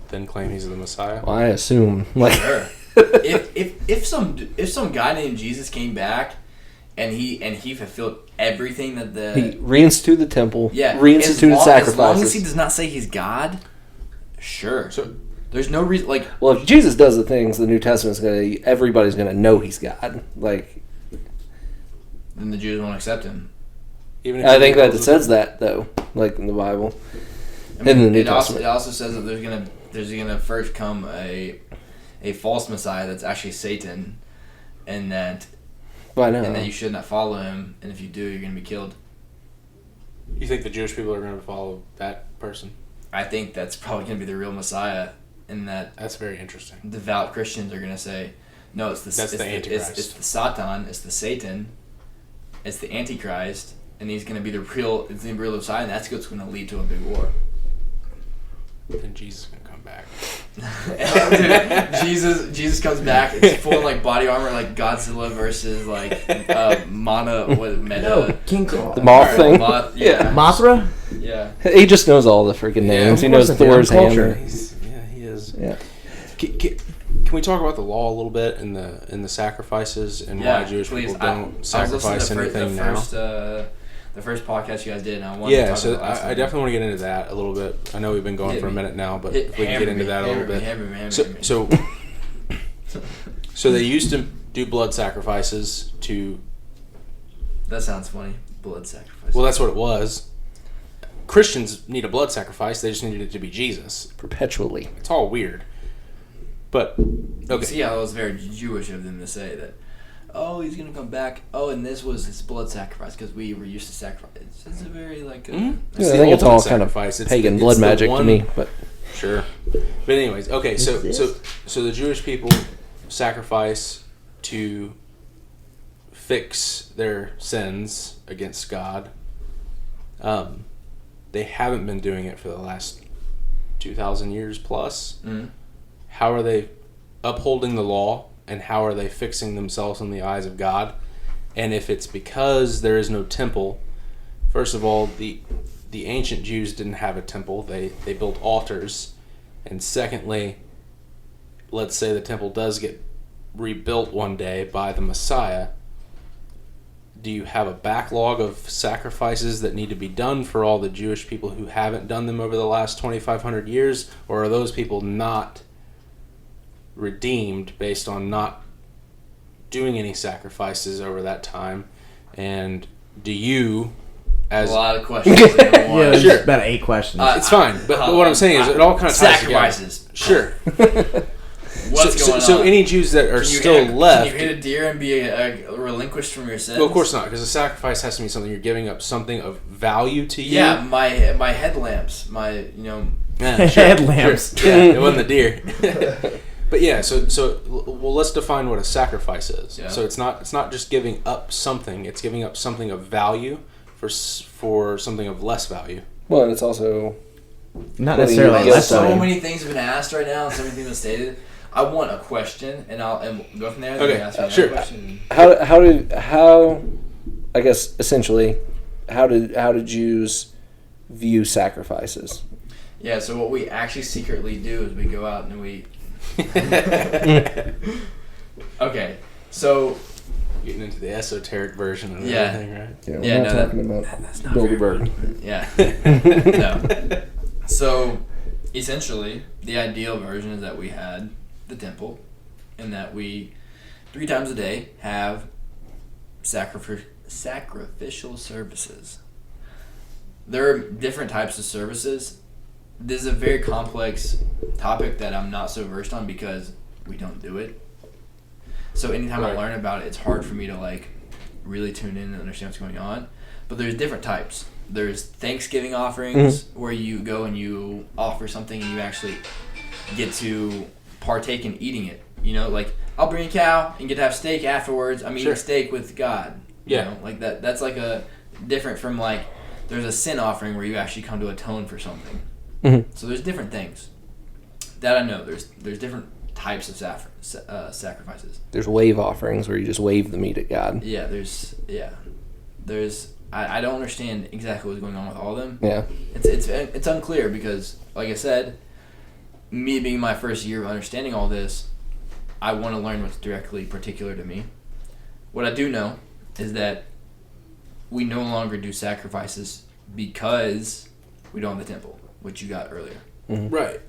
then claim he's the Messiah? Well, I assume. Like, sure. if some guy named Jesus came back and he fulfilled everything that he reinstituted the temple. Yeah, reinstituted sacrifices. As long as he does not say he's God, sure. So there's no reason. Like, well, if Jesus does the things the New Testament's everybody's gonna know he's God. Like, then the Jews won't accept him. Even I think that it says that though, like in the Bible, I mean, in the New it Testament. also says that there's gonna first come a false Messiah that's actually Satan, and that you should not follow him, and if you do, you're gonna be killed. You think the Jewish people are going to follow that person? I think that's probably gonna be the real Messiah, and that's very interesting. Devout Christians are gonna say, no, it's the Antichrist. It's the Satan, it's the Satan, it's the Antichrist. And he's going to be the real Messiah, and that's what's going to lead to a big war. Then Jesus is going to come back. Dude, Jesus comes back. It's full of like body armor, like Godzilla versus like King Kong. The moth thing. Yeah. Mothra. Yeah. He just knows all the freaking names. He knows Thor's hammer. He is. Yeah. Can we talk about the law a little bit and the sacrifices and why Jewish people don't sacrifice anything now? The first podcast you guys did, and I wanted to talk about that. I definitely want to get into that a little bit. I know we've been going for a minute now, but if we can get into that a little bit. So they used to do blood sacrifices to... That sounds funny. Blood sacrifice. Well, that's what it was. Christians need a blood sacrifice. They just needed it to be Jesus. Perpetually. It's all weird. But, okay. See how it was very Jewish of them to say that, oh, he's going to come back. Oh, and this was his blood sacrifice because we were used to sacrifice. It's a very, like... I think it's all kind of pagan blood magic to me. But sure. But anyways, okay, so the Jewish people sacrifice to fix their sins against God. They haven't been doing it for the last 2,000 years plus. Mm. How are they upholding the law, and how are they fixing themselves in the eyes of God? And if it's because there is no temple, first of all, the ancient Jews didn't have a temple. They built altars. And secondly, let's say the temple does get rebuilt one day by the Messiah. Do you have a backlog of sacrifices that need to be done for all the Jewish people who haven't done them over the last 2,500 years? Or are those people not redeemed based on not doing any sacrifices over that time? And do you, as a lot of questions in one. Yeah, sure. About 8 questions. It's fine, but what I'm saying is it all kind of ties sacrifices together. Sure. What's going on? So any Jews that are still left, can you hit a deer and be relinquished from your sins? well, of course not, because a sacrifice has to be something you're giving up, something of value to you. Yeah, my headlamps, Headlamps. Sure. Yeah, it wasn't the deer. But yeah, so well, let's define what a sacrifice is. Yeah. So it's not just giving up something; it's giving up something of value for something of less value. Well, and it's also not necessarily less value. So many things have been asked right now, and so many things have been stated. I want a question, and we'll go from there. Okay, ask me sure. Question. How I guess essentially, how do Jews view sacrifices? Yeah, so what we actually secretly do is we go out and we. Okay, so getting into the esoteric version of everything, right? Yeah, we're not talking about Bilderberg. Yeah. No. So, essentially, the ideal version is that we had the temple, and that we 3 times a day have sacrificial services. There are different types of services. This is a very complex topic that I'm not so versed on because we don't do it. So anytime I learn about it, it's hard for me to really tune in and understand what's going on. But there's different types. There's Thanksgiving offerings where you go and you offer something and you actually get to partake in eating it. I'll bring a cow and get to have steak afterwards. I'm eating steak with God. You know, like that. That's a different from there's a sin offering where you actually come to atone for something. Mm-hmm. So there's different things that I know. There's different types of sacrifices. There's wave offerings where you just wave the meat at God. Yeah, there's I don't understand exactly what's going on with all of them. Yeah. It's unclear because, like I said, me being my first year of understanding all this, I want to learn what's directly particular to me. What I do know is that we no longer do sacrifices because we don't have the temple, which you got earlier. Mm-hmm. Right.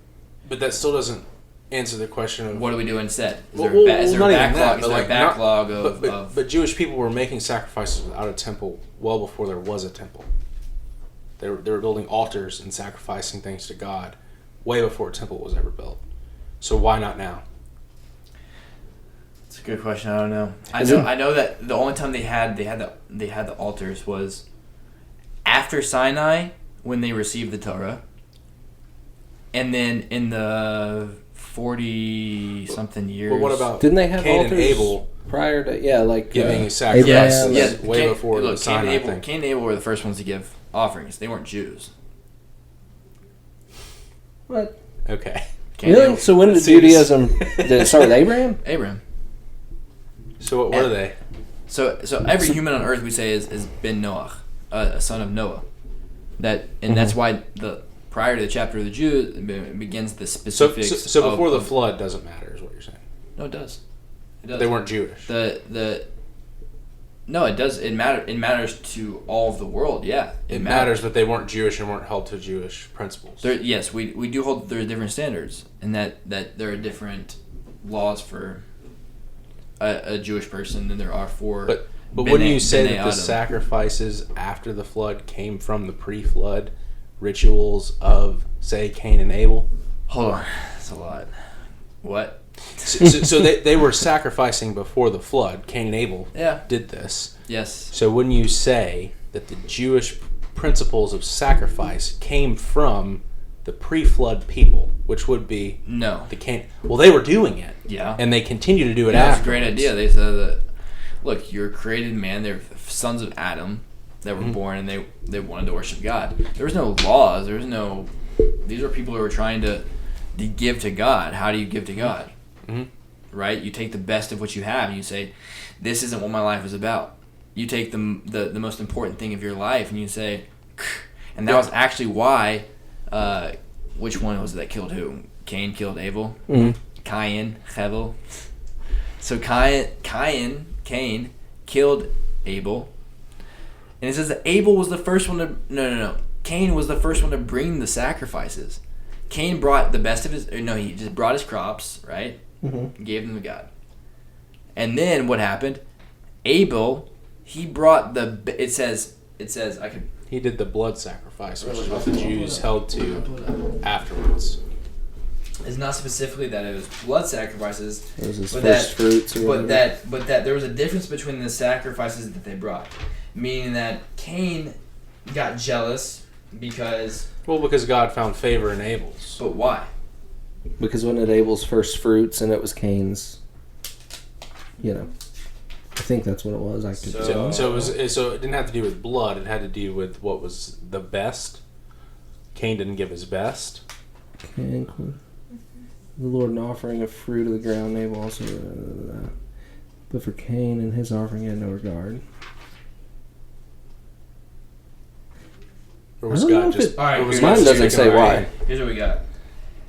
But that still doesn't answer the question of... What do we do instead? Is there a backlog of... But Jewish people were making sacrifices without a temple well before there was a temple. They were building altars and sacrificing things to God way before a temple was ever built. So why not now? It's a good question. I don't know. I know that the only time they had the altars was after Sinai when they received the Torah, and then in the 40-something years. But what about didn't they have Cain altars and Abel prior to giving sacrifices way before the Sinai thing? Cain and Abel were the first ones to give offerings. They weren't Jews. What? Okay. Really? So when did Judaism... Did it start with Abraham? Abraham. So what are they? So every human on earth we say is Ben Noach, a son of Noah. That's why prior to the chapter of the Jews it begins the specifics. So before the flood doesn't matter, is what you're saying? No, it does. It does. They weren't Jewish. No, it does. It matters to all of the world. Yeah, it matters, but they weren't Jewish and weren't held to Jewish principles. Yes, we do hold that there are different standards, and that there are different laws for a Jewish person than there are for. But wouldn't you say that the sacrifices after the flood came from the pre-flood rituals of, say, Cain and Abel? Hold on, that's a lot. What? So they were sacrificing before the flood. Cain and Abel did this. Yes. So wouldn't you say that the Jewish principles of sacrifice came from the pre-flood people, which would be the Cain? Well, they were doing it. Yeah. And they continue to do it That's afterwards. a great idea. They said that, look, you're a created man. They're sons of Adam that were born, and they wanted to worship God. There was no laws. There was no... These are people who were trying to give to God. How do you give to God? Mm-hmm. Right? You take the best of what you have, and you say, this isn't what my life is about. You take the most important thing of your life, and you say... And that was actually why... which one was it that killed who? Cain killed Abel? Mm-hmm. Cain, Hevel. So Cain killed Abel. And it says that Abel was the first one to... No. Cain was the first one to bring the sacrifices. Cain brought the best of his... he just brought his crops, right? Mm-hmm. Gave them to God. And then what happened? Abel, he brought the... It says I could... He did the blood sacrifice, which is what the Jews held to afterwards. It's not specifically that it was blood sacrifices, it was his first fruits, but that there was a difference between the sacrifices that they brought, meaning that Cain got jealous because God found favor in Abel's. But why? Because when it Abel's first fruits and it was Cain's, I think that's what it was. So it didn't have to do with blood. It had to do with what was the best. Cain didn't give his best. Cain, the Lord an offering of fruit of the ground. Abel also, but for Cain and his offering he had no regard. Or was God just? All right, mine doesn't say why. Here's what we got.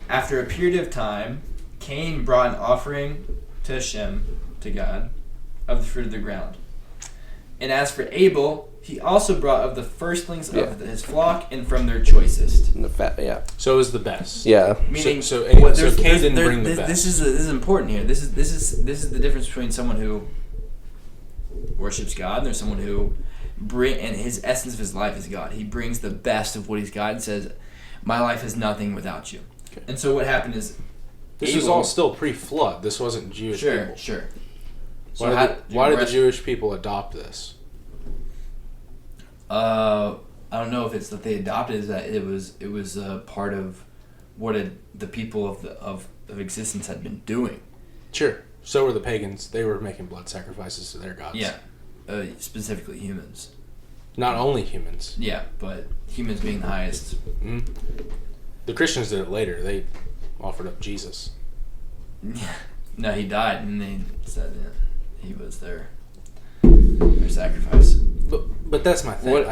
After a period of time, Cain brought an offering to Hashem, to God, of the fruit of the ground. And as for Abel, he also brought of the firstlings of his flock and from their choicest. And the fat, So it was the best. Yeah. Meaning, so Cain didn't bring the best. This is important here. This is the difference between someone who worships God and there's someone who and his essence of his life is God. He brings the best of what he's got and says, "My life is nothing without you." Okay. And so what happened is, this was all still pre-flood. This wasn't Jewish people. Sure. Why did the Jewish people adopt this? I don't know if it's that they adopted it, that it was part of what the people of existence had been doing. Sure. So were the pagans. They were making blood sacrifices to their gods. Yeah. Specifically humans. Not only humans. Yeah, but humans being the highest. Mm-hmm. The Christians did it later. They offered up Jesus. Yeah. No, he died, and they said that he was their sacrifice. But that's my thing. What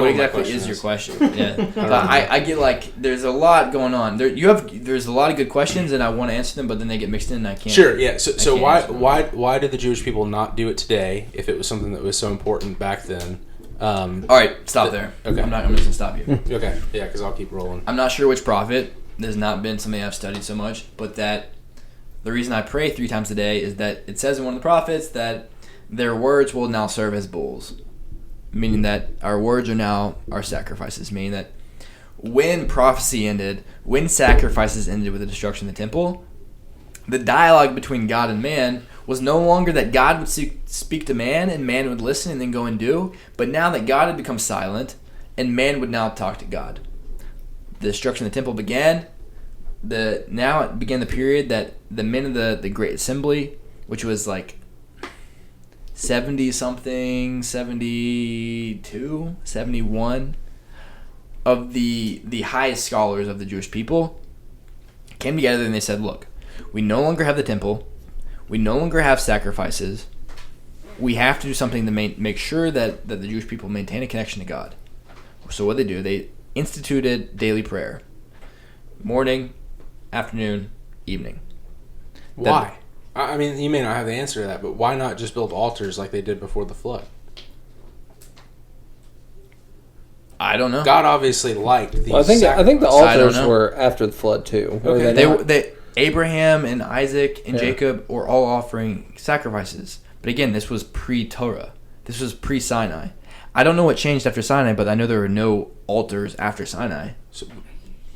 exactly is your question? Yeah, I get like there's a lot going on. There's a lot of good questions, and I want to answer them, but then they get mixed in, and I can't. Sure, yeah. So why did the Jewish people not do it today if it was something that was so important back then? All right, stop there. Okay, I'm just gonna stop you. Okay, yeah, because I'll keep rolling. I'm not sure which prophet. There's not been something I've studied so much, but that the reason I pray 3 times a day is that it says in one of the prophets that their words will now serve as bulls, meaning that our words are now our sacrifices, meaning that when prophecy ended, when sacrifices ended with the destruction of the temple, the dialogue between God and man was no longer that God would speak to man and man would listen and then go and do, but now that God had become silent and man would now talk to God. The destruction of the temple began. Now it began the period that the men of the Great Assembly, which was like 70-something, 72, 71 of the highest scholars of the Jewish people came together and they said, look, we no longer have the temple. We no longer have sacrifices. We have to do something to make sure that the Jewish people maintain a connection to God. So what they instituted daily prayer. Morning, afternoon, evening. Why? I mean, you may not have the answer to that, but why not just build altars like they did before the flood? I don't know. God obviously liked these. Well, I think the altars were after the flood too. Okay. Abraham and Isaac and Jacob were all offering sacrifices. But again, this was pre-Torah. This was pre-Sinai. I don't know what changed after Sinai, but I know there were no altars after Sinai. So,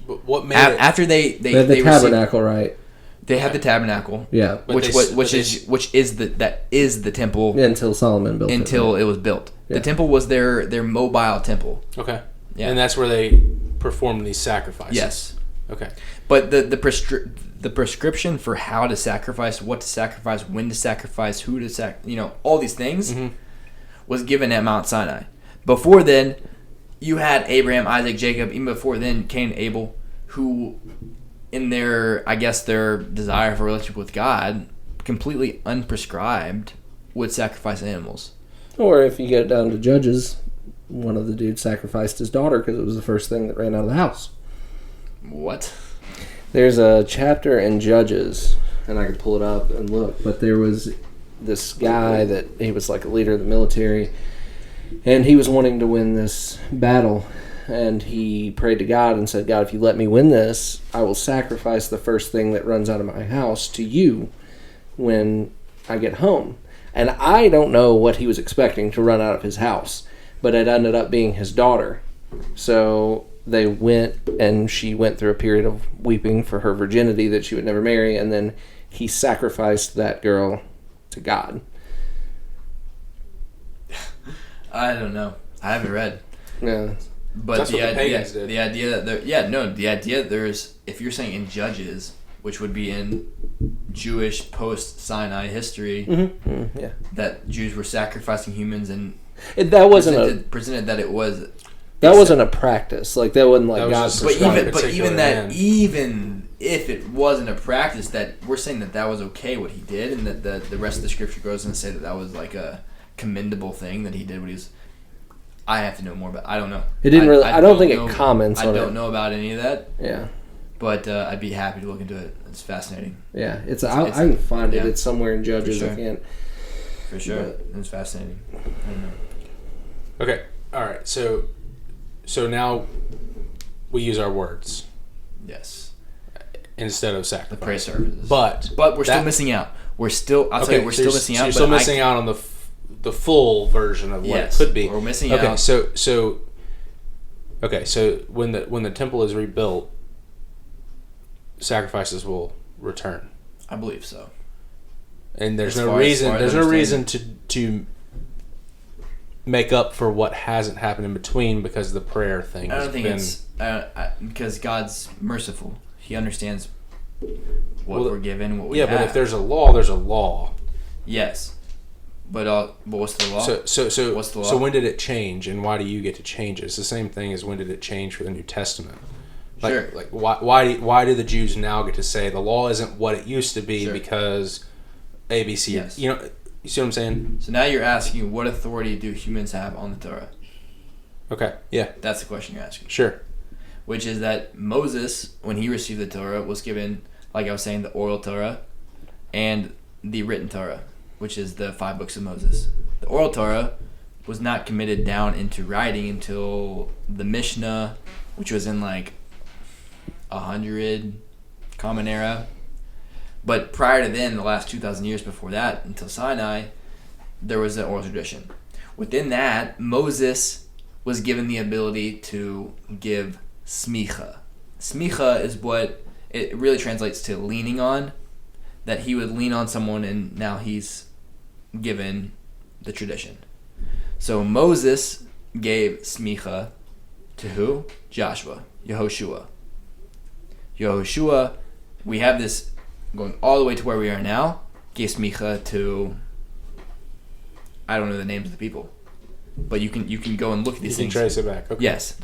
but what made after they had the tabernacle, right? They had the tabernacle. Yeah, which is the temple until Solomon built it was built. Yeah. The temple was their mobile temple. Okay. Yeah. And that's where they performed these sacrifices. Yes. Okay. But the prescription for how to sacrifice, what to sacrifice, when to sacrifice, who to all these things was given at Mount Sinai. Before then, you had Abraham, Isaac, Jacob. Even before then, Cain and Abel, who in their desire for a relationship with God, completely unprescribed, would sacrifice animals. Or if you get down to Judges, one of the dudes sacrificed his daughter because it was the first thing that ran out of the house. What? There's a chapter in Judges, and I could pull it up and look, but there was this guy that he was like a leader of the military, and he was wanting to win this battle. And he prayed to God and said, God, if you let me win this, I will sacrifice the first thing that runs out of my house to you when I get home. And I don't know what he was expecting to run out of his house, but it ended up being his daughter. So they went, and she went through a period of weeping for her virginity that she would never marry, and then he sacrificed that girl to God. I don't know. I haven't read. Yeah. But the idea that there's, if you're saying in Judges, which would be in Jewish post-Sinai history, that Jews were sacrificing humans and that wasn't presented that it was. That wasn't a practice. Like that wasn't like God. But even if it wasn't a practice, that we're saying that was okay what he did, and that the rest of the scripture goes and say that was like a commendable thing that he did what he was. I have to know more about. I don't know. It didn't really. I don't think it comments on it. I don't know about any of that. Yeah. But I'd be happy to look into it. It's fascinating. Yeah, I can find it. It's somewhere in Judges. For sure. I can't. For sure, it's fascinating. I don't know. Okay. All right. So now we use our words. Yes. Instead of sacrifice. The prayer services. But we're still missing out. We're still. I'll tell you, we're still missing out. So you're still missing out on the full version of what it could be. We're missing out. Okay, so when the temple is rebuilt, sacrifices will return. I believe so. And there's no reason to make up for what hasn't happened in between because the prayer thing. I don't think it's because God's merciful. He understands what we're given, what we have. Yeah, but if there's a law, there's a law. Yes. But what's the law? So what's the law? So when did it change, and why do you get to change it? It's the same thing as when did it change for the New Testament? Sure. Like why do the Jews now get to say the law isn't what it used to be because ABC? Yes. You see what I'm saying? So now you're asking, what authority do humans have on the Torah? Okay, yeah. That's the question you're asking. Sure. Which is that Moses, when he received the Torah, was given, like I was saying, the oral Torah and the written Torah, which is the 5 books of Moses. The oral Torah was not committed down into writing until the Mishnah, which was in like 100 Common Era. But prior to then, the last 2,000 years before that, until Sinai, there was an oral tradition. Within that, Moses was given the ability to give smicha. Smicha is what it really translates to leaning on, that he would lean on someone and now he's given the tradition. So Moses gave smicha to who? Joshua, Yehoshua. Yehoshua, we have this going all the way to where we are now, gave smicha to, I don't know the names of the people, but you can go and look at these things. You can trace it back. Okay. Yes,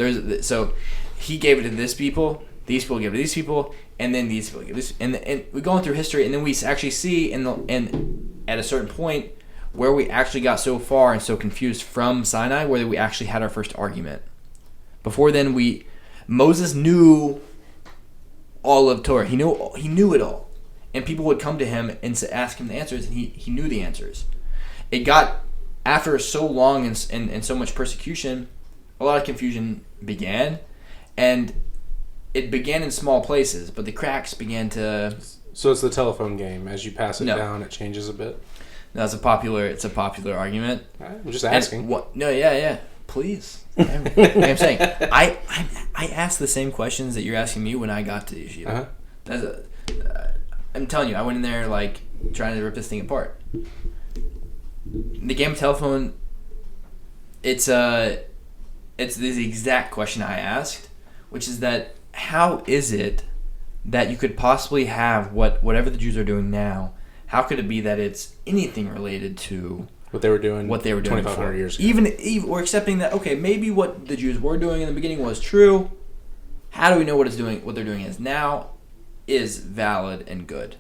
so he gave it to this people, these people gave it to these people, and then these people give this, and we're going through history, and then we actually see and at a certain point where we actually got so far and so confused from Sinai, where we actually had our first argument. Before then, Moses knew all of Torah. He knew it all, and people would come to him and ask him the answers, and he knew the answers. It got, after so long and so much persecution, a lot of confusion began, and it began in small places, but the cracks began to... So it's the telephone game. As you pass it down, it changes a bit? No, it's a popular argument. I'm just asking. Yeah. Please. I'm saying, I asked the same questions that you're asking me when I got to yeshiva. Uh-huh. I'm telling you, I went in there like trying to rip this thing apart. The game of telephone, it's the exact question I asked, which is that how is it that you could possibly have whatever the Jews are doing now? How could it be that it's anything related to what they were doing 2,500 years ago? Even we're accepting that, okay, maybe what the Jews were doing in the beginning was true. How do we know what they're doing is now is valid and good?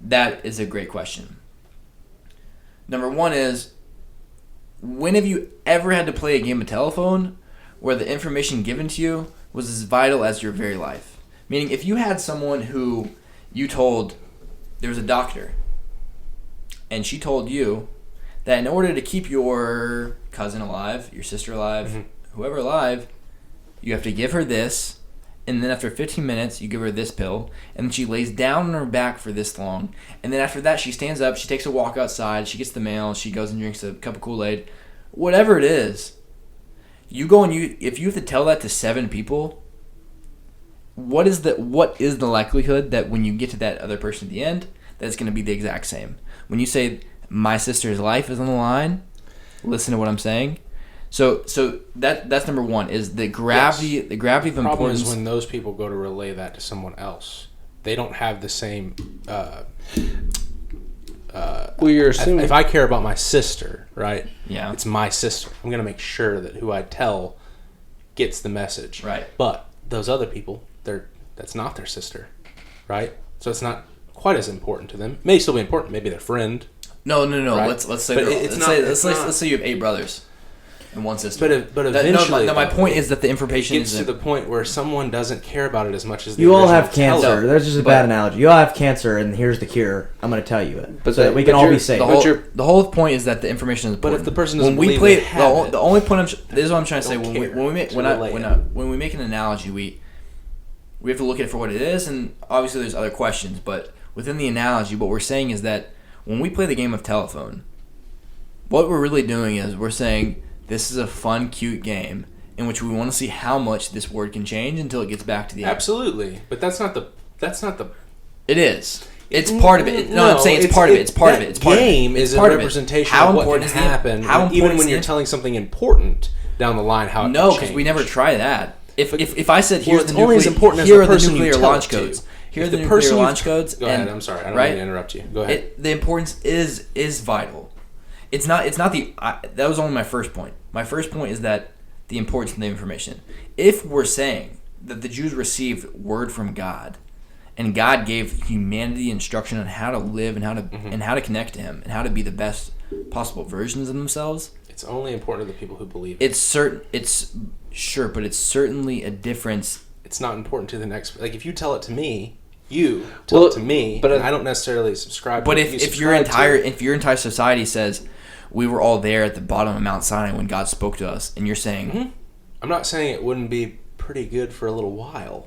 That is a great question. Number one is, when have you ever had to play a game of telephone where the information given to you was as vital as your very life? Meaning, if you had someone who you told, there was a doctor, and she told you that in order to keep your cousin alive, your sister alive, mm-hmm. whoever alive, you have to give her this, and then after 15 minutes, you give her this pill, and then she lays down on her back for this long, and then after that, she stands up, she takes a walk outside, she gets the mail, she goes and drinks a cup of Kool-Aid, whatever it is, you go and if you have to tell that to 7 people, what is the likelihood that when you get to that other person at the end, that it's going to be the exact same? When you say, my sister's life is on the line, listen to what I'm saying. So that's number one, is the gravity, yes. The gravity of importance. The problem is when those people go to relay that to someone else, they don't have the same. Well, you're assuming if I care about my sister, right? Yeah, it's my sister. I'm gonna make sure that who I tell gets the message, right? But those other people, that's not their sister, right? So it's not quite as important to them. It may still be important. Maybe their friend. No. Right? Let's say let's say you have 8 brothers and 1 sister. But eventually, my point is that the information gets to the point where someone doesn't care about it as much as you all have cancer. That's just a bad analogy. You all have cancer, and here's the cure. I'm going to tell you it, so that we can all be safe. The whole point is that the information is important. But if the person doesn't believe they have it, the only point this is what I'm trying to say. When we make an analogy, we have to look at it for what it is, and obviously there's other questions, but within the analogy, what we're saying is that when we play the game of telephone, what we're really doing is we're saying this is a fun, cute game in which we want to see how much this word can change until it gets back to the end. Absolutely, but that's not the. It is. It's part of it. No, I'm saying it's part of it. It's part of it. It's part of it. Game is a representation of what can happen, even when you're telling something important down the line. How it no, because we never try that. If I said here are the nuclear launch codes. Here are the nuclear launch codes. Go ahead. I'm sorry. I don't mean to interrupt you. Go ahead. The importance is vital. It's not the. That was only my first point. My first point is that the importance of the information. If we're saying that the Jews received word from God, and God gave humanity instruction on how to live and how to connect to Him and how to be the best possible versions of themselves. It's only important to the people who believe it. It's sure, but it's certainly a difference. It's not important to the next. Like if you tell it to me, you tell it to me, but I don't necessarily subscribe. But if your entire society says we were all there at the bottom of Mount Sinai when God spoke to us, and you're saying, I'm not saying it wouldn't be pretty good for a little while,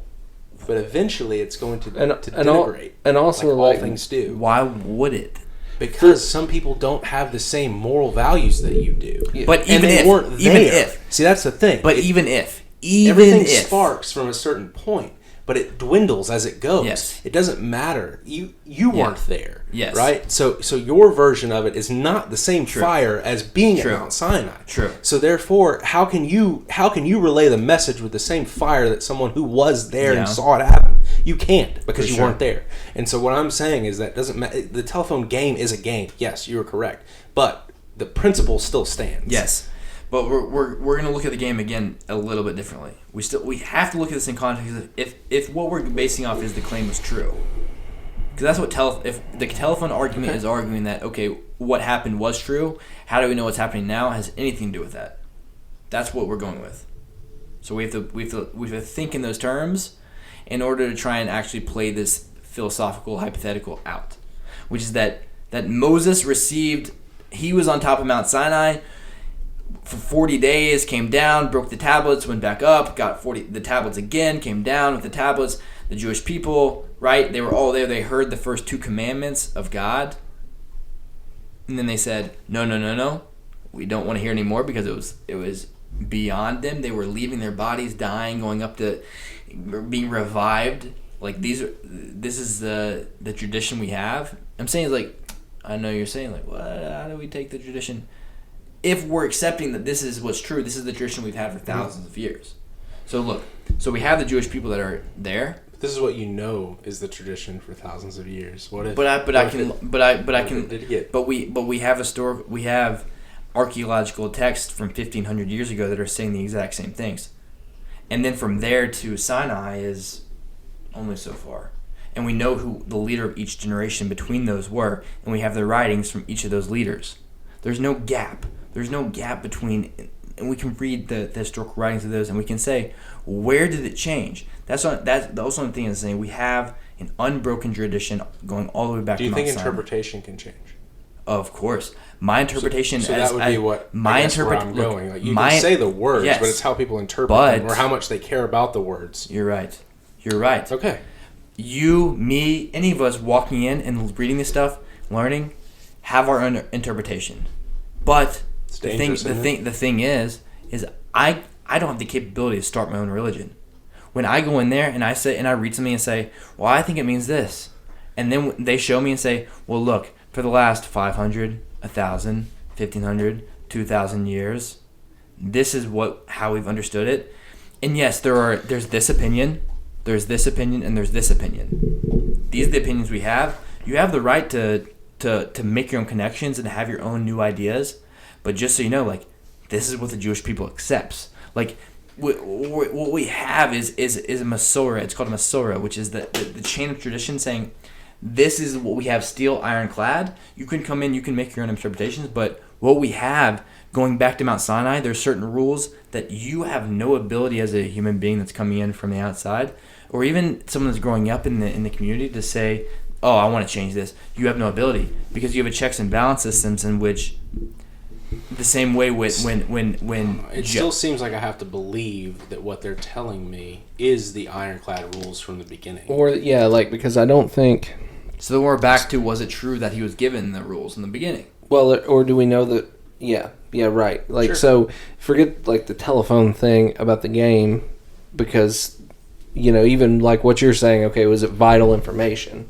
but eventually it's going to disintegrate. And also, like all things do. Why would it? Because some people don't have the same moral values that you do. Yeah. But See, that's the thing. But even everything sparks from a certain point, but it dwindles as it goes. Yes. It doesn't matter. You weren't there. Yes. Right? So your version of it is not the same fire as being at Mount Sinai. True. So therefore, how can you relay the message with the same fire that someone who was there and saw it happen? You can't, because you weren't there. And so what I'm saying is that doesn't matter. The telephone game is a game. Yes, you are correct. But the principle still stands. Yes. But we're going to look at the game again a little bit differently. We have to look at this in context. If what we're basing off is the claim is true, because that's what if the telephone argument is arguing that what happened was true. How do we know what's happening now has anything to do with that? That's what we're going with. So we have to think in those terms in order to try and actually play this philosophical hypothetical out, which is that Moses received. He was on top of Mount Sinai for 40 days, came down, broke the tablets, went back up, got the tablets again, came down with the tablets. The Jewish people, right? They were all there. They heard the first 2 commandments of God. And then they said, no. We don't want to hear anymore because it was beyond them. They were leaving their bodies, dying, going up to being revived. Like this is the tradition we have. I'm saying I know you're saying what? How do we take the tradition? If we're accepting that this is what's true, this is the tradition we've had for thousands of years. So look, we have the Jewish people that are there. This is what you know is the tradition for thousands of years. What if? We have archaeological texts from 1500 years ago that are saying the exact same things, and then from there to Sinai is only so far. And we know who the leader of each generation between those were, and we have the writings from each of those leaders. There's no gap. There's no gap between, and we can read the historical writings of those, and we can say, where did it change? That's also one thing is saying we have an unbroken tradition going all the way back to Mount Sinai. Do you think interpretation can change? Of course. My interpretation so that would be where I'm going. Like you can say the words, but it's how people interpret them or how much they care about the words. You're right. Okay. You, me, any of us walking in and reading this stuff, learning, have our own interpretation. But the thing is I don't have the capability to start my own religion. When I go in there and I read something and say, well, I think it means this, and then they show me and say, well, look, for the last 500, 1,000, 1,500, 2,000 years, this is how we've understood it. And yes, there's this opinion, there's this opinion, and there's this opinion. These are the opinions we have. You have the right to make your own connections and have your own new ideas, but just so you know, this is what the Jewish people accepts. What we have is a Masorah. It's called a Masorah, which is the chain of tradition saying, this is what we have, steel, ironclad. You can come in, you can make your own interpretations, but what we have, going back to Mount Sinai, there's certain rules that you have no ability as a human being that's coming in from the outside, or even someone that's growing up in the community to say, oh, I want to change this. You have no ability, because you have a checks and balance systems in which the same way when it still seems like I have to believe that what they're telling me is the ironclad rules from the beginning. Or because I don't think. So then we're back to, was it true that he was given the rules in the beginning? Well, or do we know that? Yeah, right. Sure. So forget the telephone thing about the game, because even what you're saying. Okay, was it vital information?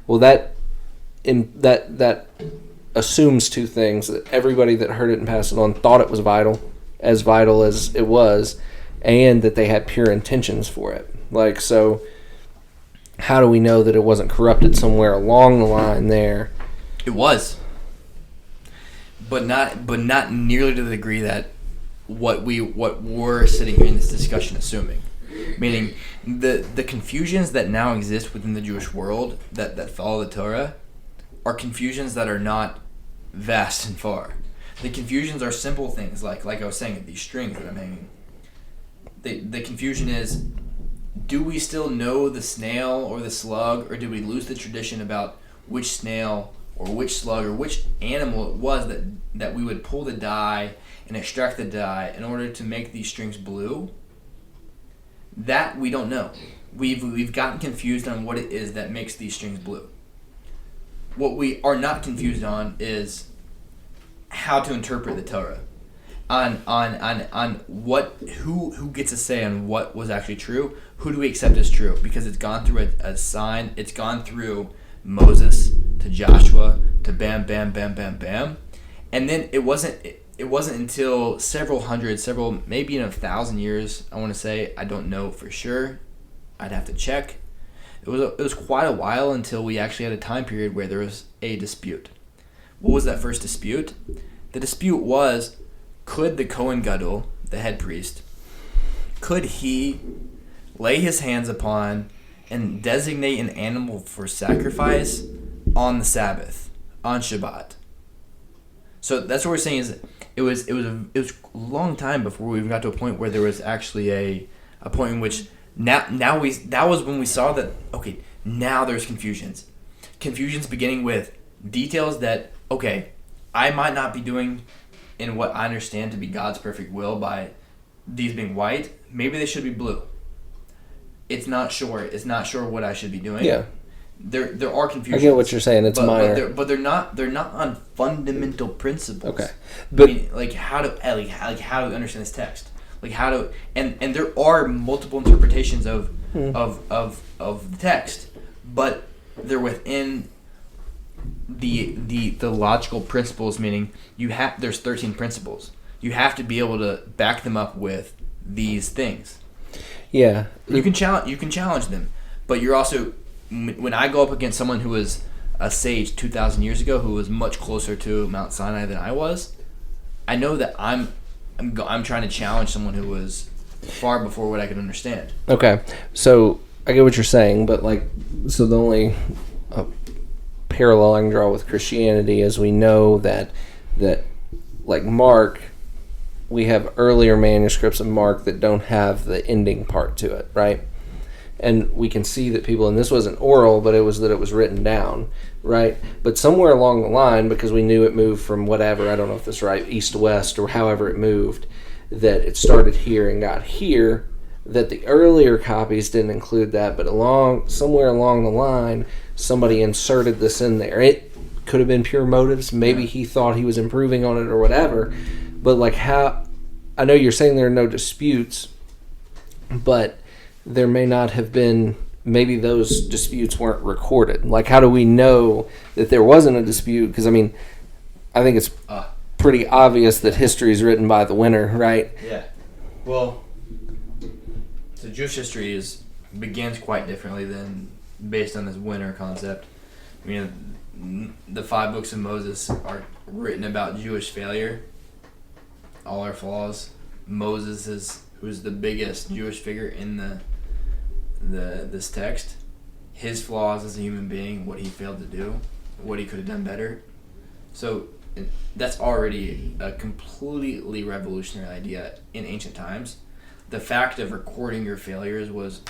Well, that assumes two things: that everybody that heard it and passed it on thought it was vital as it was, and that they had pure intentions for it. So how do we know that it wasn't corrupted somewhere along the line there? It was, but not nearly to the degree that what we're sitting here in this discussion assuming. Meaning the confusions that now exist within the Jewish world that follow the Torah are confusions that are not vast and far. The confusions are simple things like I was saying, these strings that I'm hanging. The confusion is, do we still know the snail or the slug, or did we lose the tradition about which snail or which slug or which animal it was that we would pull the dye and extract the dye in order to make these strings blue? That we don't know. We've gotten confused on what it is that makes these strings blue. What we are not confused on is how to interpret the Torah. On what who gets a say on what was actually true. Who do we accept as true? Because it's gone through a sign. It's gone through Moses to Joshua to bam, bam, bam, bam, bam, and then it wasn't until maybe in 1,000 years, I want to say, I don't know for sure, I'd have to check. It was quite a while until we actually had a time period where there was a dispute. What was that first dispute? The dispute was, could the Kohen Gadol, the head priest, could he lay his hands upon and designate an animal for sacrifice on the Sabbath, on Shabbat? So that's what we're saying is it was a long time before we got to a point where there was actually a point in which that was when we saw that, okay, now there's confusions beginning with details that, okay, I might not be doing in what I understand to be God's perfect will by these being white. Maybe they should be blue. It's not sure what I should be doing. Yeah. There are confusions. I get what you're saying. It's minor, but they're not on fundamental principles. Okay, but I mean, how to understand this text, and there are multiple interpretations of the text, but they're within the logical principles. Meaning, there's 13 principles. You have to be able to back them up with these things. Yeah, you can challenge them, but you're also, when I go up against someone who was a sage 2,000 years ago, who was much closer to Mount Sinai than I was, I know that I'm trying to challenge someone who was far before what I could understand. Okay, so I get what you're saying, but so the only parallel I can draw with Christianity is we know that like Mark, we have earlier manuscripts of Mark that don't have the ending part to it, right? And we can see that people, and this wasn't oral, but it was written down, right? But somewhere along the line, because we knew it moved from whatever, I don't know if that's right, east to west or however it moved, that it started here and got here, that the earlier copies didn't include that, but somewhere along the line, somebody inserted this in there. It could have been pure motives. Maybe he thought he was improving on it or whatever. But how, I know you're saying there are no disputes, but there may not have been, maybe those disputes weren't recorded. How do we know that there wasn't a dispute? Because, I think it's pretty obvious that history is written by the winner, right? Yeah. Well, so Jewish history begins quite differently than based on this winner concept. The 5 books of Moses are written about Jewish failure, all our flaws. Moses who's the biggest Jewish figure in this text, his flaws as a human being, what he failed to do, what he could have done better. So that's already a completely revolutionary idea in ancient times. The fact of recording your failures was,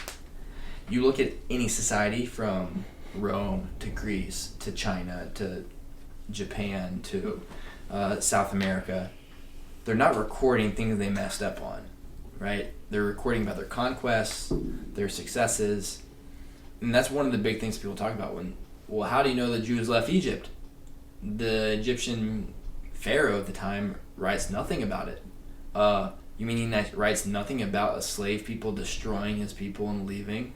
you look at any society from Rome to Greece to China to Japan to South America, they're not recording things they messed up on, right? They're recording about their conquests, their successes, and that's one of the big things people talk about how do you know the Jews left Egypt? The Egyptian pharaoh at the time writes nothing about it. You mean he writes nothing about a slave people destroying his people and leaving?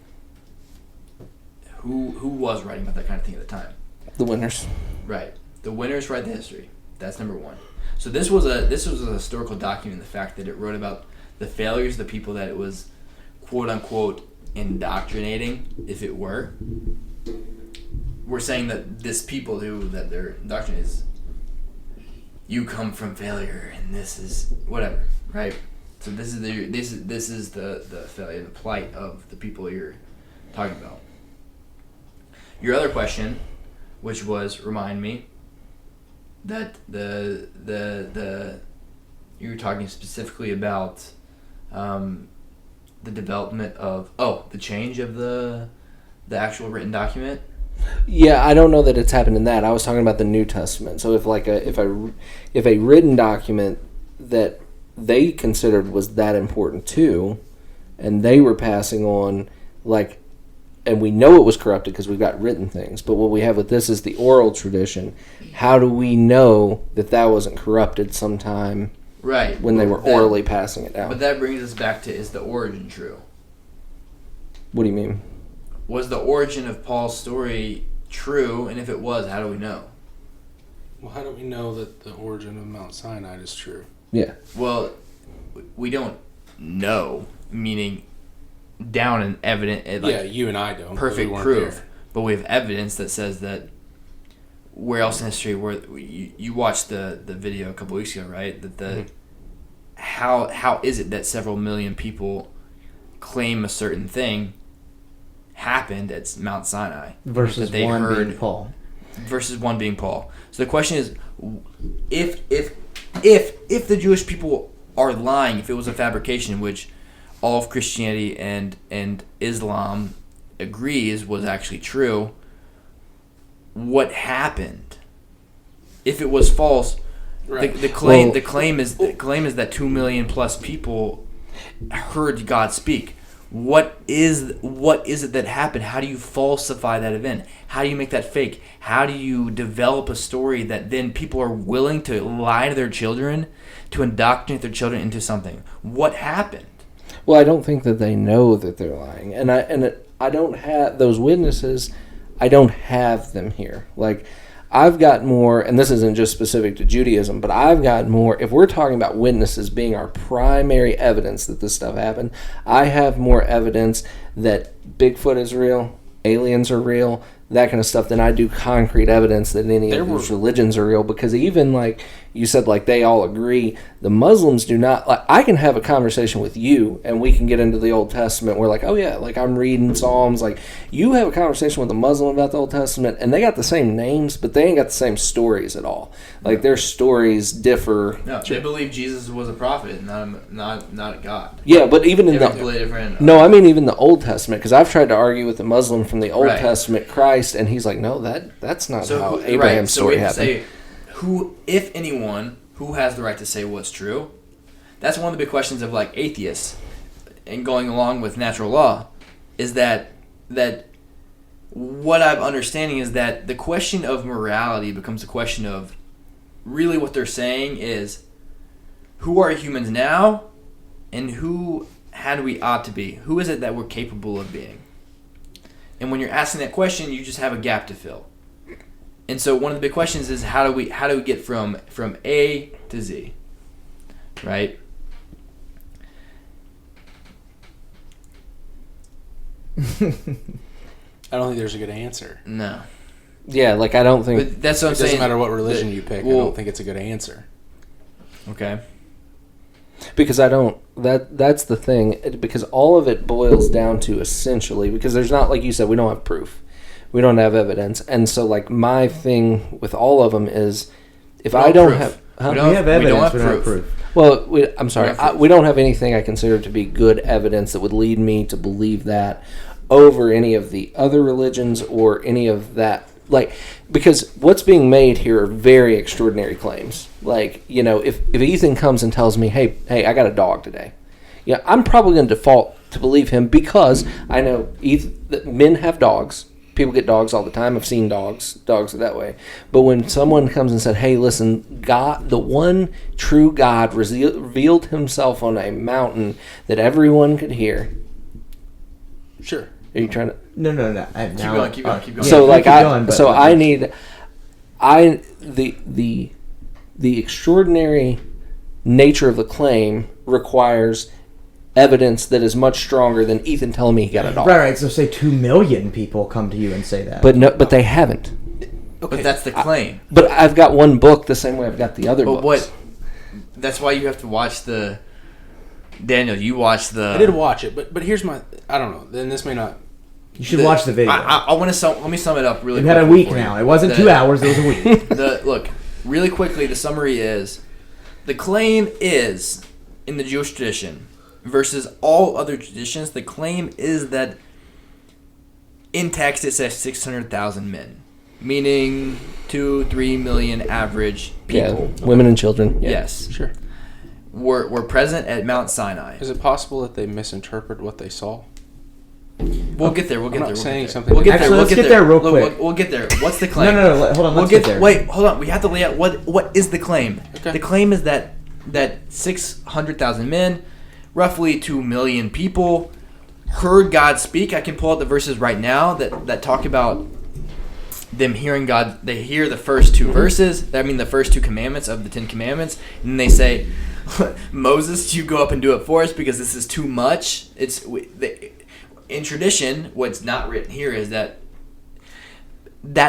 Who was writing about that kind of thing at the time? The winners. Right. The winners write the history. That's number one. So this was a historical document, the fact that it wrote about the failures of the people that it was, quote unquote, indoctrinating, if it were. We're saying that this people that they're indoctrinating is, you come from failure and this is whatever, right? So this is the failure, the plight of the people you're talking about. Your other question, which was, remind me, that the you were talking specifically about the development of the change of the actual written document. Yeah, I don't know that it's happened in that. I was talking about the New Testament. So if a written document that they considered was that important too, and they were passing on, like, and we know it was corrupted because we've got written things, but what we have with this is the oral tradition. How do we know that wasn't corrupted sometime, right, when they were orally passing it down? But that brings us back to, is the origin true? What do you mean? Was the origin of Paul's story true? And if it was, how do we know? Well, how do we know that the origin of Mount Sinai is true? Yeah. Well, we don't know, meaning down and evident. Like, yeah, you and I don't. Perfect proof. But we have evidence that says that. Where else in history? Where you watched the video a couple weeks ago, right? That how is it that several million people claim a certain thing happened at Mount Sinai versus that one being Paul? Versus one being Paul. So the question is, if the Jewish people are lying, if it was a fabrication, which all of Christianity and Islam agrees was actually true, what happened? If it was false, right. the claim is that 2 million plus people heard God speak. What is it that happened? How do you falsify that event? How do you make that fake? How do you develop a story that then people are willing to lie to their children, to indoctrinate their children into something? What happened? Well, I don't think that they know that they're lying, and I don't have those witnesses. I don't have them here. Like, I've got more, and this isn't just specific to Judaism, but I've got more. If we're talking about witnesses being our primary evidence that this stuff happened, I have more evidence that Bigfoot is real, aliens are real, that kind of stuff, than I do concrete evidence that any of these religions are real. Because even, like you said, like, they all agree, the Muslims do not. Like, I can have a conversation with you and we can get into the Old Testament. We're like, oh yeah, like, I'm reading Psalms. Like, you have a conversation with a Muslim about the Old Testament and they got the same names, but they ain't got the same stories at all. Like, their stories differ. No, they believe Jesus was a prophet, not a God. Yeah, but even in no, I mean even the Old Testament, because I've tried to argue with a Muslim from the Old Testament, Christ, and he's like, no, that's not how Abraham's story happened. Say, who, if anyone, who has the right to say what's true? That's one of the big questions of, like, atheists, and going along with natural law, is that what I'm understanding is that the question of morality becomes a question of, really what they're saying is, who are humans now, and how do we ought to be? Who is it that we're capable of being? And when you're asking that question, you just have a gap to fill. And so one of the big questions is, how do we get from A to Z, right? I don't think there's a good answer. No. Yeah, like, I don't think... But that's what I'm saying. It doesn't matter what religion you pick. I don't think it's a good answer. Okay. Because I don't... That's the thing. Because all of it boils down to, essentially... Because there's not, like you said, we don't have proof. We don't have evidence. And so, like, my thing with all of them is, if I don't have... Huh? We have evidence, we don't have proof. Well, I'm sorry. We don't have anything I consider to be good evidence that would lead me to believe that over any of the other religions or any of that. Like, because what's being made here are very extraordinary claims. Like, you know, if Ethan comes and tells me, hey, I got a dog today, yeah, I'm probably going to default to believe him, because I know that men have dogs. People get dogs all the time. I've seen dogs. Dogs are that way. But when someone comes and said, hey, listen, God, the one true God revealed himself on a mountain that everyone could hear. Sure. Are you trying to... No. Keep going. So, like, I need... The extraordinary nature of the claim requires evidence that is much stronger than Ethan telling me he got a dog. Right. So say 2 million people come to you and say that. But they haven't. Okay. But that's the claim. But I've got one book the same way I've got the other books. That's why you have to watch the... Daniel, you watched the... I did watch it, but here's my... I don't know. Then this may not... You should watch the video. I want to let me sum it up really quick. It had a week now. It wasn't 2 hours. It was a week. Look, really quickly, the summary is, the claim is, in the Jewish tradition, versus all other traditions, the claim is that in text it says 600,000 men, meaning 2-3 million average people. Yeah, women and children. Yeah. Yes. Sure. Were present at Mount Sinai. Is it possible that they misinterpret what they saw? We'll get there. We'll get there. Something. Let's get there real quick. We'll get there. What's the claim? No. Hold on. Let's get there. Wait, hold on. We have to lay out what is the claim. Okay. The claim is that 600,000 men, roughly 2 million people, heard God speak. I can pull out the verses right now that talk about them hearing God. They hear the first two verses. I mean, the first two commandments of the 10 Commandments, and they say, "Moses, you go up and do it for us because this is too much." In tradition, what's not written here is that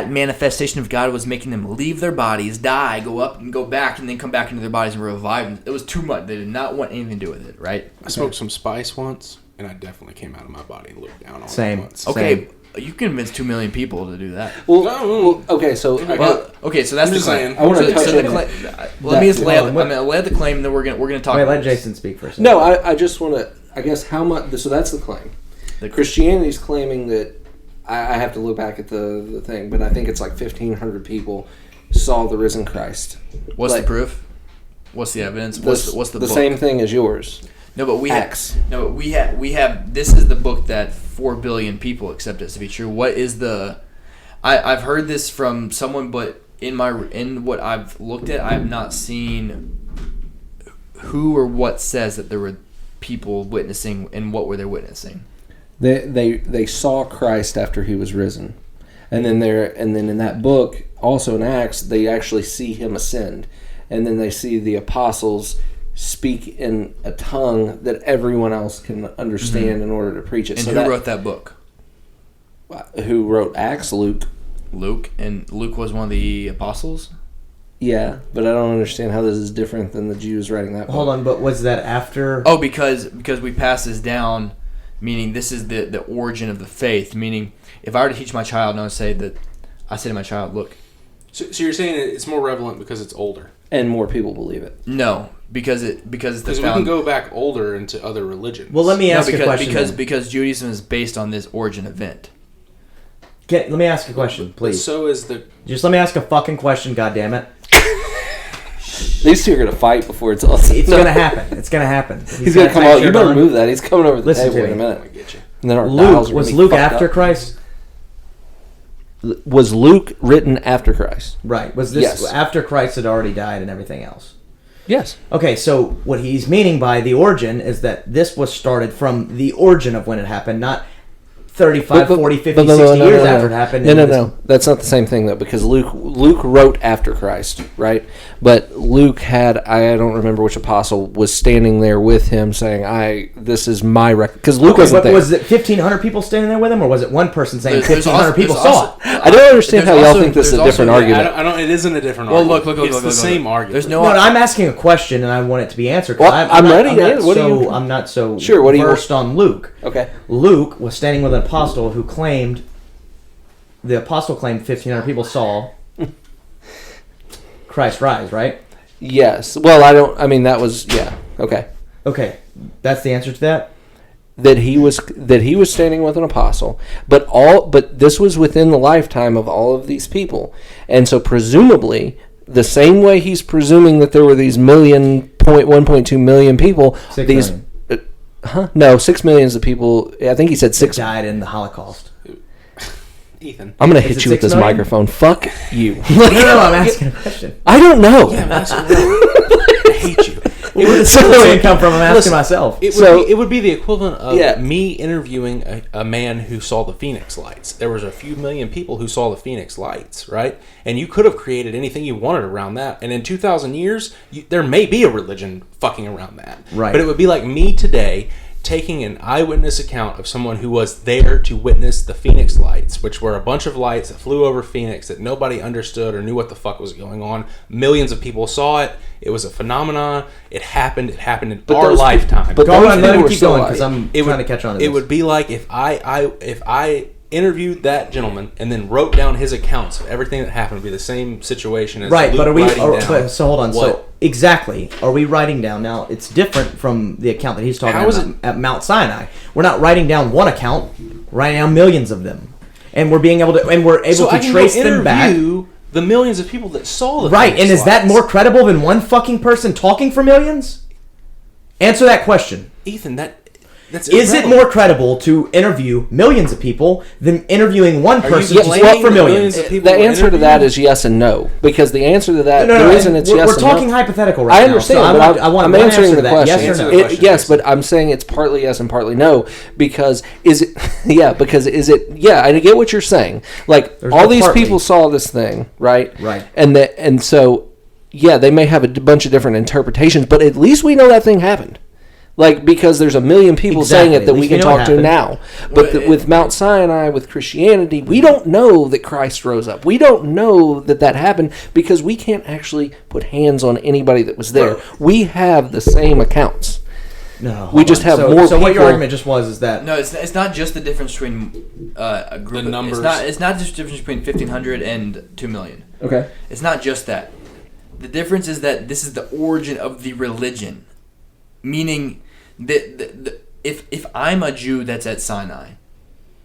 manifestation of God was making them leave their bodies, die, go up and go back, and then come back into their bodies and revive them. It was too much. They did not want anything to do with it, right? I smoked some spice once, and I definitely came out of my body and looked down on Same. it once. Okay, you convinced 2 million people to do that. Okay, so So that's the claim. I want to touch on let me just lay out. I'm going to lay out the claim, and then we're gonna talk. Wait, about let Jason speak first. No, I just want to. I guess how much. So that's the claim. Christianity's claiming that. I have to look back at the thing, but I think it's like 1,500 people saw the risen Christ. What's the proof? What's the evidence? What's the book? Same thing as yours? No, but we Acts. we have. This is the book that 4 billion people accept it to be true. What is the? I've heard this from someone, but in what I've looked at, I have not seen who or what says that there were people witnessing, and what were they witnessing. They saw Christ after he was risen, and then in that book, also in Acts, they actually see him ascend, and then they see the apostles speak in a tongue that everyone else can understand in order to preach it. And so who wrote that book? Who wrote Acts? Luke. And Luke was one of the apostles. Yeah, but I don't understand how this is different than the Jews writing that book. Hold on, but was that after? Oh, because we pass this down. Meaning this is the origin of the faith. Meaning if I were to teach my child, and I say to my child, look. So you're saying it's more relevant because it's older, and more people believe it. No, because we can go back older into other religions. Well, let me ask a question. Because Judaism is based on this origin event. Let me ask a question, please. So is the. Just let me ask a fucking question, goddammit. These two are gonna fight before it's all. It's gonna happen. It's gonna happen. He's gonna come out. You better move that. He's coming over the table in a minute. I get you. And then our was Luke after Christ? Was Luke written after Christ? Right. Was this after Christ had already died and everything else? Yes. Okay, so what he's meaning by the origin is that this was started from the origin of when it happened, not 35, 40, 50, 60 years after it happened. No. That's not the same thing, though, because Luke wrote after Christ, right? But Luke had, I don't remember which apostle, was standing there with him saying, this is my record. Because Luke wasn't there. Was it 1,500 people standing there with him, or was it one person saying 1,500 people saw it? I don't understand how y'all think this is a different argument. I don't. It isn't a different argument. Well, look. It's the same argument. No, I'm asking a question, and I want it to be answered. I'm ready. I'm not so versed on Luke. Okay. Luke was standing with an apostle who claimed, the apostle claimed 1,500 people saw Christ rise, right? Yes. Well, that was, yeah. Okay. Okay. That's the answer to that? That he was standing with an apostle, but this was within the lifetime of all of these people. And so presumably, the same way he's presuming that there were these 1.2 million people, 6 million. No, 6 million is the people. I think he said 6 died in the Holocaust. Ethan, I'm gonna hit you with this microphone. Fuck you. No, I'm asking a question. I don't know. Yeah, I hate you. Where did the come from? I'm asking myself. It would be the equivalent of me interviewing a man who saw the Phoenix Lights. There was a few million people who saw the Phoenix Lights, right? And you could have created anything you wanted around that. And in 2,000 years, there may be a religion fucking around that. Right. But it would be like me today taking an eyewitness account of someone who was there to witness the Phoenix Lights, which were a bunch of lights that flew over Phoenix that nobody understood or knew what the fuck was going on. Millions of people saw it. It was a phenomenon. It happened in our lifetime. But go on, let him keep going because I'm trying to catch on to this. It would be like if I interviewed that gentleman and then wrote down his accounts of everything that happened, would be the same situation as right. Luke But are we? So hold on. What? So exactly, are we writing down now? It's different from the account that he's talking about at Mount Sinai. We're not writing down one account. We're writing down millions of them, and we're able to trace them back. The millions of people that saw the right, and is that more credible than one fucking person talking for millions? Answer that question, Ethan. That's is it more credible to interview millions of people than interviewing one person to talk for millions? The answer to that is yes and no, because the answer to that, the reason it's yes and no. We're talking hypothetical right now. I understand, but I'm answering the question. Yes or no? Yes, but I'm saying it's partly yes and partly no, because is it? Yeah, because is it? Yeah, I get what you're saying. Like all these people saw this thing, right? Right. And so, yeah, they may have a bunch of different interpretations, but at least we know that thing happened. Like, because there's a million people saying it that we can talk to now. But with Mount Sinai, with Christianity, we don't know that Christ rose up. We don't know that happened because we can't actually put hands on anybody that was there. We have the same accounts. No, we just have more people. So what your argument just was is that... No, it's not just the difference between a group... The numbers. It's not just the difference between 1,500 and 2 million. Okay. It's not just that. The difference is that this is the origin of the religion. Meaning... If I'm a Jew that's at Sinai,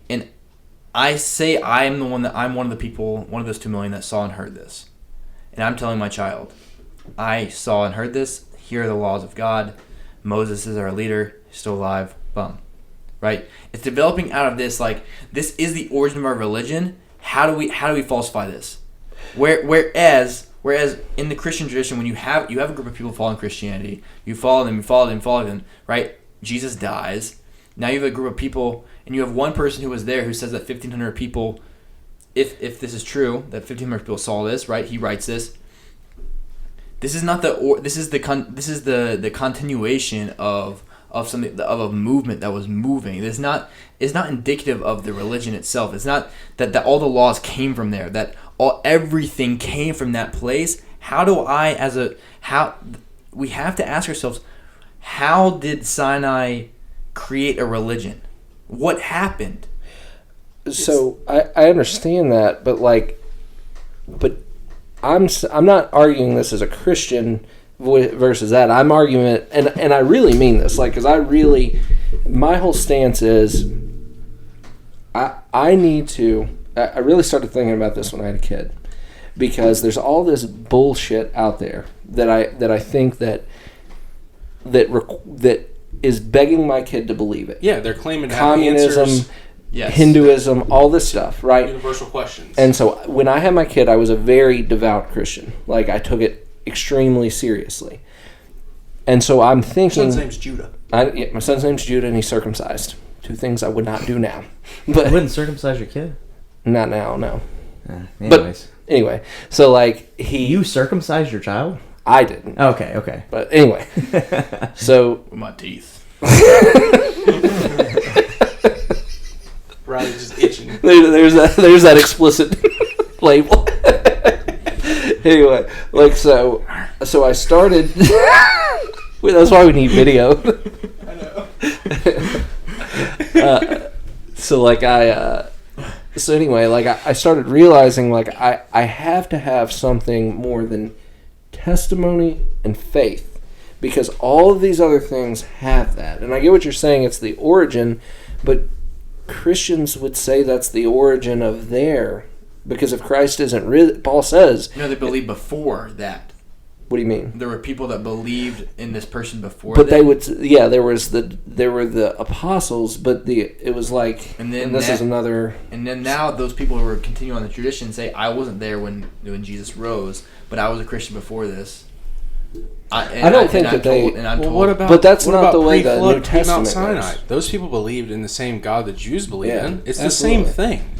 and I say I'm one of the people, one of those 2 million that saw and heard this, and I'm telling my child, I saw and heard this. Here are the laws of God. Moses is our leader. He's still alive. Bum. Right? It's developing out of this. Like, this is the origin of our religion. How do we falsify this? Whereas in the Christian tradition, when you have a group of people following Christianity, you follow them, right? Jesus dies. Now you have a group of people, and you have one person who was there who says that 1,500 people, if this is true, that 1,500 people saw this, right? He writes this. This is not this is the continuation of something, of a movement that was moving. It's not indicative of the religion itself. It's not that all the laws came from there. That everything came from that place. We have to ask ourselves, how did Sinai create a religion? What happened? So I understand that, but I'm not arguing this as a Christian versus that. I'm arguing it, and I really mean this, because my whole stance is I really started thinking about this when I had a kid, because there's all this bullshit out there that I think that is begging my kid to believe it. Yeah, they're claiming to have answers. Yes. Hinduism, all this stuff, right? Universal questions. And so when I had my kid, I was a very devout Christian. Like, I took it extremely seriously. And so I'm thinking... Your son's name's Judah. My son's name's Judah, and he's circumcised. 2 things I would not do now. But you wouldn't circumcise your kid? Not now, no. Anyways. But anyway, so You circumcised your child? I didn't. Okay. But anyway. So... With my teeth. Right, just itching. There's that explicit label. Anyway, so I started. That's why we need video. I know. So anyway, I started realizing I have to have something more than testimony and faith, because all of these other things have that. And I get what you're saying; it's the origin, but Christians would say that's the origin of their, because if Christ isn't really, Paul says... they believed before that. What do you mean? There were people that believed in this person before but that. There were the apostles, but it was like... And this is another... And then now those people who are continuing on the tradition say, I wasn't there when Jesus rose, but I was a Christian before this. I don't think that they... What about? But that's not the way the New Testament Sinai. Those people believed in the same God that Jews believe in. It's absolutely. the same thing.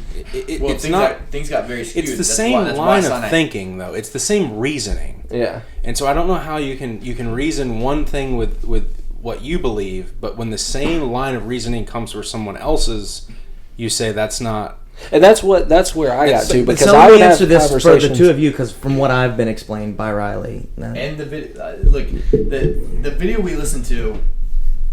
Things got very skewed. It's the same line of thinking, though. It's the same reasoning. Yeah. And so I don't know how you can reason one thing with what you believe, but when the same line of reasoning comes from someone else's, you say that's not. And that's where I got to, because so I would answer have this for the two of you, because from what I've been explained by Riley, and the video we listened to,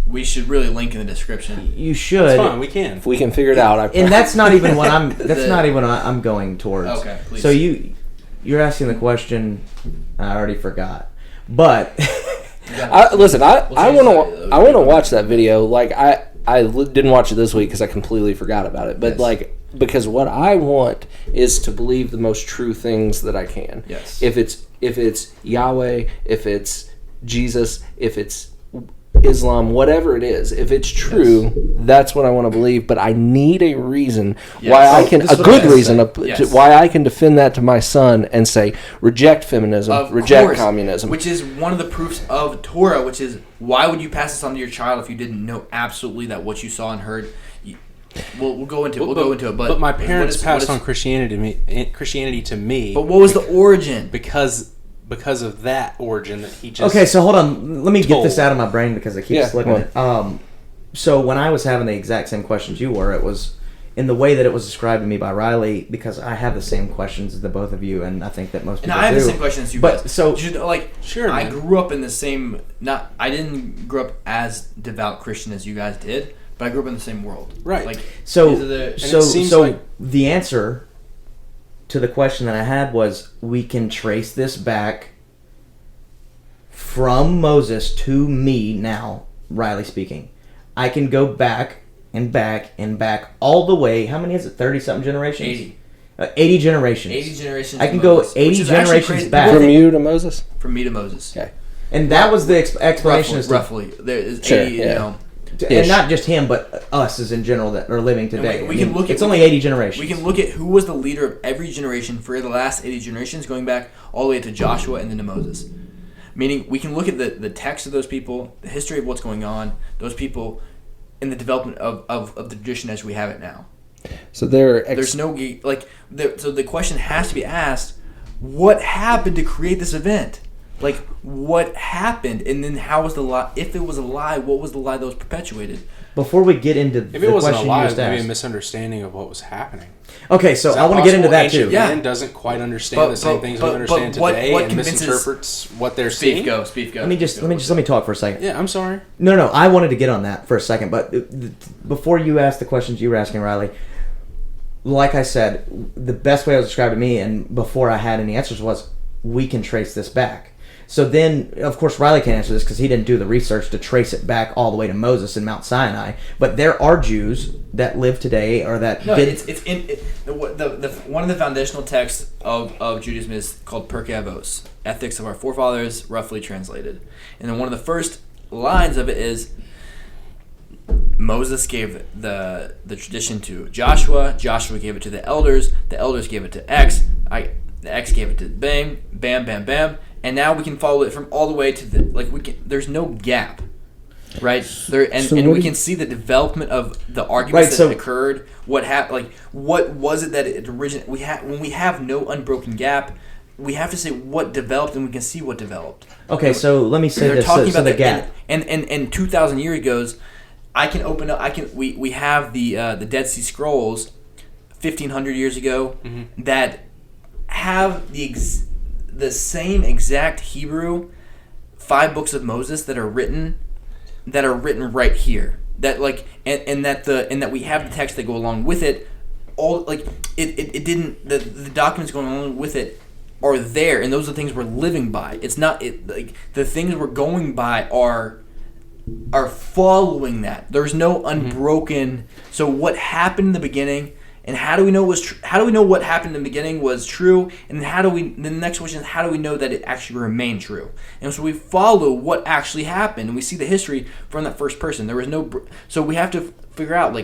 We should really link in the description. You should. That's fine. We can. If we can figure it out, And that's not even what I'm. That's not even what I'm going towards. Okay, please. So you're asking the question. I already forgot, but listen. I want to watch that video. Like I didn't watch it this week because I completely forgot about it. But because what I want is to believe the most true things that I can. Yes. If it's Yahweh, if it's Jesus, if it's Islam, whatever it is, if it's true, that's what I want to believe. But I need a reason why I can, why I can defend that to my son and say, reject feminism, reject communism. Which is one of the proofs of Torah, which is, why would you pass this on to your child if you didn't know absolutely that what you saw and heard? We'll go into it. But my parents passed on Christianity to me. But what was the origin? Because of that origin that he just... Okay, so hold on. Let me get this out of my brain because I keep slipping it. So when I was having the exact same questions you were, it was in the way that it was described to me by Riley, because I have the same questions as the both of you, and I think that most people do. And I have the same questions as you but, guys. So, sure, I grew up in the same... I didn't grow up as devout Christian as you guys did, but I grew up in the same world. Right. So the answer to the question that I had was, we can trace this back from Moses to me now, Riley speaking. I can go back and back and back all the way. How many is it? 30-something generations? 80. 80 generations. 80 generations. I can go 80 generations back. From you to Moses? From me to Moses. Okay. And that was the explanation. Roughly. There is 80, you know. And not just him, but us as in general that are living today. It's only 80 generations. We can look at who was the leader of every generation for the last 80 generations, going back all the way to Joshua and then to Moses. Meaning, we can look at the text of those people, the history of what's going on, those people, and the development of the tradition as we have it now. So there's no so the question has to be asked: what happened to create this event? Like, what happened, and then how was the lie? If it was a lie, what was the lie that was perpetuated? Before we get into if it wasn't a lie, it would be a misunderstanding of what was happening. Okay, so I want to get into that too. Man doesn't quite understand the same things we understand today, and misinterprets what they're seeing. Speak go. Let me talk for a second. Yeah, I'm sorry. No, I wanted to get on that for a second, but before you asked the questions you were asking, Riley, like I said, the best way it was described to me, and before I had any answers, was we can trace this back. So then, of course, Riley can't answer this because he didn't do the research to trace it back all the way to Moses and Mount Sinai. But there are Jews that live today, or that one of the foundational texts of Judaism is called Pirkei Avos, Ethics of Our Forefathers, roughly translated. And then one of the first lines of it is, Moses gave the tradition to Joshua gave it to the elders gave it to X, the X gave it to Bam, Bam, Bam, Bam. And now we can follow it from all the way to there's no gap, right? We can see the development of the arguments that occurred. What happened? What was it that it originated? When we have no unbroken gap, we have to say what developed, and we can see what developed. Okay, so let me say this. Talking about the gap. And 2,000 years ago, I can open up. We have the Dead Sea Scrolls, 1,500 years ago, that have the same exact Hebrew 5 books of Moses that are written right here. That and that we have the text that go along with it. All it didn't the documents going along with it are there, and those are the things we're living by. It's not the things we're going by are following that. There's no unbroken. So what happened in the beginning? And how do we know how do we know what happened in the beginning was true? And then the next question is, how do we know that it actually remained true? And so we follow what actually happened, and we see the history from that first person. There was so we have to figure out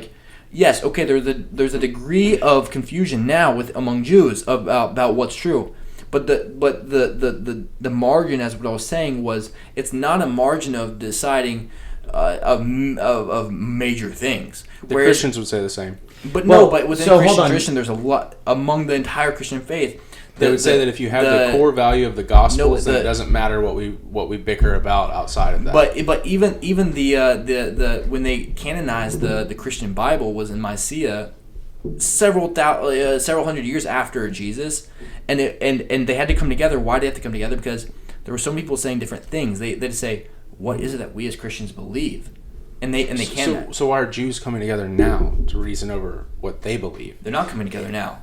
yes, okay, there's a degree of confusion now among Jews about what's true. But the margin, as what I was saying, was it's not a margin of deciding of major things. Whereas Christians would say the same. But within Christian tradition, there's a lot among the entire Christian faith. They would say that if you have the core value of the gospel, then it doesn't matter what we bicker about outside of that. But even the when they canonized the Christian Bible was in Mysia, several hundred years after Jesus, and they had to come together. Why did they have to come together? Because there were so many people saying different things. They'd say, what is it that we as Christians believe? and they can. So why are Jews coming together now to reason over what they believe? They're not coming together now.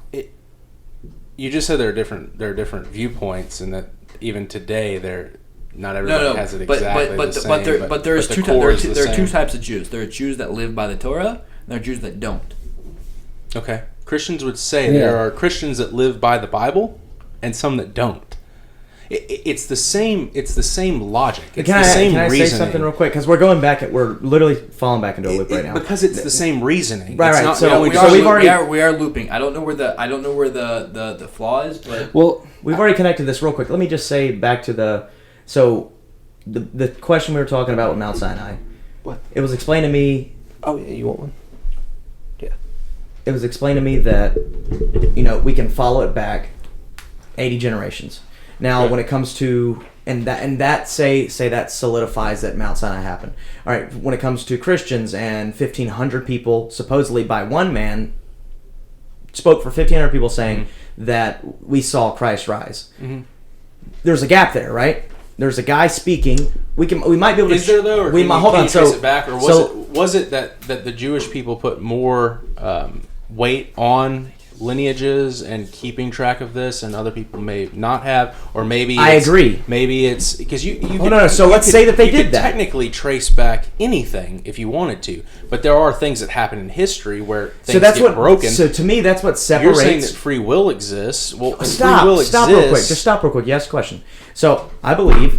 You just said there are different viewpoints, and that even today not everybody has it exactly the same. But there are two types of Jews. There are Jews that live by the Torah, and there are Jews that don't. Okay, Christians would say there are Christians that live by the Bible, and some that don't. It's the same. It's the same logic. It's the same reasoning. Can I say something real quick? Because we're literally falling back into a loop right now. Because it's the same reasoning. Right. So we are looping. I don't know where the flaw is, but we've already connected this real quick. Let me just say back to the question we were talking about with Mount Sinai. What? It was explained to me. Oh yeah, you want one? Yeah. It was explained to me that we can follow it back 80 generations. Now, when it comes to that say that solidifies that Mount Sinai happened. All right, when it comes to Christians and 1,500 people, supposedly by one man, spoke for 1,500 people saying that we saw Christ rise. Mm-hmm. There's a gap there, right? There's a guy speaking. We might be able to. Is there though? Or hold on. Trace it back, or was it that the Jewish people put more weight on lineages and keeping track of this, and other people may not have, or maybe I agree. Maybe it's because you. So let's say that they did that. Technically, trace back anything if you wanted to, but there are things that happen in history where things get broken. So to me, that's what separates. You're saying that free will exists. Well, stop real quick. Just stop real quick. You asked a question. So I believe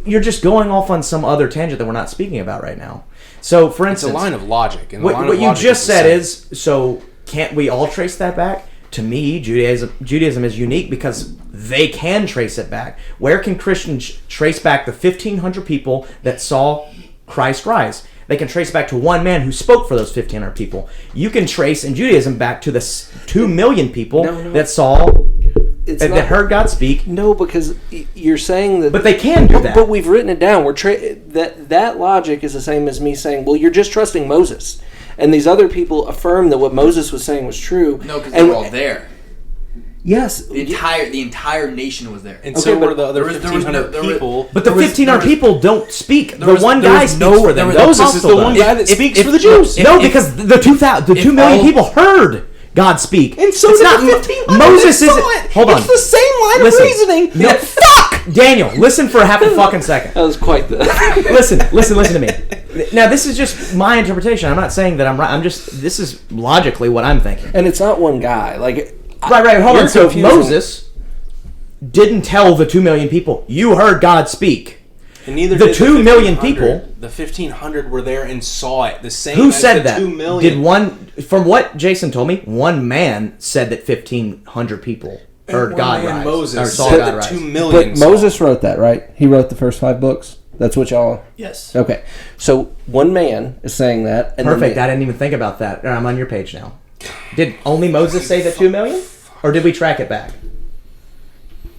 you're just going off on some other tangent that we're not speaking about right now. So, for instance, it's a line of logic. And what you just said is so. Can't we all trace that back? To me, Judaism is unique because they can trace it back. Where can Christians trace back the 1,500 people that saw Christ rise? They can trace back to one man who spoke for those 1,500 people. You can trace in Judaism back to the 2 million people that heard God speak. No, because you're saying that. But they can do that. But we've written it down. That logic is the same as me saying, well, you're just trusting Moses. And these other people affirm that what Moses was saying was true. No, because they were all there. Yes. The entire nation was there. And so were the other 1,500 people. But the 1,500 people don't speak. The one guy speaks for them. Moses is the one guy that speaks for the Jews. No, because the 2 million people heard God speak. And so did the 1,500. Moses isn't. Hold on. It's the same line of reasoning. No, fuck! Daniel, listen for half a fucking second. That was quite the... Listen to me. Now, this is just my interpretation. I'm not saying that I'm right. This is logically what I'm thinking. And it's not one guy. Right, hold on. So Moses didn't tell the 2 million people, you heard God speak. And neither the did 2 million people. The 1,500 were there and saw it. The same Who as said the that? 2 million. From what Jason told me, one man said that 1,500 people heard God rise. Moses saw said God that rise. 2 million But Moses wrote that, right? He wrote the first 5 books. That's what y'all... Yes. Okay. So one man is saying that. And perfect. I didn't even think about that. I'm on your page now. Did only Moses say that 2 million? Or did we track it back?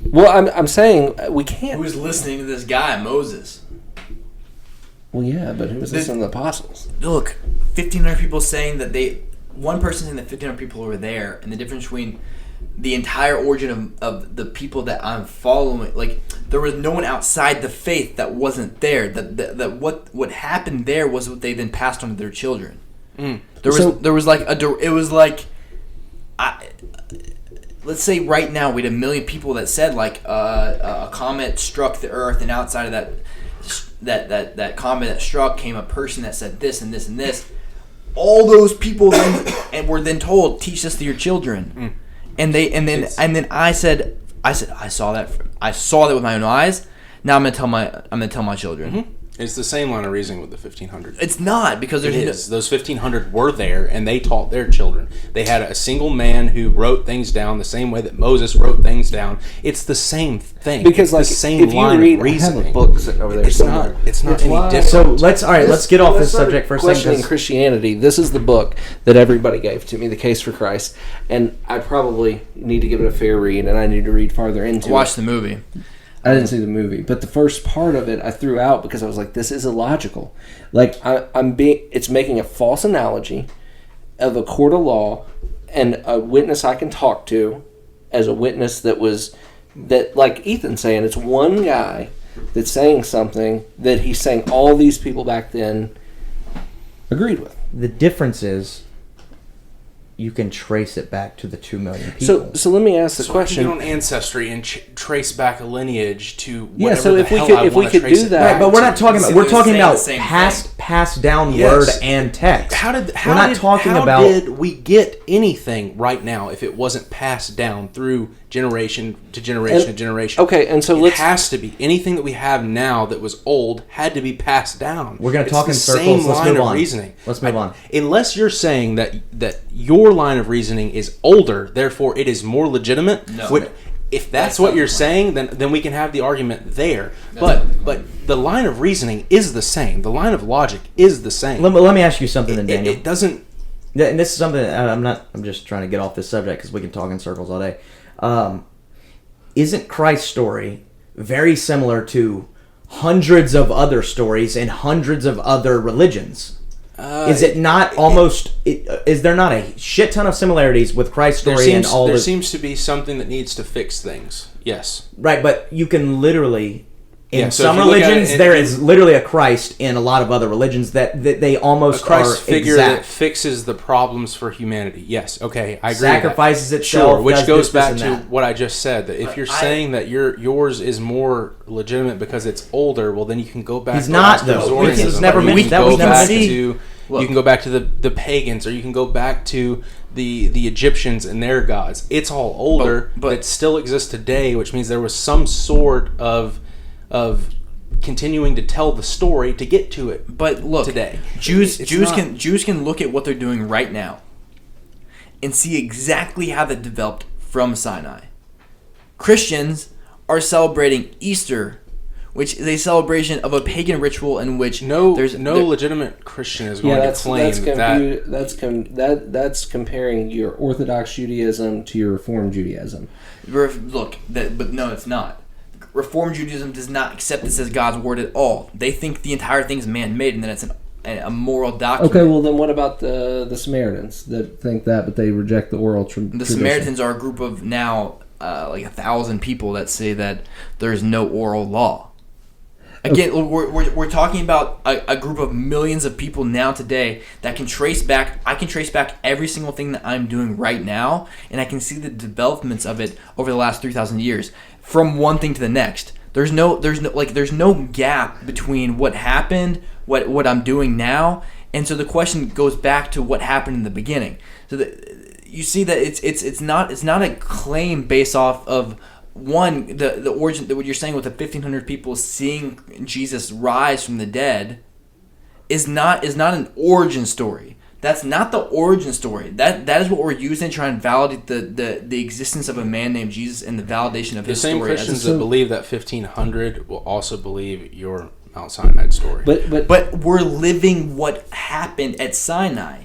Well, I'm saying we can't... Who's listening to this guy, Moses? Well, yeah, but who was listening to the apostles? Look, 1,500 people saying that one person saying that 1,500 people were there, and the difference between the entire origin of the people that I'm following, there was no one outside the faith that wasn't there. That what happened there was what they then passed on to their children. Let's say right now we had 1 million people that said a comet struck the earth, and outside of that comet that struck came a person that said this and this and this. All those people were then told, teach this to your children. And then I said I saw that with my own eyes. Now I'm gonna tell my children. Mm-hmm. It's the same line of reasoning with the 1,500. It's not, because there's those 1,500 were there and they taught their children. They had a single man who wrote things down the same way that Moses wrote things down. It's the same thing. Because it's the same line of reasoning. I have a book sitting over there somewhere. It's not any different. So let's get off this subject for a second. Questioning Christianity. This is the book that everybody gave to me, The Case for Christ, and I probably need to give it a fair read, and I need to read farther into it. Watch the movie. I didn't see the movie, but the first part of it I threw out because I was like, "This is illogical." It's making a false analogy of a court of law and a witness I can talk to as a witness like Ethan's saying, it's one guy that's saying something that he's saying all these people back then agreed with. The difference is you can trace it back to the 2 million people. So let me ask the question. I can get on Ancestry and trace back a lineage to whatever yeah, so the if we hell could, I if we want to could trace do it that, back Right, but we're not talking about. We're talking about passed down word and text. How did we get anything right now if it wasn't passed down through generation to generation to generation? Okay, and so it has to be anything that we have now that was old had to be passed down. We're going to talk in circles. Same Let's line move of on. reasoning. Let's move on. Unless you're saying that your line of reasoning is older, therefore it is more legitimate. No. If that's what you're saying, then we can have the argument there. But the line of reasoning is the same. The line of logic is the same. Let me ask you something, then, Daniel. It doesn't. And this is something I'm just trying to get off this subject because we can talk in circles all day. Isn't Christ's story very similar to hundreds of other stories in hundreds of other religions? Is it not almost? Is there not a shit ton of similarities with Christ's story and all? There seems to be something that needs to fix things. Yes. Right, but you can literally. In so some religions, there is literally a Christ. In a lot of other religions, that they almost a Christ figure exact. that fixes the problems for humanity. Yes, okay, I agree. Sacrifices itself, sure, which goes back to that. what I just said. That if you're saying that yours is more legitimate because it's older, well, then you can go back. He's not though. He's never mentioned that. We can see. You can go back to the pagans, or you can go back to the Egyptians and their gods. It's all older, but it still exists today, which means there was some sort of continuing to tell the story to get to it. But look, today Jews can look at what they're doing right now and see exactly how that developed from Sinai. Christians are celebrating Easter, which is a celebration of a pagan ritual in which there's no legitimate Christian is going to claim that's comparing your Orthodox Judaism to your Reformed Judaism. But no, it's not. Reformed Judaism does not accept this as God's word at all. They think the entire thing is man-made and that it's a moral document. Okay, well then what about the Samaritans that think that, but they reject the oral tradition? The Samaritans are a group of now like 1,000 people that say that there's no oral law. Again, we're talking about a group of millions of people now today that can trace back. I can trace back every single thing that I'm doing right now, and I can see the developments of it over the last 3,000 years, from one thing to the next. There's no gap between what happened, what I'm doing now, and so the question goes back to what happened in the beginning. So you see that it's not a claim based off of. One, the origin, what you're saying with the 1,500 people seeing Jesus rise from the dead is not an origin story. That's not the origin story. That is what we're using to try and validate the existence of a man named Jesus and the validation of his story. The same Christians that believe that 1,500 will also believe your Mount Sinai story. But we're living what happened at Sinai.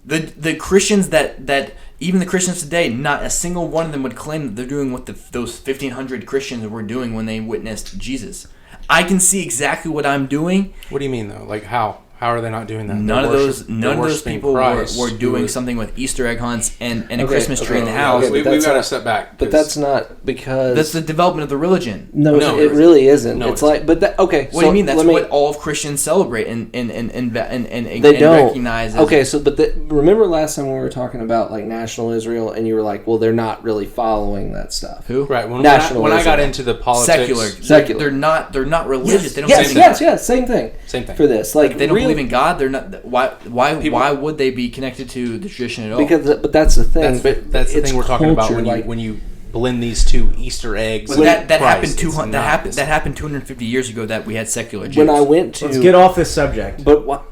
The Christians that even the Christians today, not a single one of them would claim that they're doing what those 1,500 Christians were doing when they witnessed Jesus. I can see exactly what I'm doing. What do you mean though? Like how? How are they not doing that? None of those people were doing something with Easter egg hunts and a Christmas tree in the house. We've got to step back. But that's not because... That's the development of the religion. No, it really isn't. No, it's like... But that, okay, what do you mean? That's what all of Christians celebrate and they don't recognize. Okay, so remember last time we were talking about like national Israel, and you were like, well, they're not really following that stuff. Who? Right. When I got into the politics, secular. They're not religious. Yes, they don't same thing. Same thing for this. Like they don't believe in God. They're not. Why would they be connected to the tradition at all? But that's the thing. That's the thing we're talking about when you blend these two Easter eggs. That happened 250 years ago that we had secular Jews. When I went to... Let's get off this subject. But what?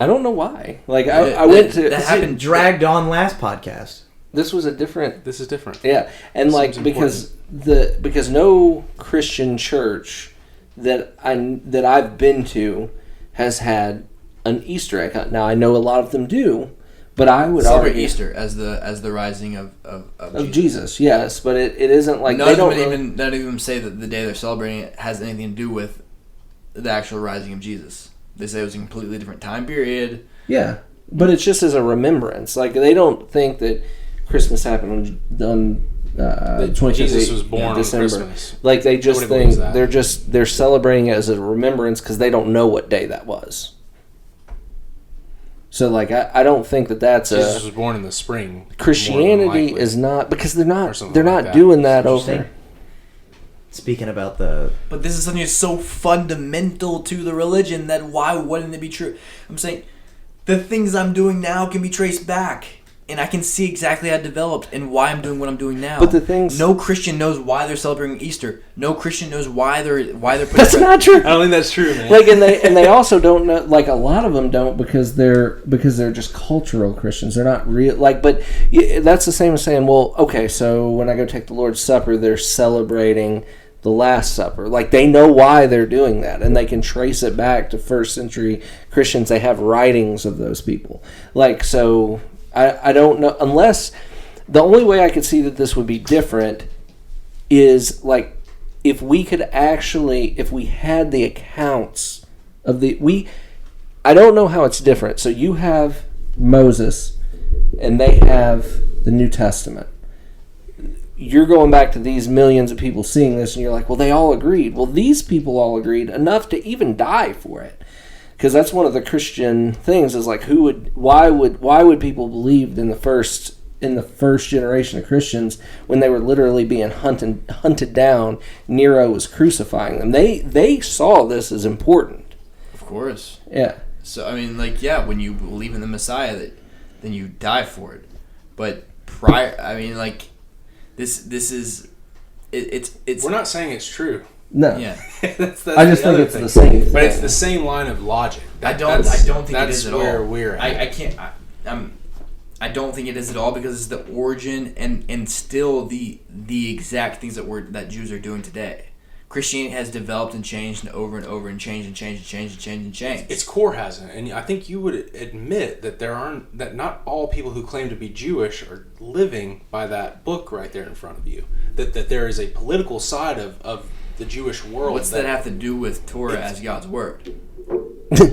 I don't know why. Like I went to... That happened dragged on last podcast. This was a different... This is different. Yeah. And like because no Christian church that I've been to has had an Easter egg hunt. Now I know a lot of them do, but I would celebrate Easter as the rising of Jesus. Yes, but it isn't like none of them say that the day they're celebrating it has anything to do with the actual rising of Jesus. They say it was a completely different time period. Yeah, but it's just as a remembrance. Like they don't think that Christmas happened on Jesus was born on Christmas. Like they just think they're celebrating it as a remembrance because they don't know what day that was. So like I don't think that's Jesus was born in the spring. Christianity is not, because they're not doing that over. Speaking about the... But this is something that's so fundamental to the religion that why wouldn't it be true? I'm saying the things I'm doing now can be traced back. And I can see exactly how it developed and why I'm doing what I'm doing now. But the things... No Christian knows why they're celebrating Easter. No Christian knows why they're putting... That's not true. I don't think that's true, man. Like, and they also don't know... Like, a lot of them don't because they're just cultural Christians. They're not real... Like, but that's the same as saying, well, okay, so when I go take the Lord's Supper, they're celebrating the Last Supper. Like, they know why they're doing that, and they can trace it back to first century Christians. They have writings of those people. Like, so... I don't know, unless the only way I could see that this would be different is like if we had the accounts of I don't know how it's different. So you have Moses and they have the New Testament. You're going back to these millions of people seeing this and you're like, well, they all agreed. Well, these people all agreed enough to even die for it. Because that's one of the Christian things is like why would people believe in the first generation of Christians when they were literally being hunted down? Nero was crucifying them. They saw this as important. Of course. Yeah. So I mean, like, yeah, when you believe in the Messiah, then you die for it. But prior, I mean, like, this is it's. We're not saying it's true. No. Yeah. that's I just think it's the same thing. But it's the same line of logic. I don't think it is at all. That's where we're at. I don't think it is at all because it's the origin and still the exact things that Jews are doing today. Christianity has developed and changed and over and changed and changed and changed and changed and changed. Its core hasn't, and I think you would admit that not all people who claim to be Jewish are living by that book right there in front of you. That there is a political side of the Jewish world. What's that have to do with Torah as God's word?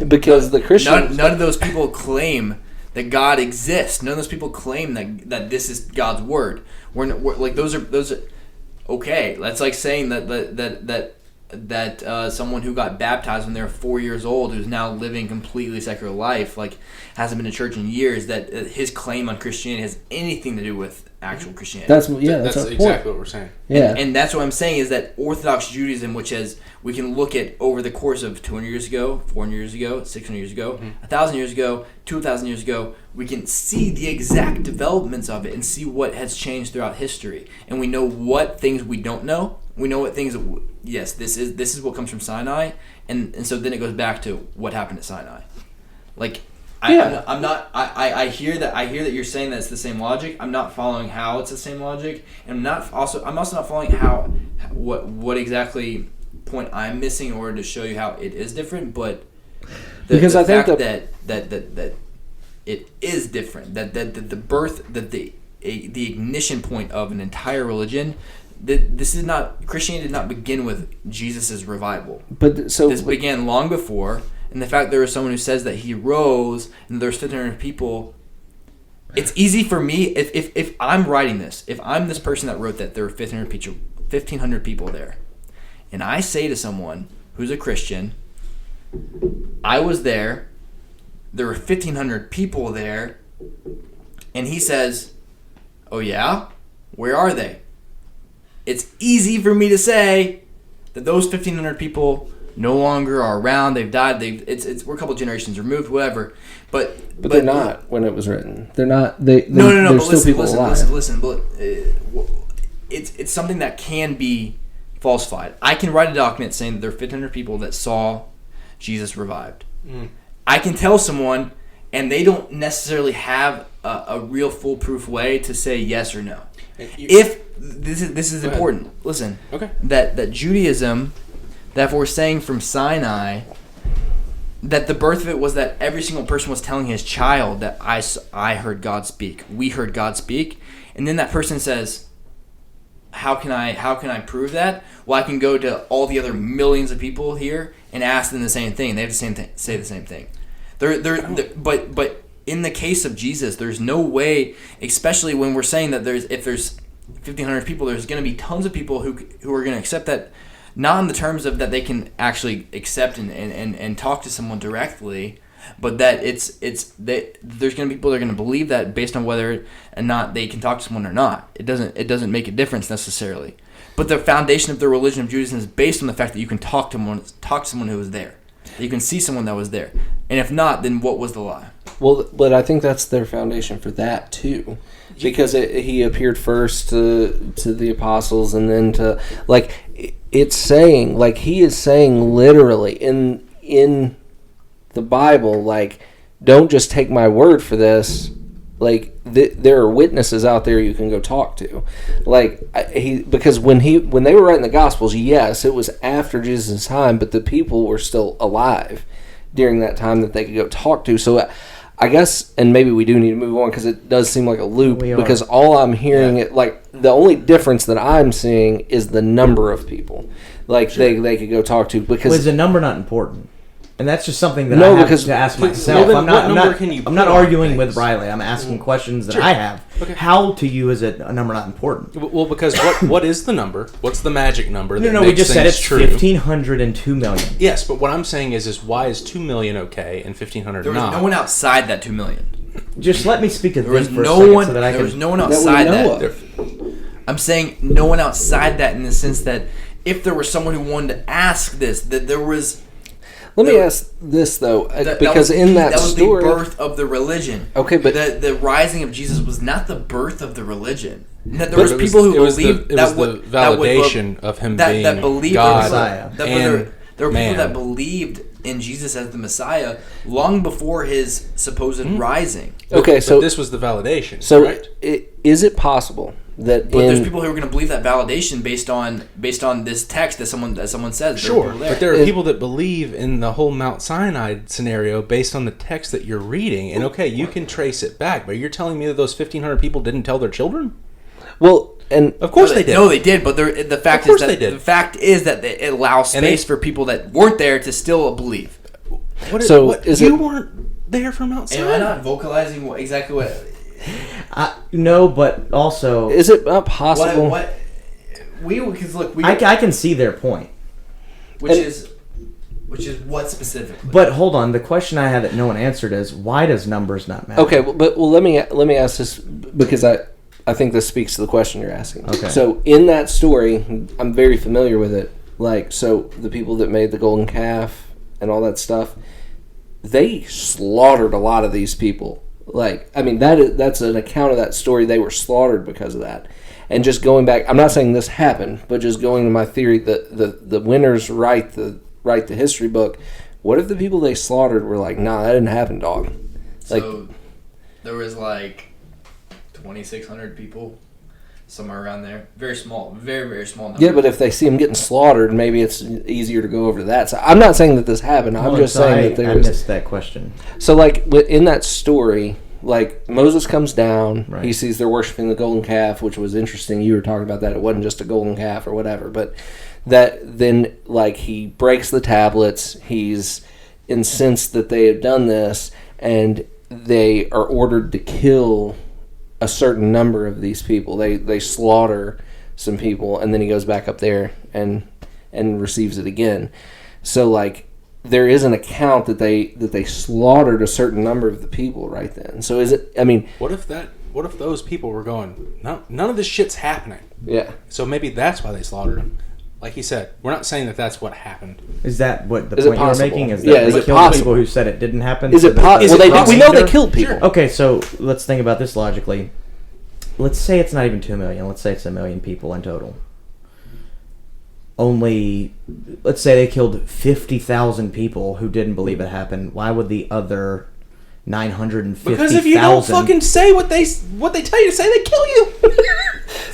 Because the Christians... None of those people claim that God exists. None of those people claim that this is God's word. We're like those are okay. That's like saying that someone who got baptized when they were 4 years old, who's now living completely secular life, like hasn't been to church in years, that his claim on Christianity has anything to do with actual Christianity. That's exactly what we're saying. Yeah, and that's what I'm saying is that Orthodox Judaism, which we can look at over the course of 200 years ago, 400 years ago, 600 years ago, 1,000 years ago, 2,000 years ago, we can see the exact developments of it and see what has changed throughout history, and we know what things we don't know. We know what things. Yes, this is what comes from Sinai, and so then it goes back to what happened at Sinai. Like, I'm not. I hear that you're saying that it's the same logic. I'm not following how it's the same logic, and I'm also not following what exactly point I'm missing in order to show you how it is different. But because I think that it is different. That the birth, the ignition point of an entire religion. Christianity did not begin with Jesus' revival. This began long before, and the fact there was someone who says that he rose and there's 1,500 people. It's easy for me if I'm writing this, if I'm this person that wrote that there were 1,500 people there, and I say to someone who's a Christian, I was there, there were 1,500 people there, and he says, oh yeah? Where are they? It's easy for me to say that those 1,500 people no longer are around. They've died. We're a couple generations removed, whatever. But they're not when it was written. They're not. No. But listen. But it's something that can be falsified. I can write a document saying that there are 1,500 people that saw Jesus revived. I can tell someone, and they don't necessarily have a real foolproof way to say yes or no. If this is important. Listen. Okay. That Judaism, that if we're saying from Sinai, that the birth of it was that every single person was telling his child that I heard God speak. We heard God speak, and then that person says, how can I prove that? Well, I can go to all the other millions of people here and ask them the same thing. They have to say the same thing. But in the case of Jesus, there's no way, especially when we're saying that if there's 1,500 people, there's going to be tons of people who are going to accept that, not in the terms of that they can actually accept and talk to someone directly, but that there's going to be people that are going to believe that based on whether or not they can talk to someone or not. It doesn't make a difference necessarily. But the foundation of the religion of Judaism is based on the fact that you can talk to someone who was there. That you can see someone that was there. And if not, then what was the lie? Well, but I think that's their foundation for that too. Because he appeared first to the apostles and then to, like, it's saying, like, he is saying literally in the Bible, like, don't just take my word for this. Like, there are witnesses out there you can go talk to. Like, because when they were writing the Gospels, yes, it was after Jesus' time, but the people were still alive during that time that they could go talk to. So I guess, and maybe we do need to move on because it does seem like a loop. Because all I'm hearing, the only difference that I'm seeing is the number of people, like, sure, they could go talk to. Because is the number not important? And that's just something that I have to ask myself. I'm not arguing with Riley. I'm asking questions that I have. Okay. How to you is a number not important? Well, because what is the number? What's the magic number? No, we just said it's true. 1,500 and 2 million. Yes, but what I'm saying is why is 2 million okay and 1,500 not? There was no one outside that 2 million. Just let me speak to them for a second so that I can... There was no one outside that. I'm saying no one outside that in the sense that if there was someone who wanted to ask this, that there was... Let me ask this, though, because in that story... That was the birth of the religion. Okay, but... The rising of Jesus was not the birth of the religion. There was people who believed... It was the validation of him being God and there were people that believed in Jesus as the Messiah long before his supposed rising. Okay, so... But this was the validation, so right? Is it possible... But there's people who are going to believe that validation based on this text that someone says. Sure, but there are people that believe in the whole Mount Sinai scenario based on the text that you're reading. And okay, you can trace it back, but you're telling me that those 1,500 people didn't tell their children? Well, and of course they did. No, they did. But the fact is that it allows space for people that weren't there to still believe. You weren't there for Mount Sinai. Am I not vocalizing exactly what? No, but also... Is it possible... Because look... I can see their point. Which is what specifically? But hold on, the question I have that no one answered is, why does numbers not matter? Okay, but let me ask this, because I think this speaks to the question you're asking. Okay. So, in that story, I'm very familiar with it. Like, so, the people that made the golden calf and all that stuff, they slaughtered a lot of these people. Like, I mean, that's an account of that story. They were slaughtered because of that. And just going back, I'm not saying this happened, but just going to my theory that the winners write the history book. What if the people they slaughtered were like, nah, that didn't happen, dog? Like, so there was like 2,600 people, somewhere around there. Very small, very, very small number. Yeah, but if they see them getting slaughtered, maybe it's easier to go over to that. So I'm not saying that this happened. I'm just saying that I missed that question. So, like, in that story, like, Moses comes down. Right. He sees they're worshiping the golden calf, which was interesting. You were talking about that. It wasn't just a golden calf or whatever. But that then, like, he breaks the tablets. He's incensed that they have done this. And they are ordered to kill a certain number of these people. They slaughter some people, and then he goes back up there and receives it again. So, like, there is an account that they slaughtered a certain number of the people right then. So is it? I mean, what if those people were going? No, none of this shit's happening. Yeah. So maybe that's why they slaughtered them. Like he said, we're not saying that that's what happened. Is that what the point you're making? Is that they killed people who said it didn't happen? Is it possible? Well, we know they killed people. Sure. Okay, so let's think about this logically. Let's say it's not even 2 million. Let's say it's 1 million people in total. Let's say they killed 50,000 people who didn't believe it happened. Why would the other 950,000? Because if you don't fucking say what they tell you to say, they kill you.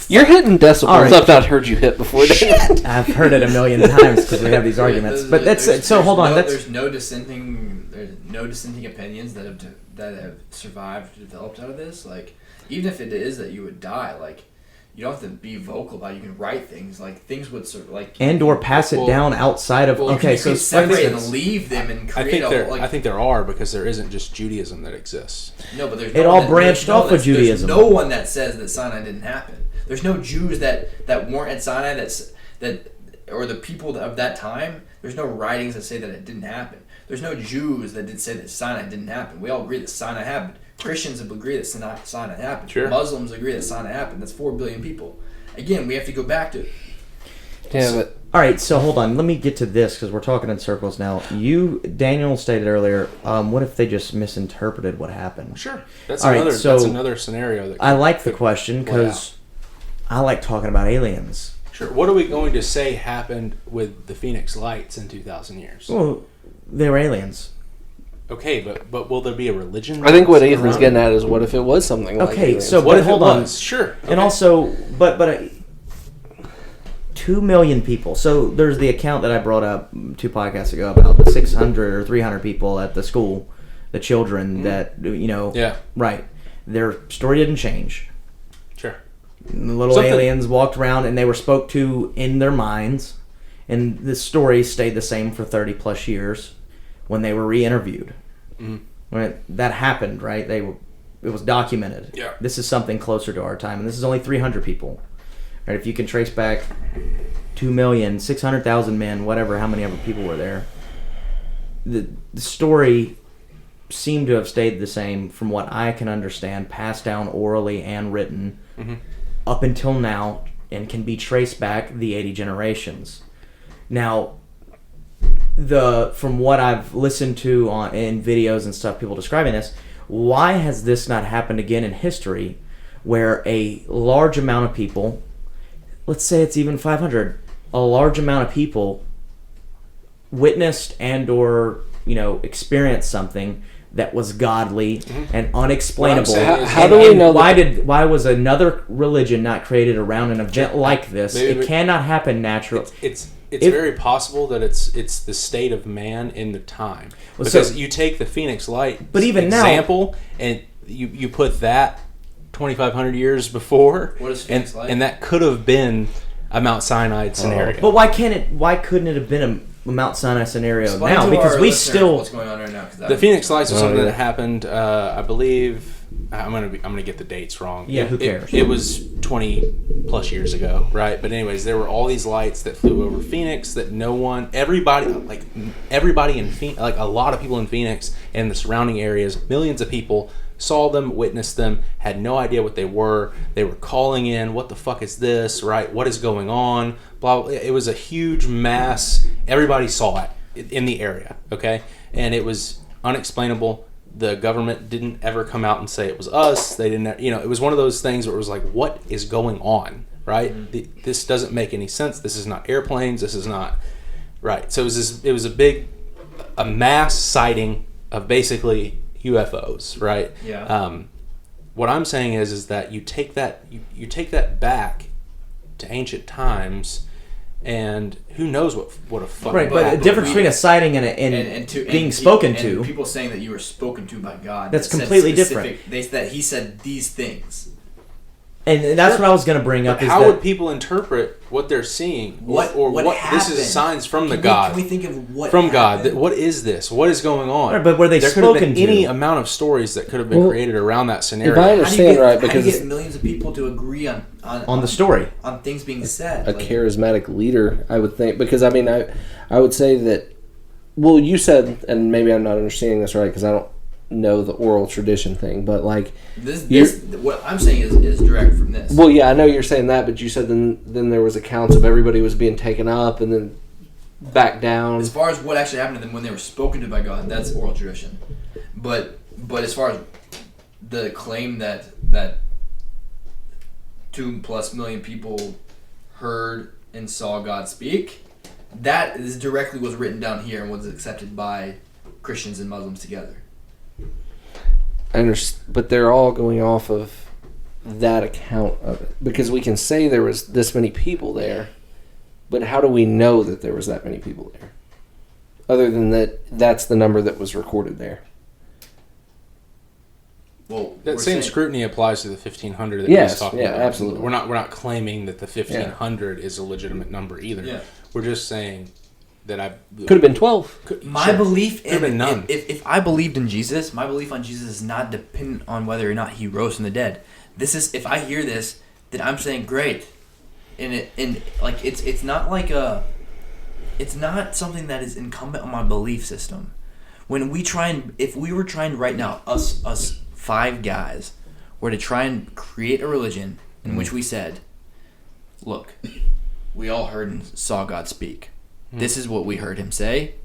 You're hitting decibels. Right. I've not heard you hit before. Shit. I've heard it a million times because we have these arguments. But hold on. There's no dissenting opinions that have survived, developed out of this. Like, even if it is that you would die, like, you don't have to be vocal about it. You can write things. Like, things would sort of, like... And or pass it down outside of... okay, so separate and leave them and create I think there are, because there isn't just Judaism that exists. No, but there's... It all branched off of Judaism. There's no one that says that Sinai didn't happen. There's no Jews that weren't at Sinai or the people of that time. There's no writings that say that it didn't happen. There's no Jews that did say that Sinai didn't happen. We all agree that Sinai happened. Christians agree that Sinai happened. Sure. Muslims agree that Sinai happened. That's 4 billion people. Again, we have to go back to. Yeah, but all right. So hold on. Let me get to this because we're talking in circles now. Daniel stated earlier. What if they just misinterpreted what happened? Sure. That's all another. Right, so that's another scenario. I like the question because I like talking about aliens. Sure. What are we going to say happened with the Phoenix Lights in 2,000 years? Well, they were aliens. Okay, but will there be a religion? I think what Ethan's getting at is what if it was something like okay, aliens? so what but if hold it on. was? Sure. Okay. And also, but 2 million people. So there's the account that I brought up 2 podcasts ago about the 600 or 300 people at the school, the children that, Yeah. Right. Their story didn't change. Sure. And the little aliens walked around and they were spoke to in their minds. And the story stayed the same for 30 plus years when they were re-interviewed. Mm-hmm. When that happened, right? It was documented. Yeah. This is something closer to our time. And this is only 300 people. Right? If you can trace back 2 million, 600,000 men, whatever, how many other people were there. The story seemed to have stayed the same from what I can understand, passed down orally and written up until now, and can be traced back the 80 generations. Now, from what I've listened to in videos and stuff, people describing this, why has this not happened again in history where a large amount of people, let's say it's even 500, a large amount of people witnessed and or experienced something that was godly and unexplainable. How do we know why was another religion not created around an event like this? It cannot happen naturally. It's very possible that it's the state of man in the time. Because you take the Phoenix Light example and you put that 2,500 years before, what is Phoenix Light? And that could have been a Mount Sinai scenario. But why couldn't it have been a Mount Sinai scenario now? Because we still what's going on right now. The Phoenix Lights was something that happened. I believe I'm gonna get the dates wrong. Yeah, who cares? It was 20 plus years ago, right? But anyways, there were all these lights that flew over Phoenix that everybody in Phoenix, like a lot of people in Phoenix and the surrounding areas, millions of people saw them, witnessed them, had no idea what they were. They were calling in, what the fuck is this, right? What is going on? Blah, blah. It was a huge mass. Everybody saw it in the area, okay? And it was unexplainable. The government didn't ever come out and say it was us. They didn't, it was one of those things where it was like, what is going on, right? Mm-hmm. This doesn't make any sense. This is not airplanes. This is not, right? So it was a mass sighting of basically UFOs, right? Yeah. What I'm saying is that you take that back to ancient times, and who knows what a fucking right. But the difference between a sighting and being spoken to, people saying that you were spoken to by God. That's completely different. That He said these things. And that's what I was going to bring up. How would people interpret what they're seeing? What this is signs from God. Can we think of what from happened? God? What is this? What is going on? Right, but were they there spoken could have been to? any amount of stories that could have been created around that scenario. If I understand right, because how do you get millions of people to agree on the story, on things being said? A charismatic leader, I would think, because I mean, I would say that. Well, you said, and maybe I'm not understanding this right because I don't know the oral tradition thing, but like this what I'm saying is direct from this. Well, yeah, I know you're saying that, but you said then there was accounts of everybody was being taken up and then back down. As far as what actually happened to them when they were spoken to by God, that's oral tradition. But as far as the claim that 2+ million people heard and saw God speak, that is directly was written down here and was accepted by Christians and Muslims together. I understand, but they're all going off of that account of it because we can say there was this many people there, but how do we know that there was that many people there? Other than that's the number that was recorded there. Well, that same scrutiny applies to the 1,500 that yes, we was talking about. Absolutely. We're not claiming that the 1,500 is a legitimate number either. Yeah. We're just saying that could have been 12. My belief could have been none. If I believed in Jesus, my belief on Jesus is not dependent on whether or not He rose from the dead. This is if I hear this, then I'm saying great. And like it's not like it's not something that is incumbent on my belief system. When we if we were trying right now, us 5 guys were to try and create a religion in which we said, look, we all heard and saw God speak. This is what we heard him say.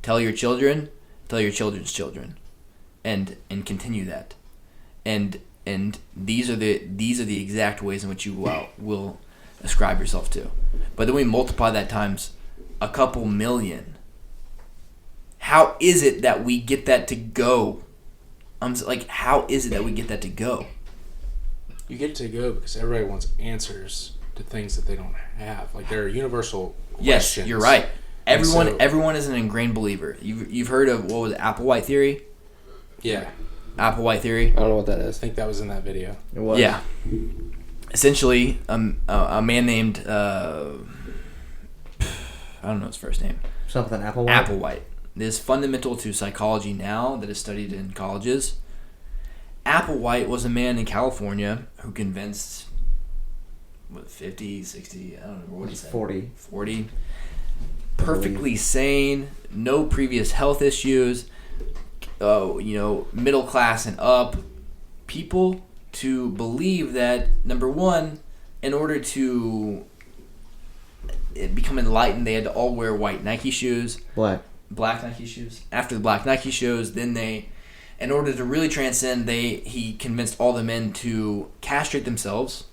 Tell your children, tell your children's children, and continue that. And these are the exact ways in which you will ascribe yourself to. But then we multiply that times a couple million. How is it that we get that to go? How is it that we get that to go? You get it to go because everybody wants answers to things that they don't have. Like, there are universal questions. Yes, you're right. Everyone is an ingrained believer. You've heard of, what was it, Applewhite theory? Yeah. Applewhite theory? I don't know what that is. I think that was in that video. It was. Yeah. Essentially, a man named, I don't know his first name. Something Applewhite? Applewhite. This is fundamental to psychology now that is studied in colleges. Applewhite was a man in California who convinced, 50, 60, I don't know what he said. 40. Perfectly sane, no previous health issues, middle class and up people to believe that, number one, in order to become enlightened, they had to all wear white Nike shoes. Black Nike shoes. After the black Nike shoes, then in order to really transcend, he convinced all the men to castrate themselves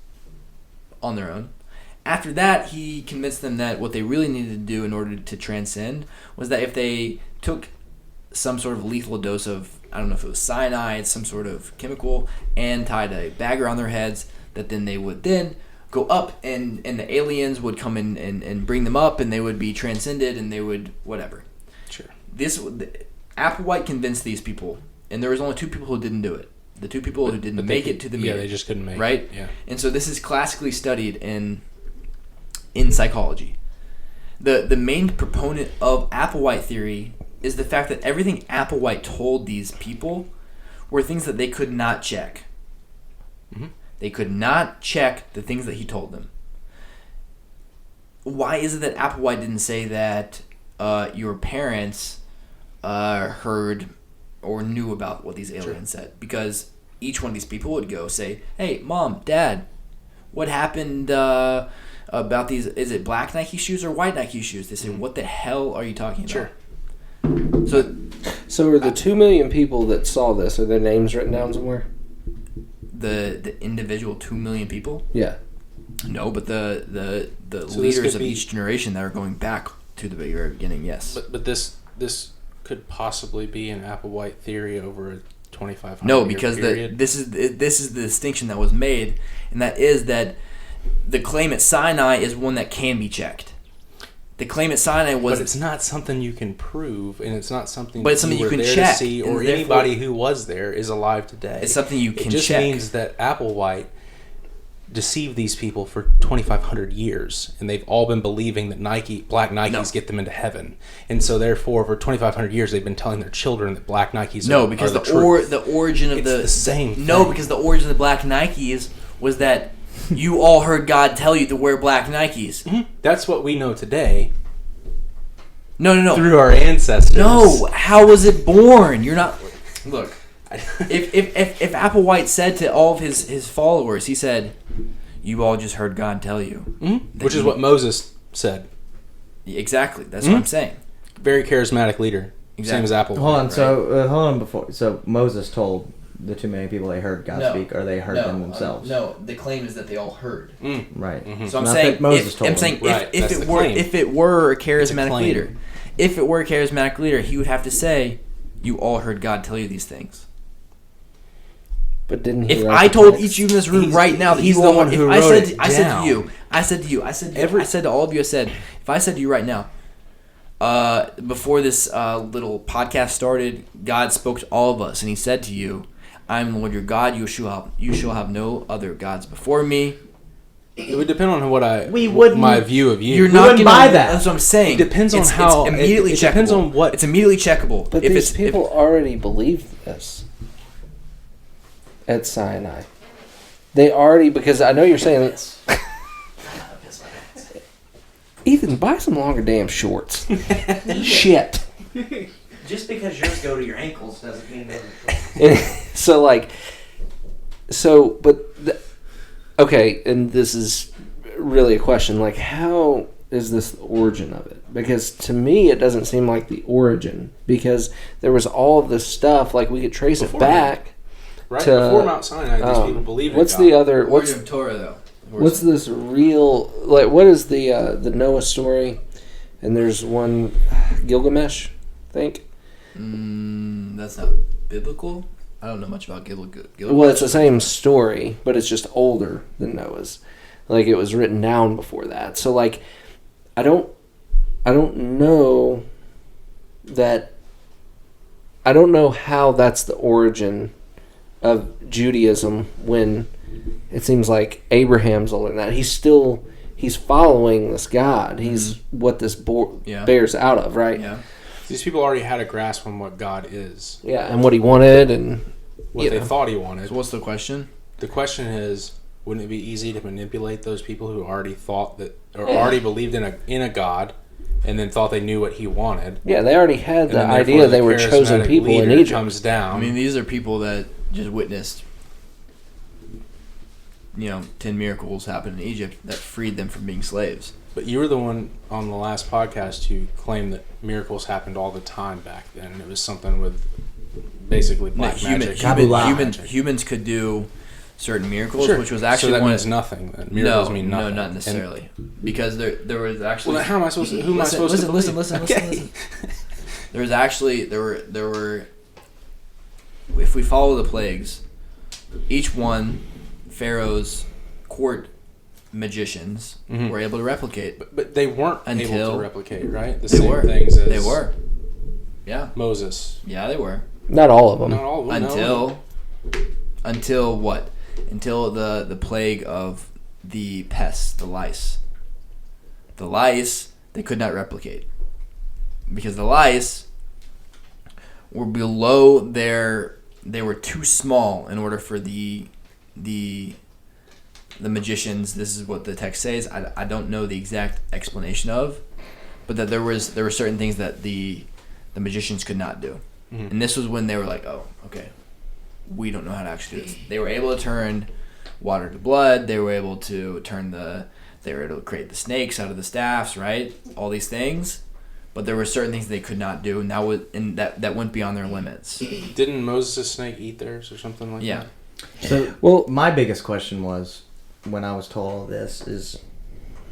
on their own. After that, he convinced them that what they really needed to do in order to transcend was that if they took some sort of lethal dose of, I don't know if it was cyanide, some sort of chemical, and tied a bag around their heads, that then they would then go up and the aliens would come in and bring them up, and they would be transcended, and they would whatever. Sure. Applewhite convinced these people, and there was only 2 people who didn't do it. The 2 people who didn't make it to the meeting. Yeah, they just couldn't make it. Right? Yeah. And so this is classically studied in psychology. The main proponent of Applewhite theory is the fact that everything Applewhite told these people were things that they could not check. Mm-hmm. They could not check the things that he told them. Why is it that Applewhite didn't say that your parents heard or knew about what these aliens said? Because each one of these people would go say, hey, Mom, Dad, what happened about these, is it black Nike shoes or white Nike shoes? They say, what the hell are you talking about? Sure. So are the 2 million people that saw this, are their names written down somewhere? The individual 2 million people? Yeah. No, but the leaders of each generation that are going back to the very beginning, yes. But this could possibly be an Applewhite theory over a 2,500 No, because period. this is the distinction that was made, and that is that the claim at Sinai is one that can be checked. The claim at Sinai was... But it's not something you can prove, and it's not something but it's something you can there check, to see, or anybody who was there is alive today. It's something you can check. It just means that Applewhite deceived these people for 2,500 years, and they've all been believing that black Nikes get them into heaven. And so therefore, for 2,500 years, they've been telling their children that black Nikes are because the truth. the origin of the same thing. No, because the origin of the black Nikes was that you all heard God tell you to wear black Nikes. Mm-hmm. That's what we know today. No. Through our ancestors. No, how was it born? You're not... Look, if Applewhite said to all of his followers, he said, you all just heard God tell you. Mm-hmm. Which is what Moses said. Exactly. That's what I'm saying. Very charismatic leader. Exactly. Same as Applewhite. Hold on. Right? Hold on before. So Moses told the 2 million people they heard God speak, or they heard them themselves? No, the claim is that they all heard. Right. Mm-hmm. So I'm saying, if it were a charismatic leader, he would have to say, you all heard God tell you these things. But didn't he? If I told each of you in this room right now that he's the one who wrote it down. I said to all of you, if I said to you right now, before this little podcast started, God spoke to all of us, and he said to you, I am the Lord your God, you shall have no other gods before me. It would depend on my view of you. You're not going to buy that. That's what I'm saying. It depends on how. It's immediately checkable. Depends on what. It's immediately checkable. But these people already believed this at Sinai. They already, because I know you're saying, Ethan, buy some longer damn shorts. Shit. Just because yours go to your ankles doesn't mean that. Okay, and this is really a question. Like, how is this the origin of it? Because to me, it doesn't seem like the origin. Because there was all of this stuff, like we could trace it back. Right, before Mount Sinai, these people believed in what's God. The other? Origin of Torah, though. What's this real? Like, what is the Noah story? And there's one Gilgamesh, I think. That's not biblical. I don't know much about Gilgamesh. Well, it's the same story, but it's just older than Noah's. Like, it was written down before that. So, like, I don't know that. I don't know how that's the origin of Judaism when it seems like Abraham's older than that. He's following this God. He's what this bears out of, right? Yeah. These people already had a grasp on what God is. Yeah, and what he wanted and what they thought he wanted. So what's the question? The question is, wouldn't it be easy to manipulate those people who already thought that, or already believed in a God, and then thought they knew what he wanted? Yeah, they already had the idea they were chosen people in Egypt. Comes down. I mean, these are people that just witnessed, 10 miracles happen in Egypt that freed them from being slaves. But you were the one on the last podcast who claimed that miracles happened all the time back then. And it was something with basically black magic. Humans could do certain miracles, sure. which was actually so that means nothing. Miracles mean nothing. No, not necessarily. Because there was actually. Well, how am I supposed to? Who am I supposed to believe? Listen. There was actually there were. If we follow the plagues, each one, Pharaoh's court magicians were able to replicate, but they weren't able to replicate, right? They were. They were. Yeah. Moses. Yeah, they were. Not all of them. Not all of them. Until what? Until the plague of the pests, the lice. The lice they could not replicate because the lice were below their. They were too small in order for the magicians. This is what the text says. I don't know the exact explanation of, but that there were certain things that the magicians could not do, and this was when they were like, oh, okay, we don't know how to actually do this. They were able to turn water to blood. They were able to They were able to create the snakes out of the staffs, right? All these things. But there were certain things they could not do, and that went beyond their limits. Didn't Moses' snake eat theirs or something like that? So, well, my biggest question was, when I was told all this, is,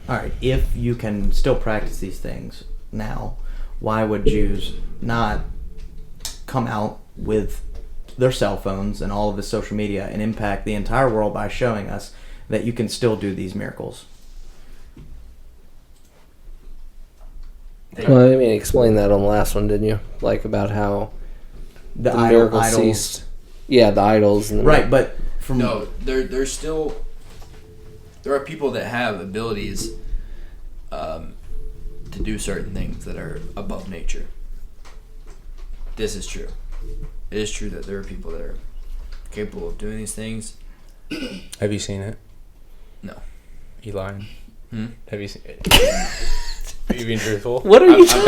all right, if you can still practice these things now, why would Jews not come out with their cell phones and all of the social media and impact the entire world by showing us that you can still do these miracles? Well, I mean, explain that on the last one, didn't you? Like about how the miracles ceased. Yeah, the idols. And right, but from there's still there are people that have abilities to do certain things that are above nature. This is true. It is true that there are people that are capable of doing these things. Have you seen it? No. You lying? Have you seen it? Are you being truthful? What are you doing?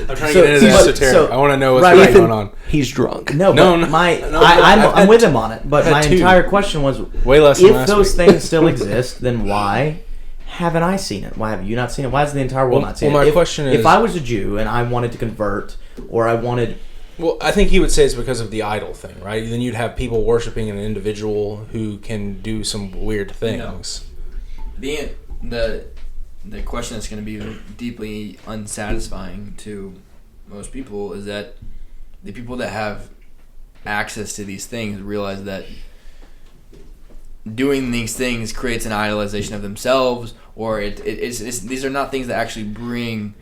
I'm trying to get into the esoteric. I want to know what's going on. He's drunk. I'm with him on it. But my entire question was, way less than if those things still exist, then why haven't I seen it? Why have you not seen it? Why has the entire world not seen it? My question is, if I was a Jew and I wanted to convert, or I wanted... Well, I think he would say it's because of the idol thing, right? Then you'd have people worshiping an individual who can do some weird things. No. The question that's going to be deeply unsatisfying to most people is that the people that have access to these things realize that doing these things creates an idolization of themselves, or it's these are not things that actually bring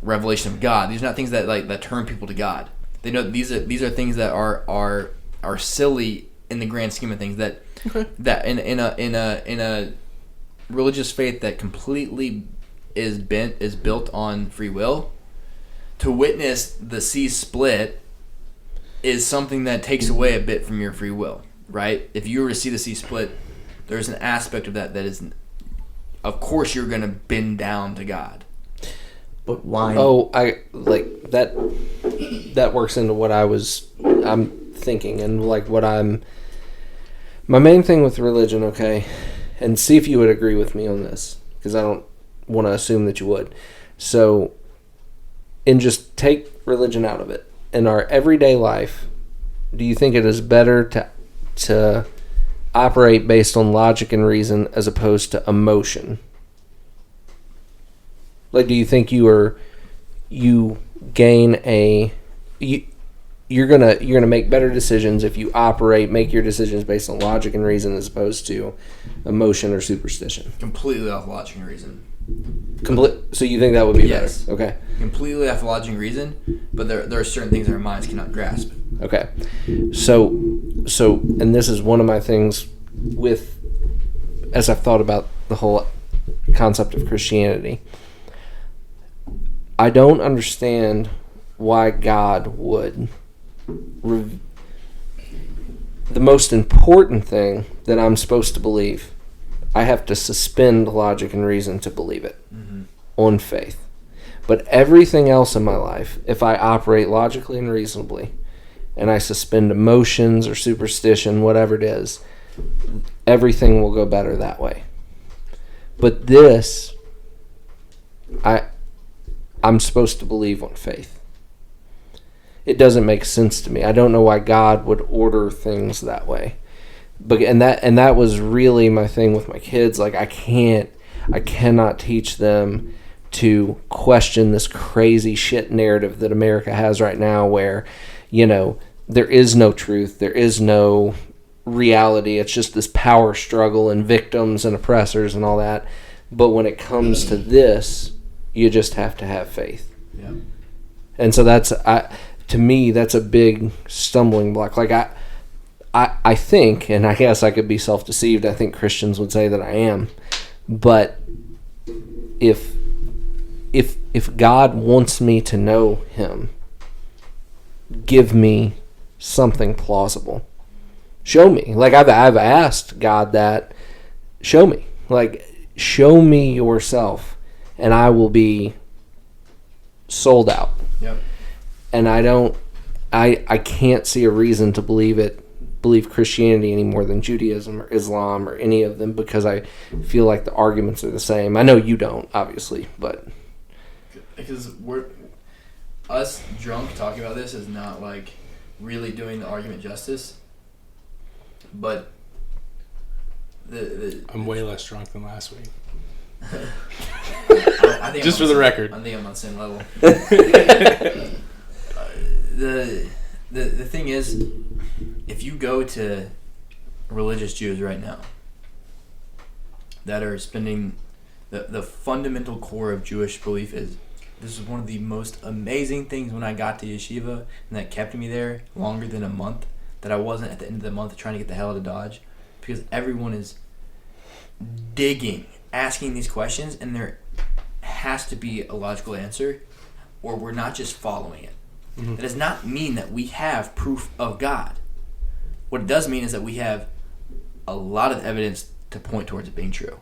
revelation of God. These are not things that turn people to God. They know these are things that are silly in the grand scheme of things. That in a religious faith that completely is built on free will, to witness the sea split is something that takes away a bit from your free will, right? If you were to see the sea split, there's an aspect of that is, of course, you're going to bend down to God. But why? Oh, I like that. That works into what I'm thinking, and like what I'm. My main thing with religion, okay, and see if you would agree with me on this, because I don't want to assume that you would. So, and just take religion out of it. In our everyday life, do you think it is better to operate based on logic and reason as opposed to emotion? Like, do you think you're gonna make better decisions if you make your decisions based on logic and reason as opposed to emotion or superstition? Completely off logic and reason. So you think that would be yes. better? Okay. Completely off logic and reason, but there are certain things that our minds cannot grasp. Okay. So, and this is one of my things as I've thought about the whole concept of Christianity. I don't understand why God would. The most important thing that I'm supposed to believe, I have to suspend logic and reason to believe it on faith. But everything else in my life, if I operate logically and reasonably, and I suspend emotions or superstition, whatever it is, everything will go better that way. But this, I'm supposed to believe on faith. It doesn't make sense to me. I don't know why God would order things that way. But and that was really my thing with my kids. Like I cannot teach them to question this crazy shit narrative that America has right now, where, there is no truth, there is no reality. It's just this power struggle and victims and oppressors and all that. But when it comes to this, you just have to have faith. Yeah. And so to me, that's a big stumbling block. Like I think, and I guess I could be self-deceived, I think Christians would say that I am, but if God wants me to know Him, give me something plausible. Show me. Like I've asked God that. Show me. Like show me yourself, and I will be sold out. Yep. And I can't see a reason to believe Christianity any more than Judaism or Islam or any of them, because I feel like the arguments are the same. I know you don't, obviously, but because us drunk talking about this is not like really doing the argument justice. But I'm way less drunk than last week. I think just for the record, I think I'm on the same level. The thing is, if you go to religious Jews right now that are spending the fundamental core of Jewish belief is, this is one of the most amazing things when I got to yeshiva, and that kept me there longer than a month, that I wasn't at the end of the month trying to get the hell out of Dodge, because everyone is digging, asking these questions, and there has to be a logical answer, or we're not just following it. Mm-hmm. That does not mean that we have proof of God. What it does mean is that we have a lot of evidence to point towards it being true.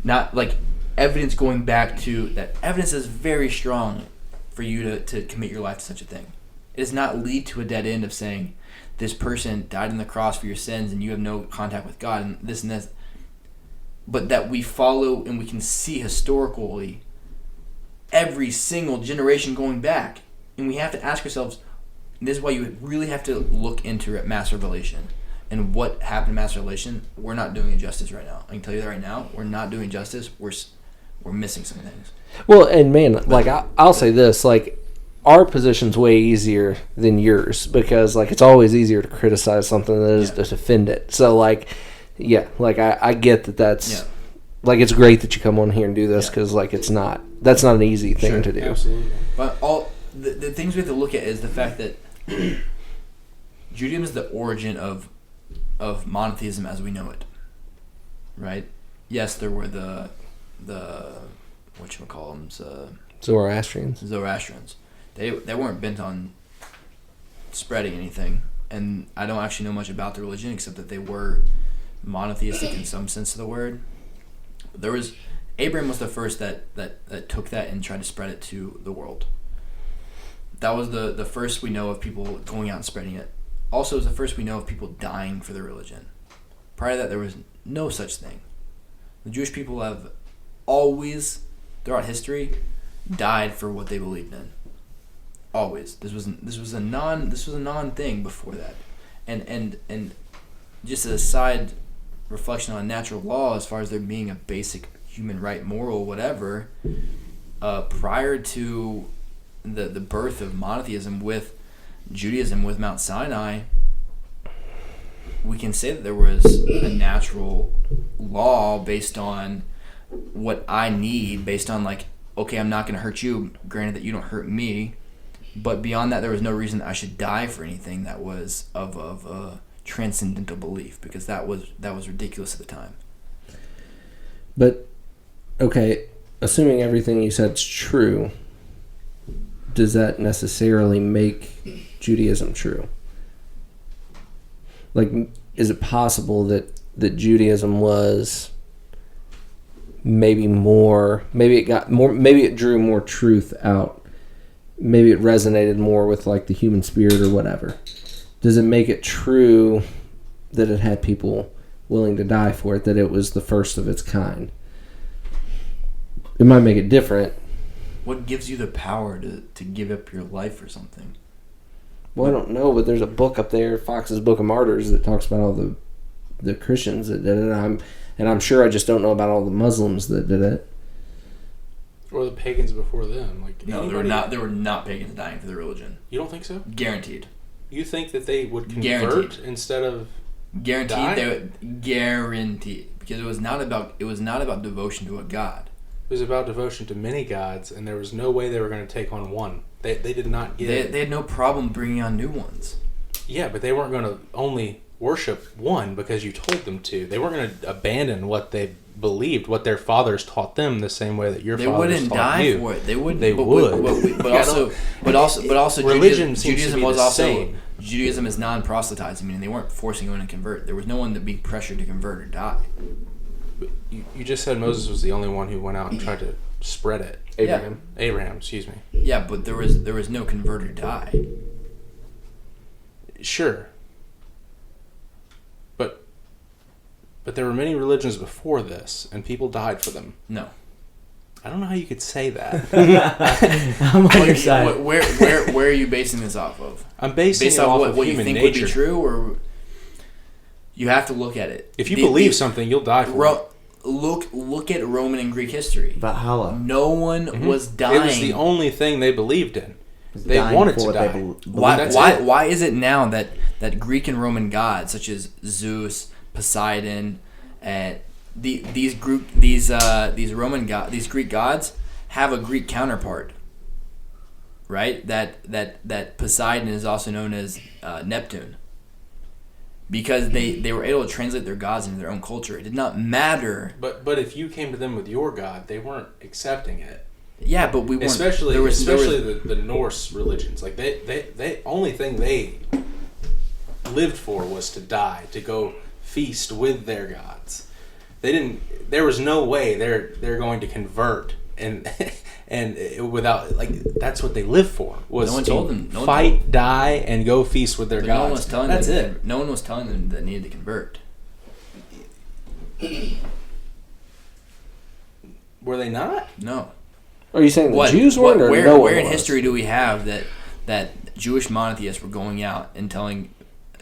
Not like evidence going back to that. Evidence is very strong for you to commit your life to such a thing. It does not lead to a dead end of saying this person died on the cross for your sins and you have no contact with God and this and this. But that we follow and we can see historically every single generation going back. And we have to ask ourselves, this is why you really have to look into Mass Revelation. And what happened in Mass Revelation, we're not doing it justice right now. I can tell you that right now. We're not doing justice. We're missing some things. Well, and man, like I'll say this, like our position's way easier than yours, because like it's always easier to criticize something than it is to defend it. So like, yeah, like I get that's like it's great that you come on here and do this, because like that's not an easy thing to do. Absolutely. But all the things we have to look at is the fact that Judaism is the origin of monotheism as we know it, right? Yes, there were the whatchamacallums, Zoroastrians. They weren't bent on spreading anything. and I don't actually know much about the religion except that they were monotheistic in some sense of the word. Abraham was the first that took that and tried to spread it to the world. That was the first we know of people going out and spreading it. Also, it was the first we know of people dying for their religion. Prior to that, there was no such thing. The Jewish people have always, throughout history, died for what they believed in. Always. This was a non thing before that. And just as a side reflection on natural law, as far as there being a basic human right, moral, whatever, prior to the birth of monotheism with Judaism, with Mount Sinai, we can say that there was a natural law based on what I need, based on like, okay, I'm not going to hurt you, granted that you don't hurt me, but beyond that, there was no reason that I should die for anything that was of transcendental belief, because that was ridiculous at the time. But okay, assuming everything you said's true, does that necessarily make Judaism true? Like, is it possible that Judaism was maybe it drew more truth out, maybe it resonated more with like the human spirit or whatever? Does it make it true that it had people willing to die for it, that it was the first of its kind? It might make it different. What gives you the power to give up your life for something? Well, I don't know, but there's a book up there, Fox's Book of Martyrs, that talks about all the Christians that did it. And I'm sure I just don't know about all the Muslims that did it. Or the pagans before them. Like, no, there were not pagans dying for their religion. You don't think so? Guaranteed. You think that they would convert Guaranteed. Instead of guaranteed? die? They would, guaranteed, because it was not about devotion to a god. It was about devotion to many gods, and there was no way they were going to take on one. They did not get. They had no problem bringing on new ones. Yeah, but they weren't going to only worship one because you told them to. They weren't going to abandon what they believed, what their fathers taught them, the same way that your fathers taught you. They wouldn't die for it. They wouldn't. They would. But also, religion Judaism was was the also same. Judaism is non-proselytizing, meaning they weren't forcing anyone to convert. There was no one to be pressured to convert or die. You just said Moses was the only one who went out and tried to spread it. Abraham, excuse me. Yeah, but there was no convert or die. Sure. But there were many religions before this, and people died for them. No. I don't know how you could say that. I'm on your side. Where are you basing this off of? I'm basing it off of what you human think nature. would be true, or you have to look at it. If you believe something, you'll die for it. Look at Roman and Greek history. Valhalla. No one was dying. It was the only thing they believed in. They wanted to die. Why is it now that Greek and Roman gods such as Zeus, Poseidon, and these Greek gods have a Greek counterpart, right? That Poseidon is also known as Neptune, because they were able to translate their gods into their own culture. It did not matter. But if you came to them with your god, they weren't accepting it. Yeah, but we weren't. Especially the Norse religions. Like they only thing they lived for was to die, to go feast with their gods. They didn't. There was no way they're going to convert and without, like, that's what they lived for, was no one to told them. fight, die, and go feast with their gods. No one was telling that's them. it. No one was telling them that needed to convert. Were they not? No. Are you saying the Jews weren't, or no one where in was? history do we have that Jewish monotheists were going out and telling?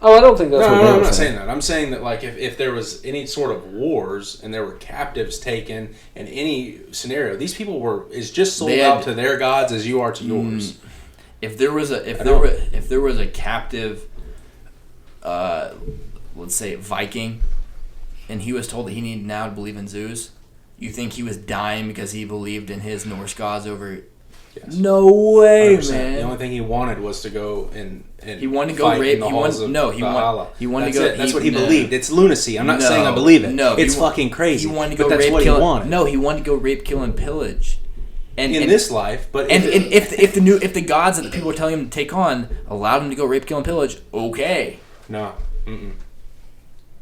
Oh, I don't think that's what they were I'm not saying. saying that. I'm saying that, like, if there was any sort of wars and there were captives taken in any scenario, these people were just sold out to their gods as you are to yours. If there was a captive, let's say Viking, and he was told that he needed now to believe in Zeus, you think he was dying because he believed in his Norse gods over? Yes. No way, 100%. man. The only thing he wanted was to go and he wanted to go rape. He wanted to go. That's what he believed. It's lunacy. I'm not saying I believe it. No, it's fucking crazy. He wanted to go but that's rape, what kill. he wanted. No, he wanted to go rape, kill, and pillage. And in this life, but if the gods that the people were telling him to take on allowed him to go rape, kill, and pillage, okay. No.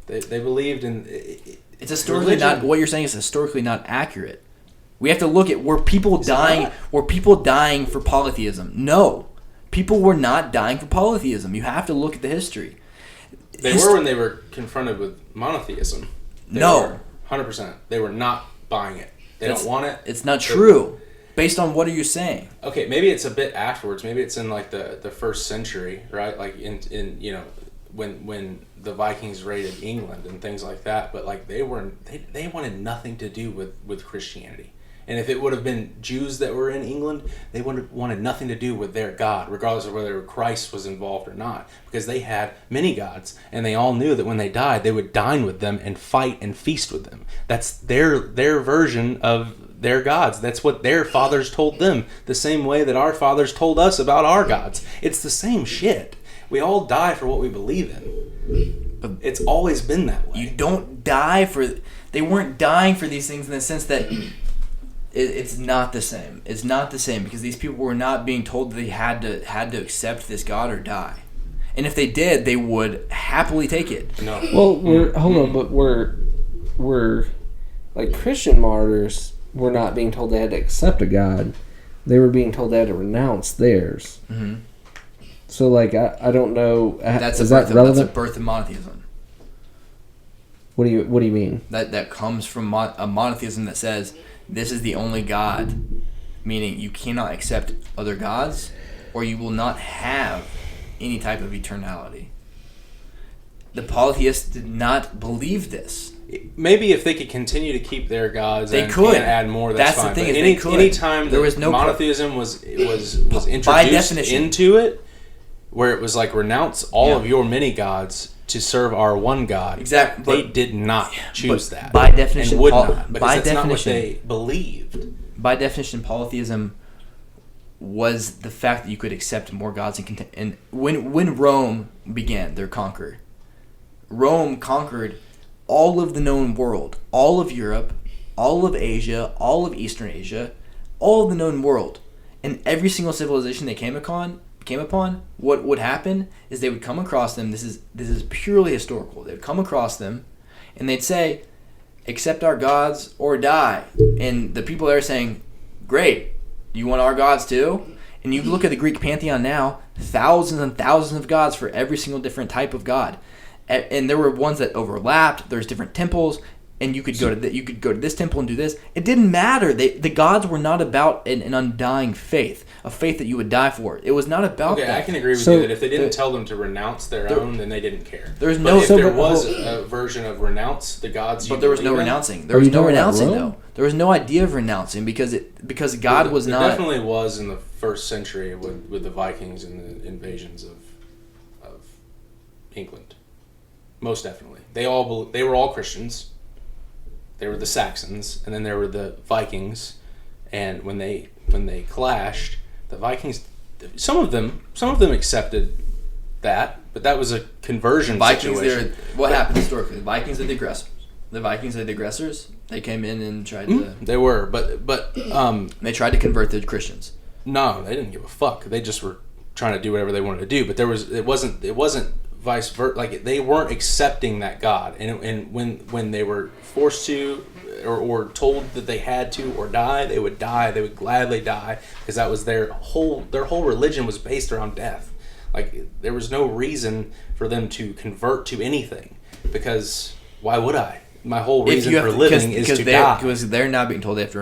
They believed in... It's historically not... What you're saying is historically not accurate. We have to look at were people dying for polytheism? No. People were not dying for polytheism. You have to look at the history. They were when they were confronted with monotheism. No. 100%. They were not buying it. They don't want it. It's not true. Based on what are you saying? Okay, maybe it's a bit afterwards. Maybe it's in like the first century, right? Like in you know when the Vikings raided England and things like that. But like they wanted nothing to do with Christianity. And if it would have been Jews that were in England, they would have wanted nothing to do with their God, regardless of whether Christ was involved or not, because they had many gods, and they all knew that when they died, they would dine with them and fight and feast with them. That's their version of their gods. That's what their fathers told them, the same way that our fathers told us about our gods. It's the same shit. We all die for what we believe in. It's always been that way. You don't die for... They weren't dying for these things in the sense that... It's not the same. It's not the same because these people were not being told that they had to accept this God or die. And if they did, they would happily take it. No. Well, hold on, but we're like Christian martyrs were not being told they had to accept a God. They were being told they had to renounce theirs. Mm-hmm. So, like, I don't know. That's is that relevant? That's a birth of monotheism. What do you mean? That comes from a monotheism that says this is the only God, meaning you cannot accept other gods, or you will not have any type of eternality. The polytheists did not believe this. Maybe if they could continue to keep their gods and add more, that's fine. The thing. Anytime there was monotheism was introduced into it, where it was like renounce all of your many gods to serve our one God. Exactly. They did not choose that. By definition, and would not, because that's not what they believed. By definition, polytheism was the fact that you could accept more gods and when Rome began their conquer, Rome conquered all of the known world, all of Europe, all of Asia, all of Eastern Asia, all of the known world, and every single civilization they came upon, what would happen is they would come across them. This is purely historical. They would come across them, and they'd say, "Accept our gods or die." And the people there are saying, "Great, you want our gods too?" And you look at the Greek pantheon now, thousands and thousands of gods for every single different type of god, and there were ones that overlapped. There's different temples. And you could go to this temple and do this. It didn't matter. The gods were not about an undying faith, a faith that you would die for. It was not about that. Okay, I can agree with you that if they didn't tell them to renounce their own, then they didn't care. There's no. If there was a version of renounce the gods, but there was no renouncing. There was no renouncing though. There was no idea of renouncing because God was not. It definitely was in the first century with the Vikings and the invasions of England. Most definitely, they were all Christians. They were the Saxons, and then there were the Vikings. And when they clashed, the Vikings, some of them accepted that, but that was a conversion situation. What happened historically? The Vikings are the aggressors. They came in and tried to. They were, but they tried to convert the Christians. No, they didn't give a fuck. They just were trying to do whatever they wanted to do. But it wasn't vice versa. Like they weren't accepting that God, and when they were forced to or told that they had to or die, they would die. They would gladly die because that was their whole religion was based around death. Like there was no reason for them to convert to anything because why would I? My whole reason for living is to die. Because they're not being told they have to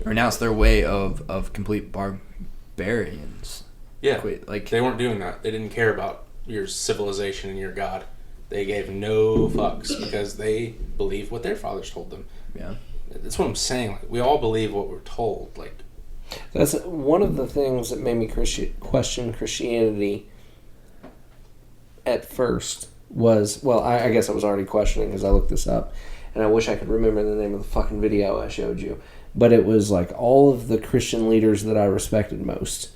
renounce their way of complete barbarians. Yeah, like they weren't doing that. They didn't care about your civilization and your God. They gave no fucks because they believed what their fathers told them. Yeah, that's what I'm saying. Like we all believe what we're told. Like that's one of the things that made me question Christianity at first. I guess I was already questioning because I looked this up, and I wish I could remember the name of the fucking video I showed you. But it was like all of the Christian leaders that I respected most,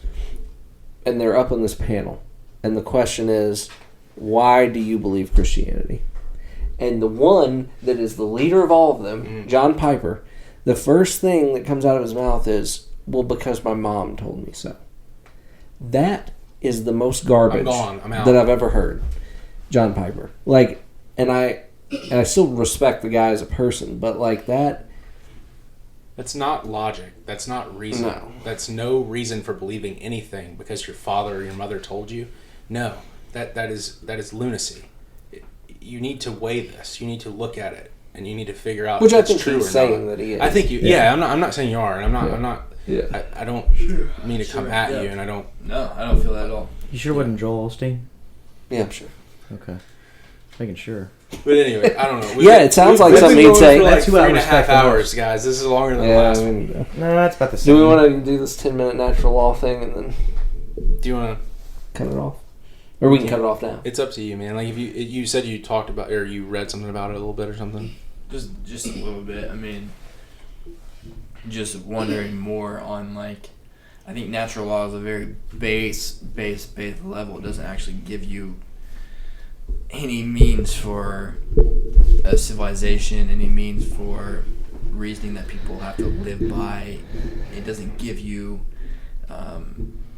and they're up on this panel. And the question is, why do you believe Christianity? And the one that is the leader of all of them, John Piper, the first thing that comes out of his mouth is, well, because my mom told me so. That is the most garbage I'm gone. I'm out. that I've ever heard. John Piper. Like, and I still respect the guy as a person, but like that... That's not logic. That's not reason. No. That's no reason for believing anything because your father or your mother told you. No, that is lunacy. You need to weigh this. You need to look at it, and you need to figure out Which if I it's think true he's or saying not. that he is. I think you. Yeah, I'm not saying you are, and I'm not. Yeah. I don't mean to come at you, and I don't. No, I don't feel that at all. You sure wasn't Joel Osteen? Yeah, I'm sure. Okay. Making sure. But anyway, I don't know. Yeah, it sounds like something he'd say. For like That's who I 3.5 respect the hours, most. guys. This is longer than the Yeah, last I one. mean, No, that's about the same. do we want to do this 10-minute natural law thing and then Do you want to? cut it off? Or we can cut it off now. It's up to you, man. Like if you said you talked about or you read something about it a little bit or something. Just a little bit. I mean, just wondering more on like, I think natural law is a very base level. It doesn't actually give you any means for a civilization, any means for reasoning that people have to live by. It doesn't give you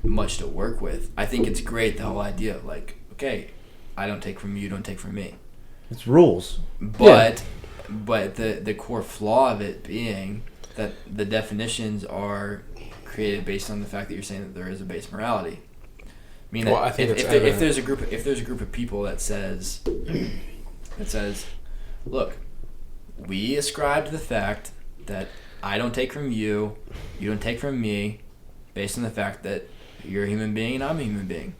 much to work with. I think it's great, the whole idea of like, okay, I don't take from you, don't take from me. It's rules. But the core flaw of it being that the definitions are created based on the fact that you're saying that there is a base morality. I mean, Well, that I think if there's a group of people that says, look, we ascribe to the fact that I don't take from you, you don't take from me, based on the fact that you're a human being and I'm a human being.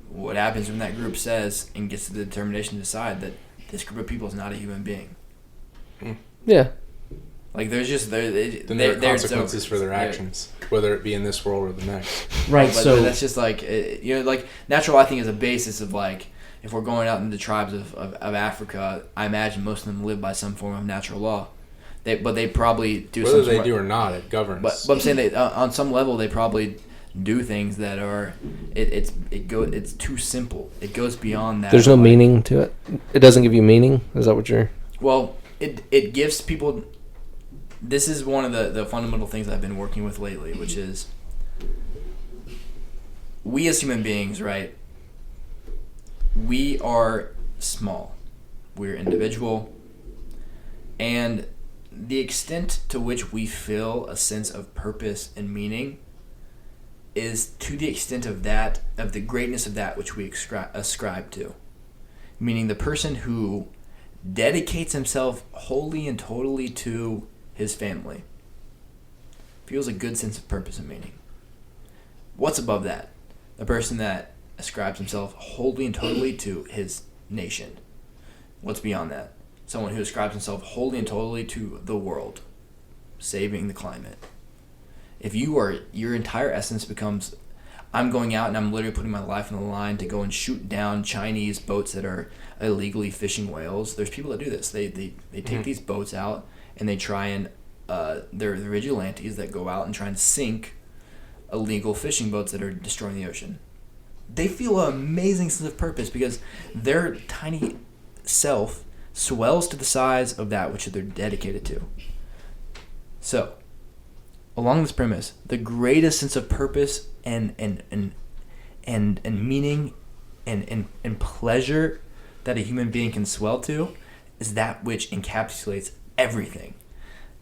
What happens when that group says and gets to the determination to decide that this group of people is not a human being? Yeah. Like there's just Then there are consequences for their actions, whether it be in this world or the next. Right, but so... that's just like, like natural, I think, is a basis of like, if we're going out into tribes of Africa, I imagine most of them live by some form of natural law. But they probably do whether they do or not, it governs. But I'm saying that on some level they probably do things that are it's too simple. It goes beyond that. There's no meaning to it. It doesn't give you meaning. Is that what you're? Well, it gives people. This is one of the fundamental things I've been working with lately, which is we as human beings, right? We are small. We're individual. And the extent to which we feel a sense of purpose and meaning is to the extent of the greatness of that which we ascribe to. Meaning the person who dedicates himself wholly and totally to his family feels a good sense of purpose and meaning. What's above that? The person that ascribes himself wholly and totally to his nation. What's beyond that? Someone who ascribes himself wholly and totally to the world, saving the climate. If your entire essence becomes, I'm going out and I'm literally putting my life on the line to go and shoot down Chinese boats that are illegally fishing whales. There's people that do this. They take these boats out and they try and they're the vigilantes that go out and try and sink illegal fishing boats that are destroying the ocean. They feel an amazing sense of purpose because their tiny self swells to the size of that which they're dedicated to. So, along this premise, the greatest sense of purpose and meaning and pleasure that a human being can swell to is that which encapsulates everything.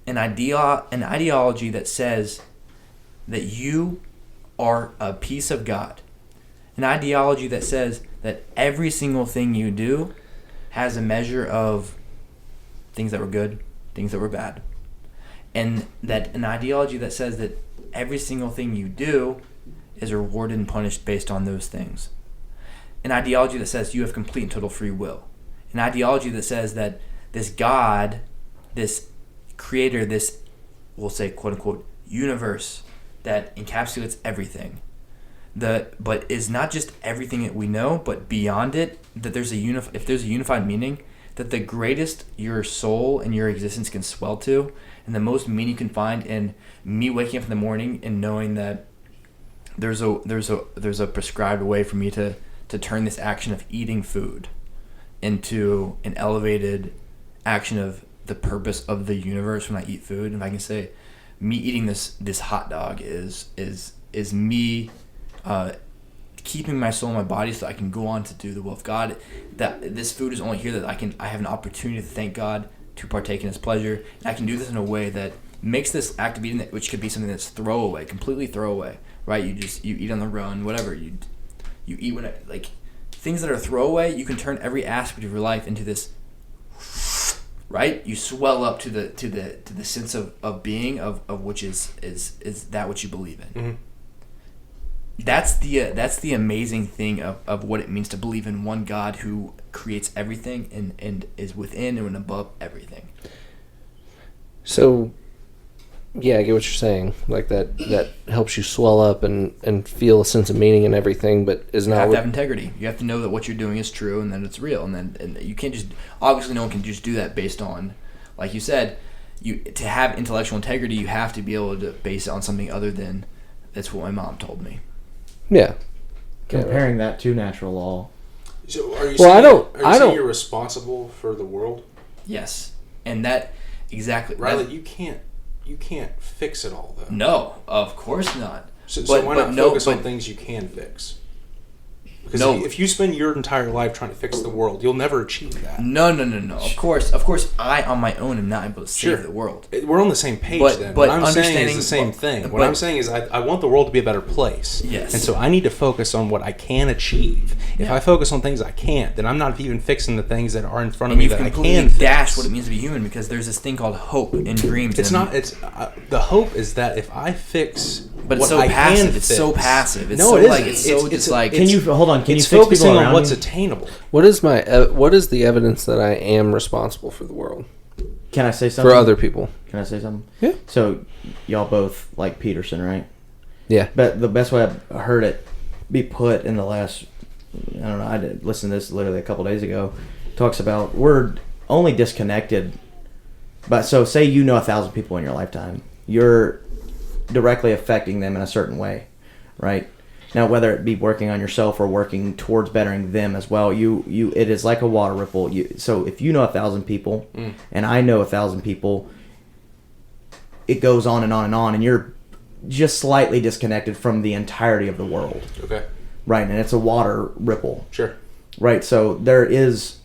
An ideology that says that you are a piece of God. An ideology that says that every single thing you do has a measure of things that were good, things that were bad. And that an ideology that says that every single thing you do is rewarded and punished based on those things. An ideology that says you have complete and total free will. An ideology that says that this God, this creator, this, we'll say, quote unquote, universe that encapsulates everything, but is not just everything that we know, but beyond it, that there's if there's a unified meaning, that the greatest your soul and your existence can swell to, and the most meaning you can find in me waking up in the morning and knowing that there's a prescribed way for me to turn this action of eating food into an elevated action of the purpose of the universe when I eat food. If I can say, me eating this hot dog is me keeping my soul in my body so I can go on to do the will of God. That this food is only here that I have an opportunity to thank God, to partake in His pleasure. And I can do this in a way that makes this act of eating, which could be something that's throwaway, completely throwaway, right? You eat on the run, whatever. You eat when like things that are throwaway. You can turn every aspect of your life into this, right? You swell up to the sense of being of which is that which you believe in. Mm-hmm. That's the amazing thing of what it means to believe in one God who creates everything and is within and above everything. So, yeah, I get what you're saying. Like that helps you swell up and feel a sense of meaning in everything, but is not. You have to have integrity. You have to know that what you're doing is true and that it's real, and you can't just, obviously no one can just do that based on, like you said, to have intellectual integrity, you have to be able to base it on something other than that's what my mom told me. Yeah. Comparing that to natural law. So are you Well, saying you're responsible for the world? Yes, and that exactly. Riley, you can't fix it all, though. No, of course not. So why not focus on things you can fix? Because if you spend your entire life trying to fix the world, you'll never achieve that. No. Of course, I on my own am not able to save the world. We're on the same page then. But what I'm saying is the same thing. What I'm saying is I want the world to be a better place. Yes. And so I need to focus on what I can achieve. If I focus on things I can't, then I'm not even fixing the things that are in front of me that I can fix. Dash what it means to be human, because there's this thing called hope in dreams. It's not. It's the hope is that if I fix. But it's so passive. It's so passive. It's no, so it isn't. like it's so just like. Can you hold on? Can you it's fix focusing people on around what's you? attainable? What is the evidence that I am responsible for the world? Can I say something? For other people. Can I say something? Yeah. So, y'all both like Peterson, right? Yeah. But the best way I've heard it be put in the last, I don't know, I did listen to this literally a couple days ago, talks about we're only disconnected. But so say you know 1,000 people in your lifetime. You're directly affecting them in a certain way, right? Now, whether it be working on yourself or working towards bettering them as well, it is like a water ripple. So if you know 1,000 people, and I know 1,000 people, it goes on and on and on, and you're just slightly disconnected from the entirety of the world. Okay. Right, and it's a water ripple. Sure. Right, so there is,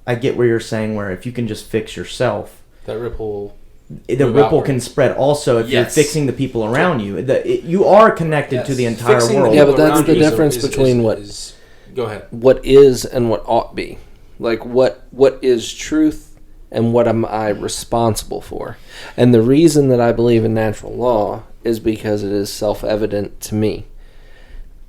I get where you're saying where if you can just fix yourself, that ripple. The ripple can spread also if you're fixing the people around you. You are connected to the entire world. Yeah, but that's the difference between go ahead. What is and what ought be. Like what is truth and what am I responsible for. And the reason that I believe in natural law is because it is self-evident to me.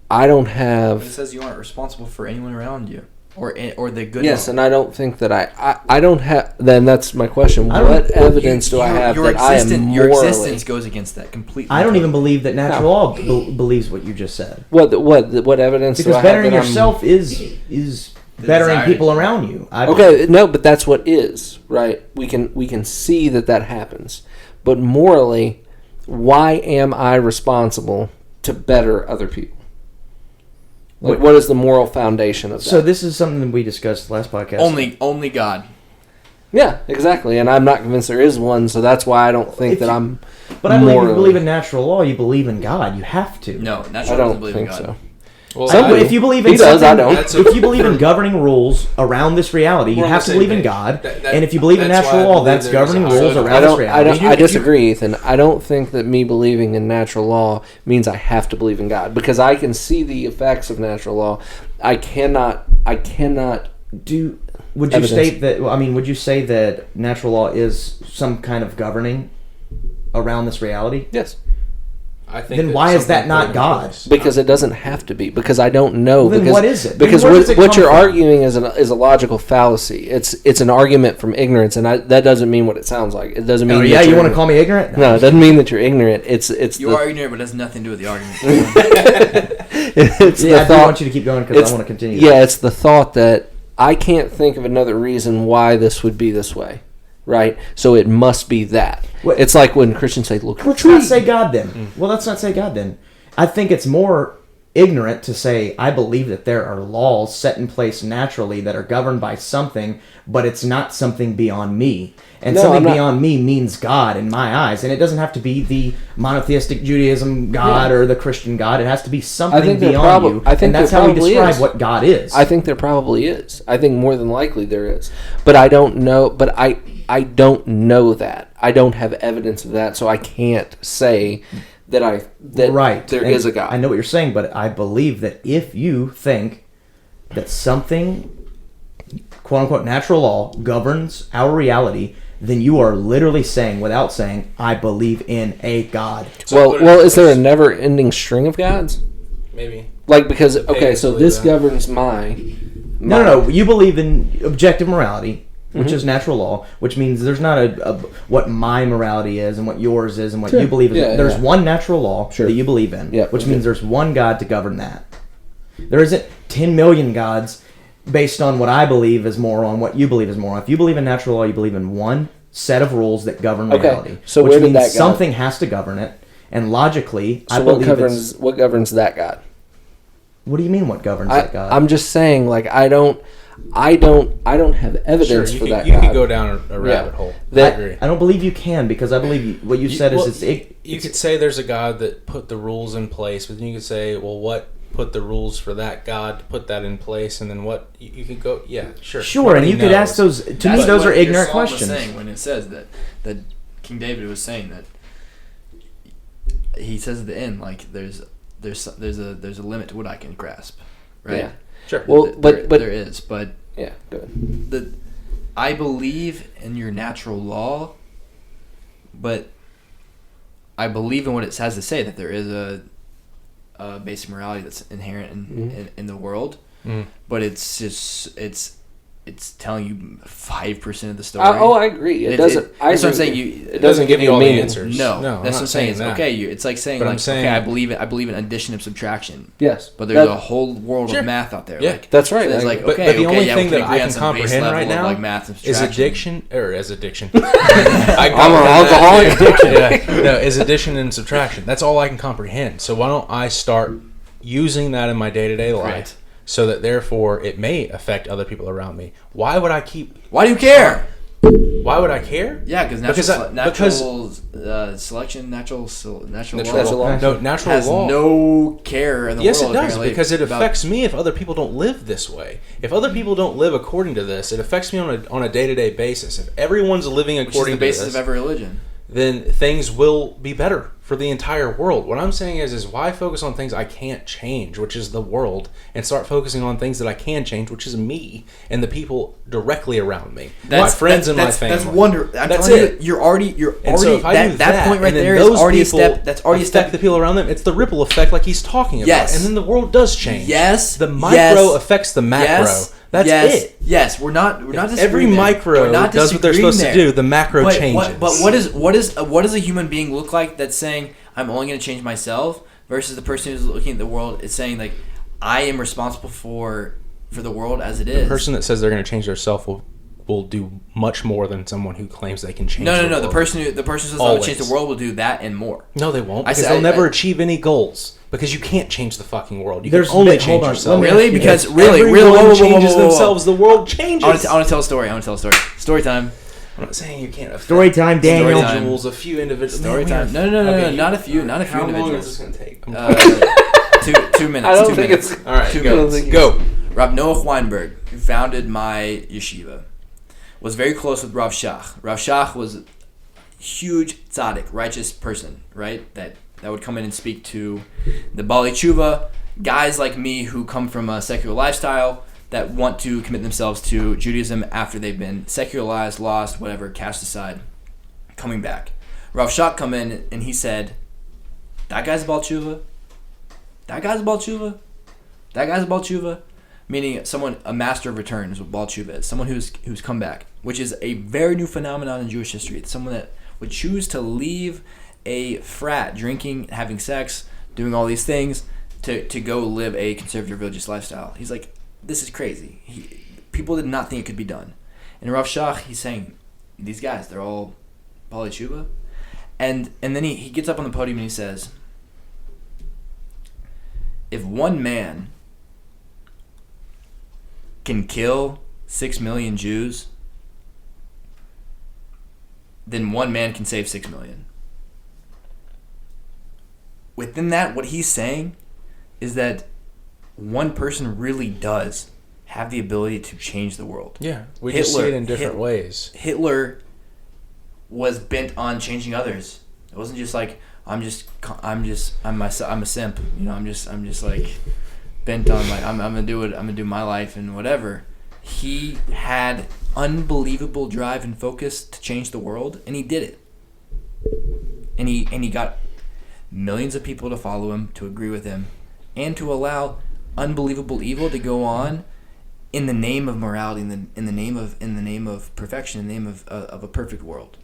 I don't have... But it says you aren't responsible for anyone around you. Or the good. Yes, and I don't think that I don't have. Then that's my question. What evidence do I have that I am morally? Your existence goes against that completely. I don't even believe that natural law believes what you just said. What evidence? Because do I bettering have yourself is bettering people around you. Okay, no, but that's what is right. We can see that happens, but morally, why am I responsible to better other people? Like, what is the moral foundation of that? So this is something that we discussed last podcast. Only God. Yeah, exactly. And I'm not convinced there is one, so that's why I don't think that I'm. But I believe you believe in natural law. You believe in God. You have to. No, natural law doesn't believe in God. So. Well, if you believe in I don't. If you believe in governing rules around this reality, you have to believe in God. And if you believe in natural law, that's governing rules around this reality. I disagree, Ethan. I don't think that me believing in natural law means I have to believe in God, because I can see the effects of natural law. I cannot do. Would you state that? I mean, would you say that natural law is some kind of governing around this reality? Yes. I think then why is that not God? Because it doesn't have to be. Because I don't know. Well, then what is it? Because what you're arguing is a logical fallacy. It's an argument from ignorance, and that doesn't mean what it sounds like. It doesn't mean. Oh yeah, you want to call me ignorant? No, it doesn't mean that you're ignorant. It's you are ignorant, but it has nothing to do with the argument. I want you to keep going because I want to continue. Yeah, it's the thought that I can't think of another reason why this would be this way. Right? So it must be that. It's like when Christians say, look at the tree. Let's not say God then. Well, let's not say God then. I think it's more ignorant to say, I believe that there are laws set in place naturally that are governed by something, but it's not something beyond me. And something beyond me means God in my eyes. And it doesn't have to be the monotheistic Judaism God or the Christian God. It has to be something beyond you. And that's how we describe what God is. I think there probably is. I think more than likely there is. But I don't know. But I don't know that. I don't have evidence of that, so I can't say that there is a God. I know what you're saying, but I believe that if you think that something, quote unquote, natural law governs our reality, then you are literally saying, without saying, I believe in a God. Well, is there a never-ending string of gods? Maybe. Like, because, okay, so this governs my... No. You believe in objective morality, which is natural law, which means there's not a what my morality is and what yours is and what you believe is. There's one natural law that you believe in, which means there's one God to govern that. There isn't 10 million gods based on what I believe is moral and what you believe is moral. If you believe in natural law, you believe in one set of rules that govern reality. So which means something has to govern it. And logically, I believe what governs that God? What do you mean what governs that God? I'm just saying, like, I don't have evidence for that. You could go down a rabbit hole. I agree. I don't believe you can, because I believe what you said is you could say there's a God that put the rules in place, but then you could say, well, what put the rules for that God to put that in place, and then what you could go, sure, and you could ask those. To me, those are ignorant questions. Was saying when it says that King David was saying that, he says at the end, like, there's a limit to what I can grasp, right? Yeah. Sure. Well, but there is, but yeah, go ahead. I believe in your natural law, but I believe in what it has to say, that there is a basic morality that's inherent in the world, but it's just it's telling you 5% of the story. I agree. It doesn't. That's what I'm saying. It doesn't give you all the answers. No, that's what I'm saying. It's okay. It's like saying, okay, I believe in addition and subtraction. Yes, but there's a whole world of math out there. Yeah, like, that's right. So it's like, but the only thing that I can comprehend right now is addiction, is addiction and subtraction. That's all I can comprehend. So why don't I start using that in my day-to-day life? Right. So that therefore it may affect other people around me. Why would I keep? Why do you care? Why would I care? Yeah, natural selection, natural law. No, natural has law. No care in the world. Yes, it does, because it affects me if other people don't live this way. If other people don't live according to this, it affects me on a day-to-day basis. If everyone's living according to this, which is the basis of every religion, then things will be better for the entire world. What I'm saying is why focus on things I can't change, which is the world, and start focusing on things that I can change, which is me and the people directly around me, my friends and my family. That's wonderful. That's it. You're already so if I do that point right there is already a step. That's already a step. The people around them. It's the ripple effect, like he's talking about. Yes. And then the world does change. Yes. The micro affects the macro. Yes. That's it. Yes, we're not disagreeing. Every micro does what they're supposed to do. The macro changes. But what does a human being look like that's saying, I'm only going to change myself, versus the person who's looking at the world is saying, like, I am responsible for the world as it is. The person that says they're going to change themselves will do much more than someone who claims they can change. No. The person who says they'll change the world will do that and more. No, they won't. Because they'll never achieve any goals. Because you can't change the fucking world. You can only change yourself. Really? Because everyone changes themselves. The world changes. I want to tell a story. Story time. I'm not saying you can't. Story time, Daniel. Individuals, a few individuals. Story time. No. Not a few individuals. How long is this going to take? 2 minutes. I don't think it's all right. 2 minutes. Go. Rav Noach Weinberg, who founded my yeshiva, was very close with Rav Shach. Rav Shach was a huge tzaddik, righteous person, right? That would come in and speak to the Bali Tshuva, guys like me who come from a secular lifestyle that want to commit themselves to Judaism after they've been secularized, lost, whatever, cast aside, coming back. Rav Shach come in and he said, that guy's a Bal Tshuva. That guy's a Bal Tshuva. That guy's a Bal Tshuva. Meaning a master of return is what Bal Tshuva is. Someone who's come back, which is a very new phenomenon in Jewish history. It's someone that would choose to leave a frat, drinking, having sex, doing all these things, to go live a conservative religious lifestyle. He's like, this is crazy. People did not think it could be done. And Rav Shach, he's saying, these guys, they're all Bali Tshuva. And then he gets up on the podium and he says, if one man can kill 6 million Jews, then one man can save 6 million. Within that, what he's saying is that one person really does have the ability to change the worworld. Yeah, we just see it in different ways. Hitler was bent on changing others. It wasn't just like I'm a simp. You know, I'm just like bent on like I'm gonna do my life and whatever. He had unbelievable drive and focus to change the world, and he did it. And he got millions of people to follow him, to agree with him, and to allow unbelievable evil to go on in the name of morality, in the name of perfection, in the name of a perfect world.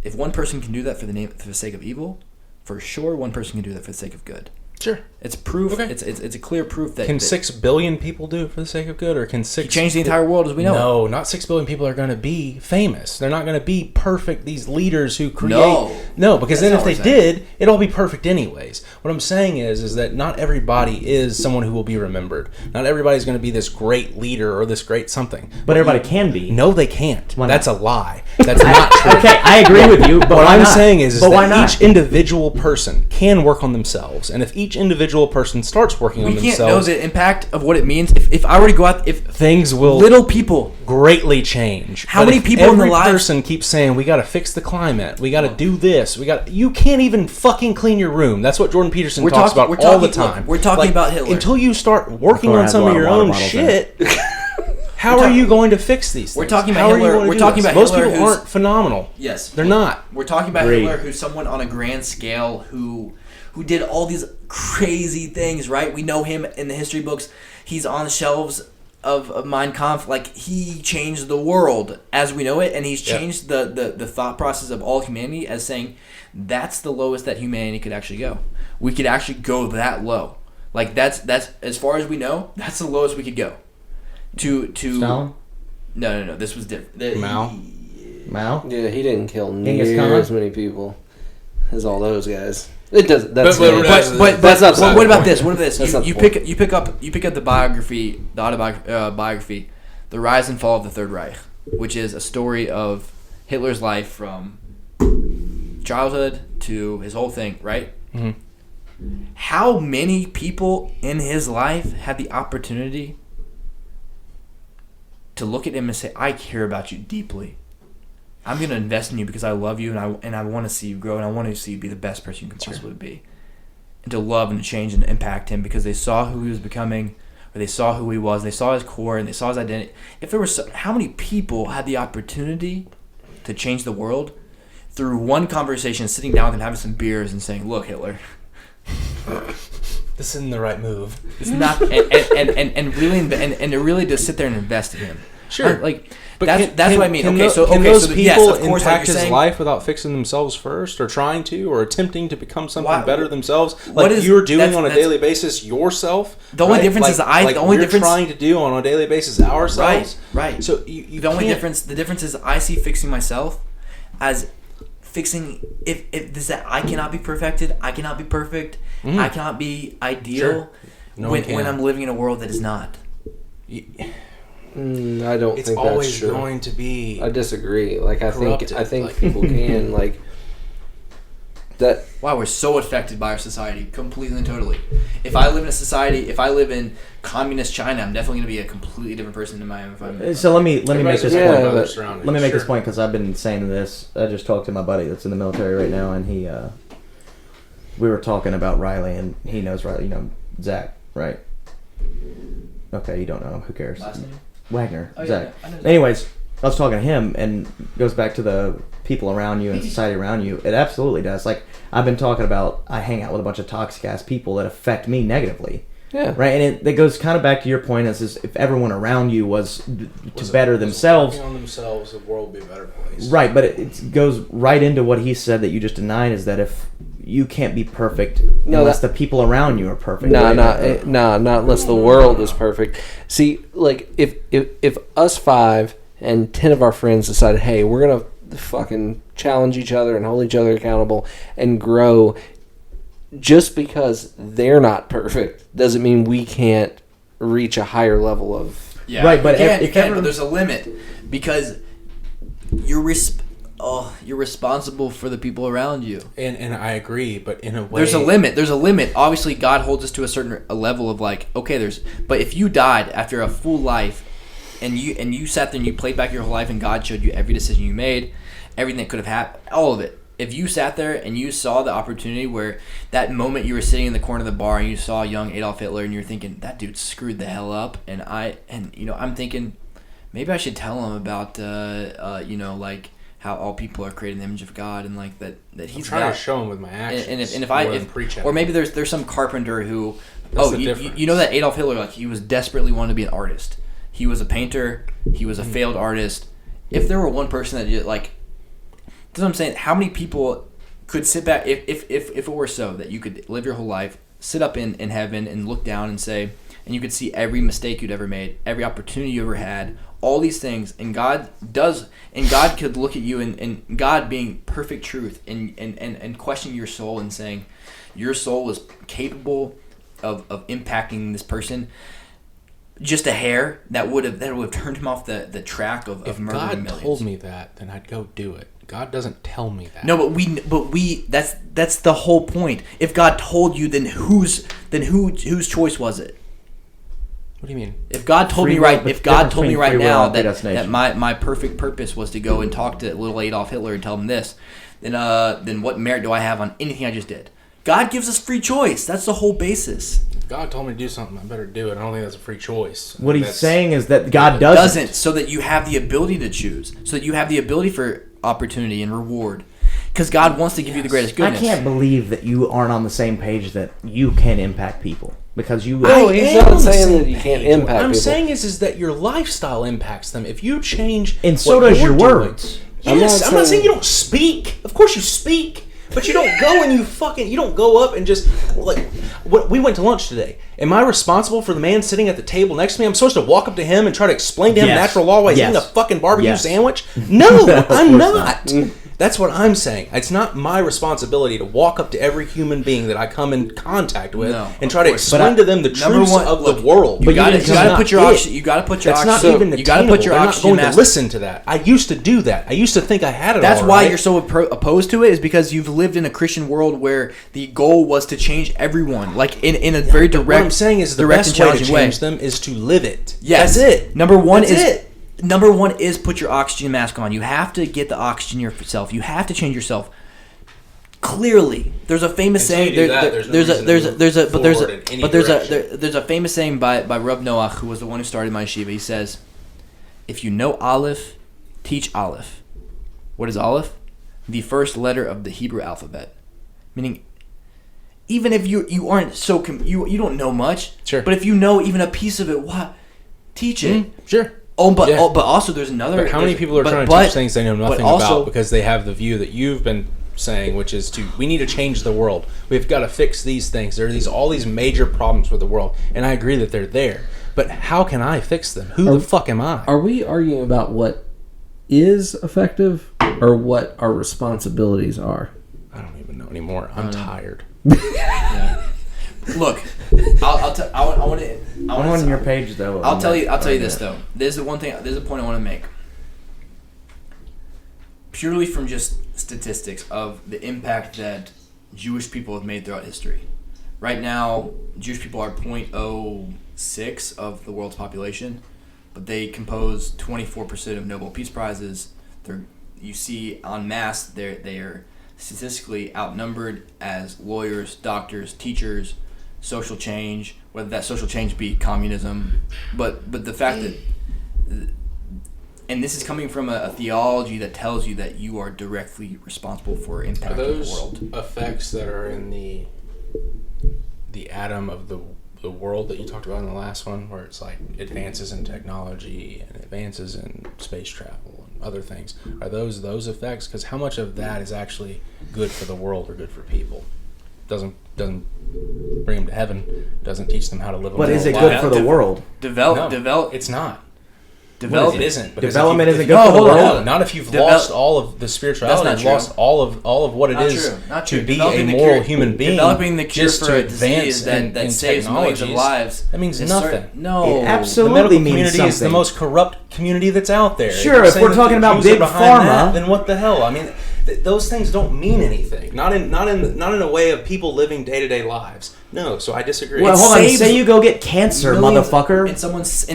If one person can do that for the sake of evil, for sure one person can do that for the sake of good. Sure. It's proof. Okay. It's a clear proof that... Can 6 billion people do it for the sake of good, or can 6... change the entire world as we know No, not 6 billion people are going to be famous. They're not going to be perfect, these leaders who create... No, because then if they did, it'd all be perfect anyways. What I'm saying is that not everybody is someone who will be remembered. Not everybody's going to be this great leader or this great something. But everybody can be. No, they can't. That's a lie. That's not true. Okay, I agree with you, but what why I'm not? saying is why that not? each individual person can work on themselves. And if each individual person starts working on we can't themselves... know the impact of what it means. If I were to go out... things will... little people... greatly change. How many people in the lives... every person keeps saying, we got to fix the climate, we got to do this, you can't even fucking clean your room. That's what Jordan Peterson talks about all the time. We're talking about Hitler. Until you start working on some of your own shit, how are you going to fix these things? We're talking about Hitler. We're talking about most Hitler people aren't phenomenal. Yes. They're not. We're talking about Hitler, who's someone on a grand scale who did all these crazy things, right? We know him in the history books. He's on the shelves of Mein Kampf. Like, he changed the world as we know it, and he's changed the thought process of all humanity as saying that's the lowest that humanity could actually go. We could actually go that low. Like, that's as far as we know, that's the lowest we could go. To Stalin? No. This was different. Mao? Yeah, he didn't kill Genghis near Khan? as many people as all those guys. It doesn't. But that's not. What about this? What about this? You pick up the biography, the autobiography, The Rise and Fall of the Third Reich, which is a story of Hitler's life from childhood to his whole thing, right? Mm-hmm. How many people in his life had the opportunity to look at him and say, I care about you deeply. I'm going to invest in you because I love you and I want to see you grow and I want to see you be the best person you can possibly be. And to love and to change and impact him because they saw who he was becoming, or they saw who he was, they saw his core and they saw his identity. If there was how many people had the opportunity to change the world through one conversation, sitting down with him, having some beers and saying, look, Hitler, this isn't the right move. It's not, and to really just sit there and invest in him. Sure, but that's what I mean. Can those people impact his life without fixing themselves first, or trying to, or attempting to become something better themselves, like you're doing on a daily basis yourself? The only difference is we're trying to do on a daily basis ourselves. Right. So the difference is I see fixing myself as fixing if this that I cannot be perfected, I cannot be perfect, I cannot be ideal when I'm living in a world that is not. I don't think that's true. It's always going to be. I disagree. Like I corrupted. think people can like that. Wow, we're so affected by our society, completely and totally. If I live in a society, if I live in communist China, I'm definitely going to be a completely different person than I am. So let me make this point. Let me make this point because I've been saying this. I just talked to my buddy that's in the military right now, and we were talking about Riley, and he knows Riley. You know Zach, right? Okay, you don't know. Who cares? Last name? Wagner. Oh, Zach. Yeah. Anyways, I was talking to him, and it goes back to the people around you and society around you. It absolutely does. Like, I've been talking about, I hang out with a bunch of toxic ass people that affect me negatively. Yeah. Right? And it goes kind of back to your point as if everyone around you was to better themselves. Working on themselves, the world would be a better place. Right, but it goes right into what he said that you just denied, is that if you can't be perfect unless the people around you are perfect. Not unless the world is perfect. See, like if us 5 and 10 of our friends decided, hey, we're gonna fucking challenge each other and hold each other accountable and grow, just because they're not perfect doesn't mean we can't reach a higher level of... Yeah, right, but you can, but there's a limit because you're responsible for the people around you. And I agree, but in a way... There's a limit. Obviously, God holds us to a certain level of like, okay, but if you died after a full life and you sat there and you played back your whole life and God showed you every decision you made, everything that could have happened, all of it. If you sat there and you saw the opportunity where that moment you were sitting in the corner of the bar and you saw young Adolf Hitler and you're thinking, that dude screwed the hell up, and I'm thinking, maybe I should tell him about, like how all people are created in the image of God and like that he's I'm trying to show him with my actions. And or maybe there's some carpenter who, you know that Adolf Hitler, like he was desperately wanted to be an artist. He was a painter. He was a failed artist. If there were one person that like. That's what I'm saying. How many people could sit back if it were so that you could live your whole life, sit up in heaven and look down and say, and you could see every mistake you'd ever made, every opportunity you ever had, all these things, and God could look at you and God being perfect truth and questioning your soul and saying, your soul was capable of impacting this person. Just a hair that would have turned him off the track of murdering millions. If God told me that, then I'd go do it. God doesn't tell me that. No, but we that's the whole point. If God told you, then whose choice was it? What do you mean? If God told me right now that my perfect purpose was to go and talk to little Adolf Hitler and tell him this, then what merit do I have on anything I just did? God gives us free choice. That's the whole basis. If God told me to do something, I better do it. I don't think that's a free choice. What he's saying is that God doesn't. So that you have the ability to choose. So that you have the ability for opportunity and reward. Because God wants to give you the greatest goodness. I can't believe that you aren't on the same page that you can impact people. Because you... No, he's not saying that you can't impact people. What I'm saying is that your lifestyle impacts them. If you change... And so does your words. Yes, I'm not saying you don't speak. Of course you speak. But you don't go and you don't go up and just, like, we went to lunch today. Am I responsible for the man sitting at the table next to me? I'm supposed to walk up to him and try to explain to him natural law while he's eating a fucking barbecue sandwich? No, I'm not. That's what I'm saying. It's not my responsibility to walk up to every human being that I come in contact with and try to explain to them the truths of the world. You got to put your oxygen. You got to put your oxygen. That's not even attainable. You got to put your oxygen. I'm not going to listen to that. I used to do that. I used to think I had it. That's why you're so opposed to it. Is because you've lived in a Christian world where the goal was to change everyone, like in a very direct. What I'm saying is the best way to change them is to live it. Yes. That's it. Number one is put your oxygen mask on. You have to get the oxygen yourself. You have to change yourself. Clearly, there's a famous saying. There's a famous saying by Reb Noach, who was the one who started my yeshiva. He says, "If you know Aleph, teach Aleph." What is Aleph? The first letter of the Hebrew alphabet. Meaning, even if you aren't you don't know much. Sure. But if you know even a piece of it, teach it. Sure. But also there's another. But how many people are trying to teach things they know nothing about because they have the view that you've been saying, which is we need to change the world. We've got to fix these things. There are all these major problems with the world, and I agree that they're there. But how can I fix them? Who the fuck am I? Are we arguing about what is effective or what our responsibilities are? I don't even know anymore. I'm tired. Yeah. Look, I'm on your page though. I'll tell you this though. There's a point I want to make. Purely from just statistics of the impact that Jewish people have made throughout history. Right now, Jewish people are 0.06 of the world's population, but they compose 24% of Nobel Peace Prizes. You see en masse they are statistically outnumbered as lawyers, doctors, teachers, social change, whether that social change be communism, but the fact that, and this is coming from a theology that tells you that you are directly responsible for impacting the world. Are those effects that are in the atom of the world that you talked about in the last one, where it's like advances in technology and advances in space travel and other things, are those effects? Because how much of that is actually good for the world or good for people? Doesn't bring them to heaven. Doesn't teach them how to live. But is it good for the world? Develop. It's not. Development. It isn't. Development isn't good No, for the hold on, world. hold on. Not if you've lost all of the spirituality. That's not You've lost all of what it Not is true. Not true. to be Developing a the moral cure- human being. Developing the cure just for to a advance disease that in saves millions of technologies. lives. That means is nothing. No. It The absolutely medical means community something. is the most corrupt community that's out there. Sure, you're if saying we're that talking the about Jews are big behind pharma- that, then what the hell? I mean, those things don't mean anything. Not in a way of people living day-to-day lives. No, so I disagree. Well, It hold on. saves Say you go get cancer, Millions- motherfucker. And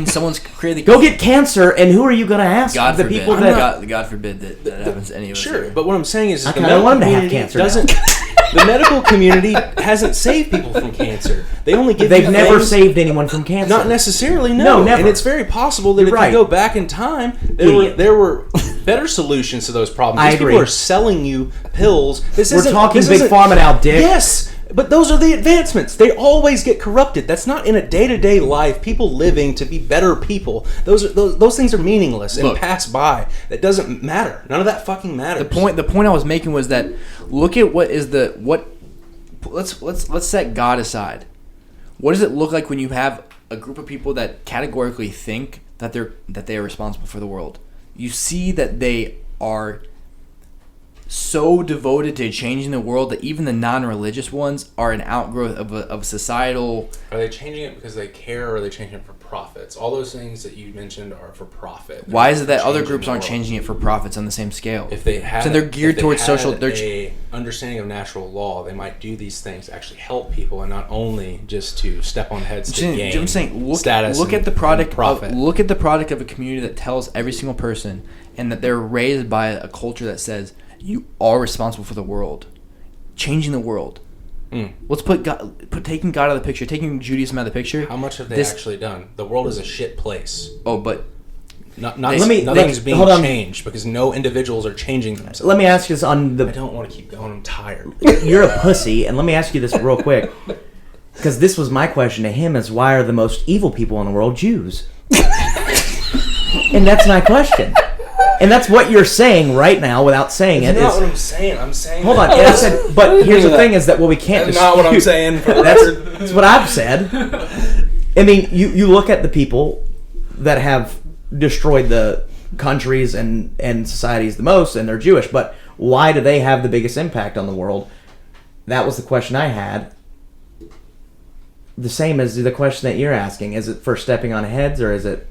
someone's created. Go get cancer, and who are you going to ask? God the forbid. people that God forbid that happens to any of us. Sure, here. but what I'm saying is I the kinda medical want 'em to have community cancer doesn't. The medical community hasn't saved people from cancer. They only give they've you never things- saved anyone from cancer. Not necessarily, no. No, never. And it's very possible that You're if right. you go back in time, Idiot. there were better solutions to those problems. I These agree. people are selling you pills. We're talking big pharma now, dick. Yes, but those are the advancements. They always get corrupted. That's not in a day-to-day life. People living to be better people. Those things are meaningless and Look. pass by. That doesn't matter. None of that fucking matters. The point I was making was that look at let's set God aside. What does it look like when you have a group of people that categorically think that they are responsible for the world? You see that they are so devoted to changing the world that even the non-religious ones are an outgrowth of societal. Are they changing it because they care, or are they changing it for profits? All those things that you mentioned are for profit. They're Why not is it for that other changing groups the aren't world. changing it for profits on the same scale? If they had, so they're geared towards social. They're a understanding of natural law. They might do these things to actually help people, and not only just to step on heads to gain I'm saying, look status. at the product. and profit. Look at the product of a community that tells every single person, and that they're raised by a culture that says you are responsible for the world, changing the world. Let's put taking God out of the picture, taking Judaism out of the picture. How much have they actually done? The world is a shit place. Oh, but Nothing's being changed because no individuals are changing themselves. Let me ask you this on the... I don't want to keep going. I'm tired. You're a pussy, and let me ask you this real quick. Because this was my question to him is, why are the most evil people in the world Jews? And that's my question. And that's what you're saying right now without saying it. That's not what I'm saying. I'm saying... Hold on. And I said, but here's the thing is that what we can't That's not what I'm saying. For the record. That's what I've said. I mean, you look at the people that have destroyed the countries and societies the most, and they're Jewish, but why do they have the biggest impact on the world? That was the question I had. The same as the question that you're asking. Is it for stepping on heads, or is it...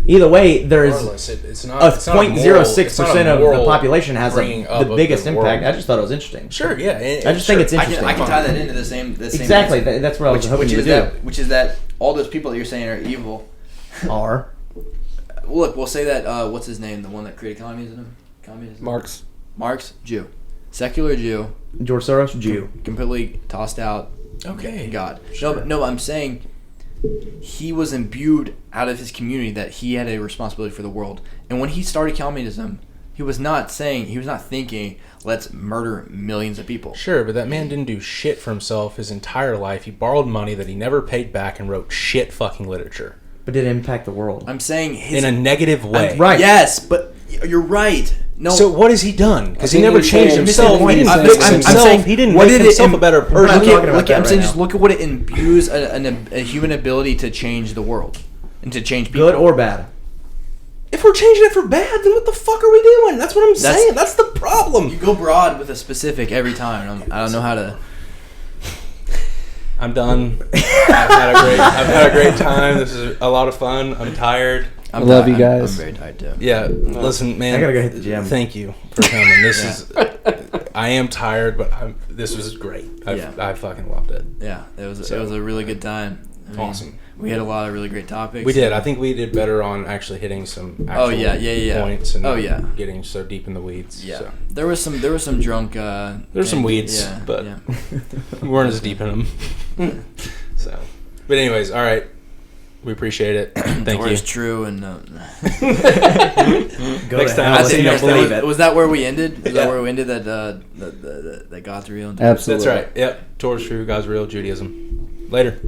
Either way, there's it's not, a it's not a 0.06% of the population has bringing the up of biggest the impact. world. I just thought it was interesting. Sure, yeah. I just think it's I interesting. can tie that into the same Exactly. answer. That's what I was hoping you would do. Which is that all those people that you're saying are evil. Are. Look, we'll say that, what's his name? The one that created communism? Marx, Jew. Secular Jew. George Soros, Jew. Completely tossed out. Okay. God. Sure. No, I'm saying he was imbued out of his community that he had a responsibility for the world. And when he started communism, he was not thinking, let's murder millions of people. Sure, but that man didn't do shit for himself his entire life. He borrowed money that he never paid back and wrote shit fucking literature. But did it impact the world? I'm saying in a negative way. Right. Yes, but you're right. No. So what has he done? Because he never changed himself. I'm He didn't fix himself. saying, He didn't what make did himself a better person. I'm saying just look at what it imbues a human ability to change the world and to change people. Good or bad? If we're changing it for bad, then what the fuck are we doing? That's what I'm saying. That's the problem. You go broad with a specific every time. I don't know how to. I'm done. I've had a great time. This is a lot of fun. I'm tired. I love you guys. I'm very tired too. Yeah, listen, man. I gotta go hit the gym. Thank you for coming. This is. I am tired, but this was great. I fucking loved it. Yeah, it was a really good time. I mean, Awesome. We had a lot of really great topics. We did. I think we did better on actually hitting some actual points and not getting so deep in the weeds. Yeah. So. There was some drunk. There's some weeds, but we weren't as deep in them. So, but anyways, all right. We appreciate it. Thank you. It's true, and next time, I'll see you believe it. Was that where we ended? Was that where we ended? That God's real. Absolutely. That's right. Yep. Torah's true. God's real. Judaism. Later.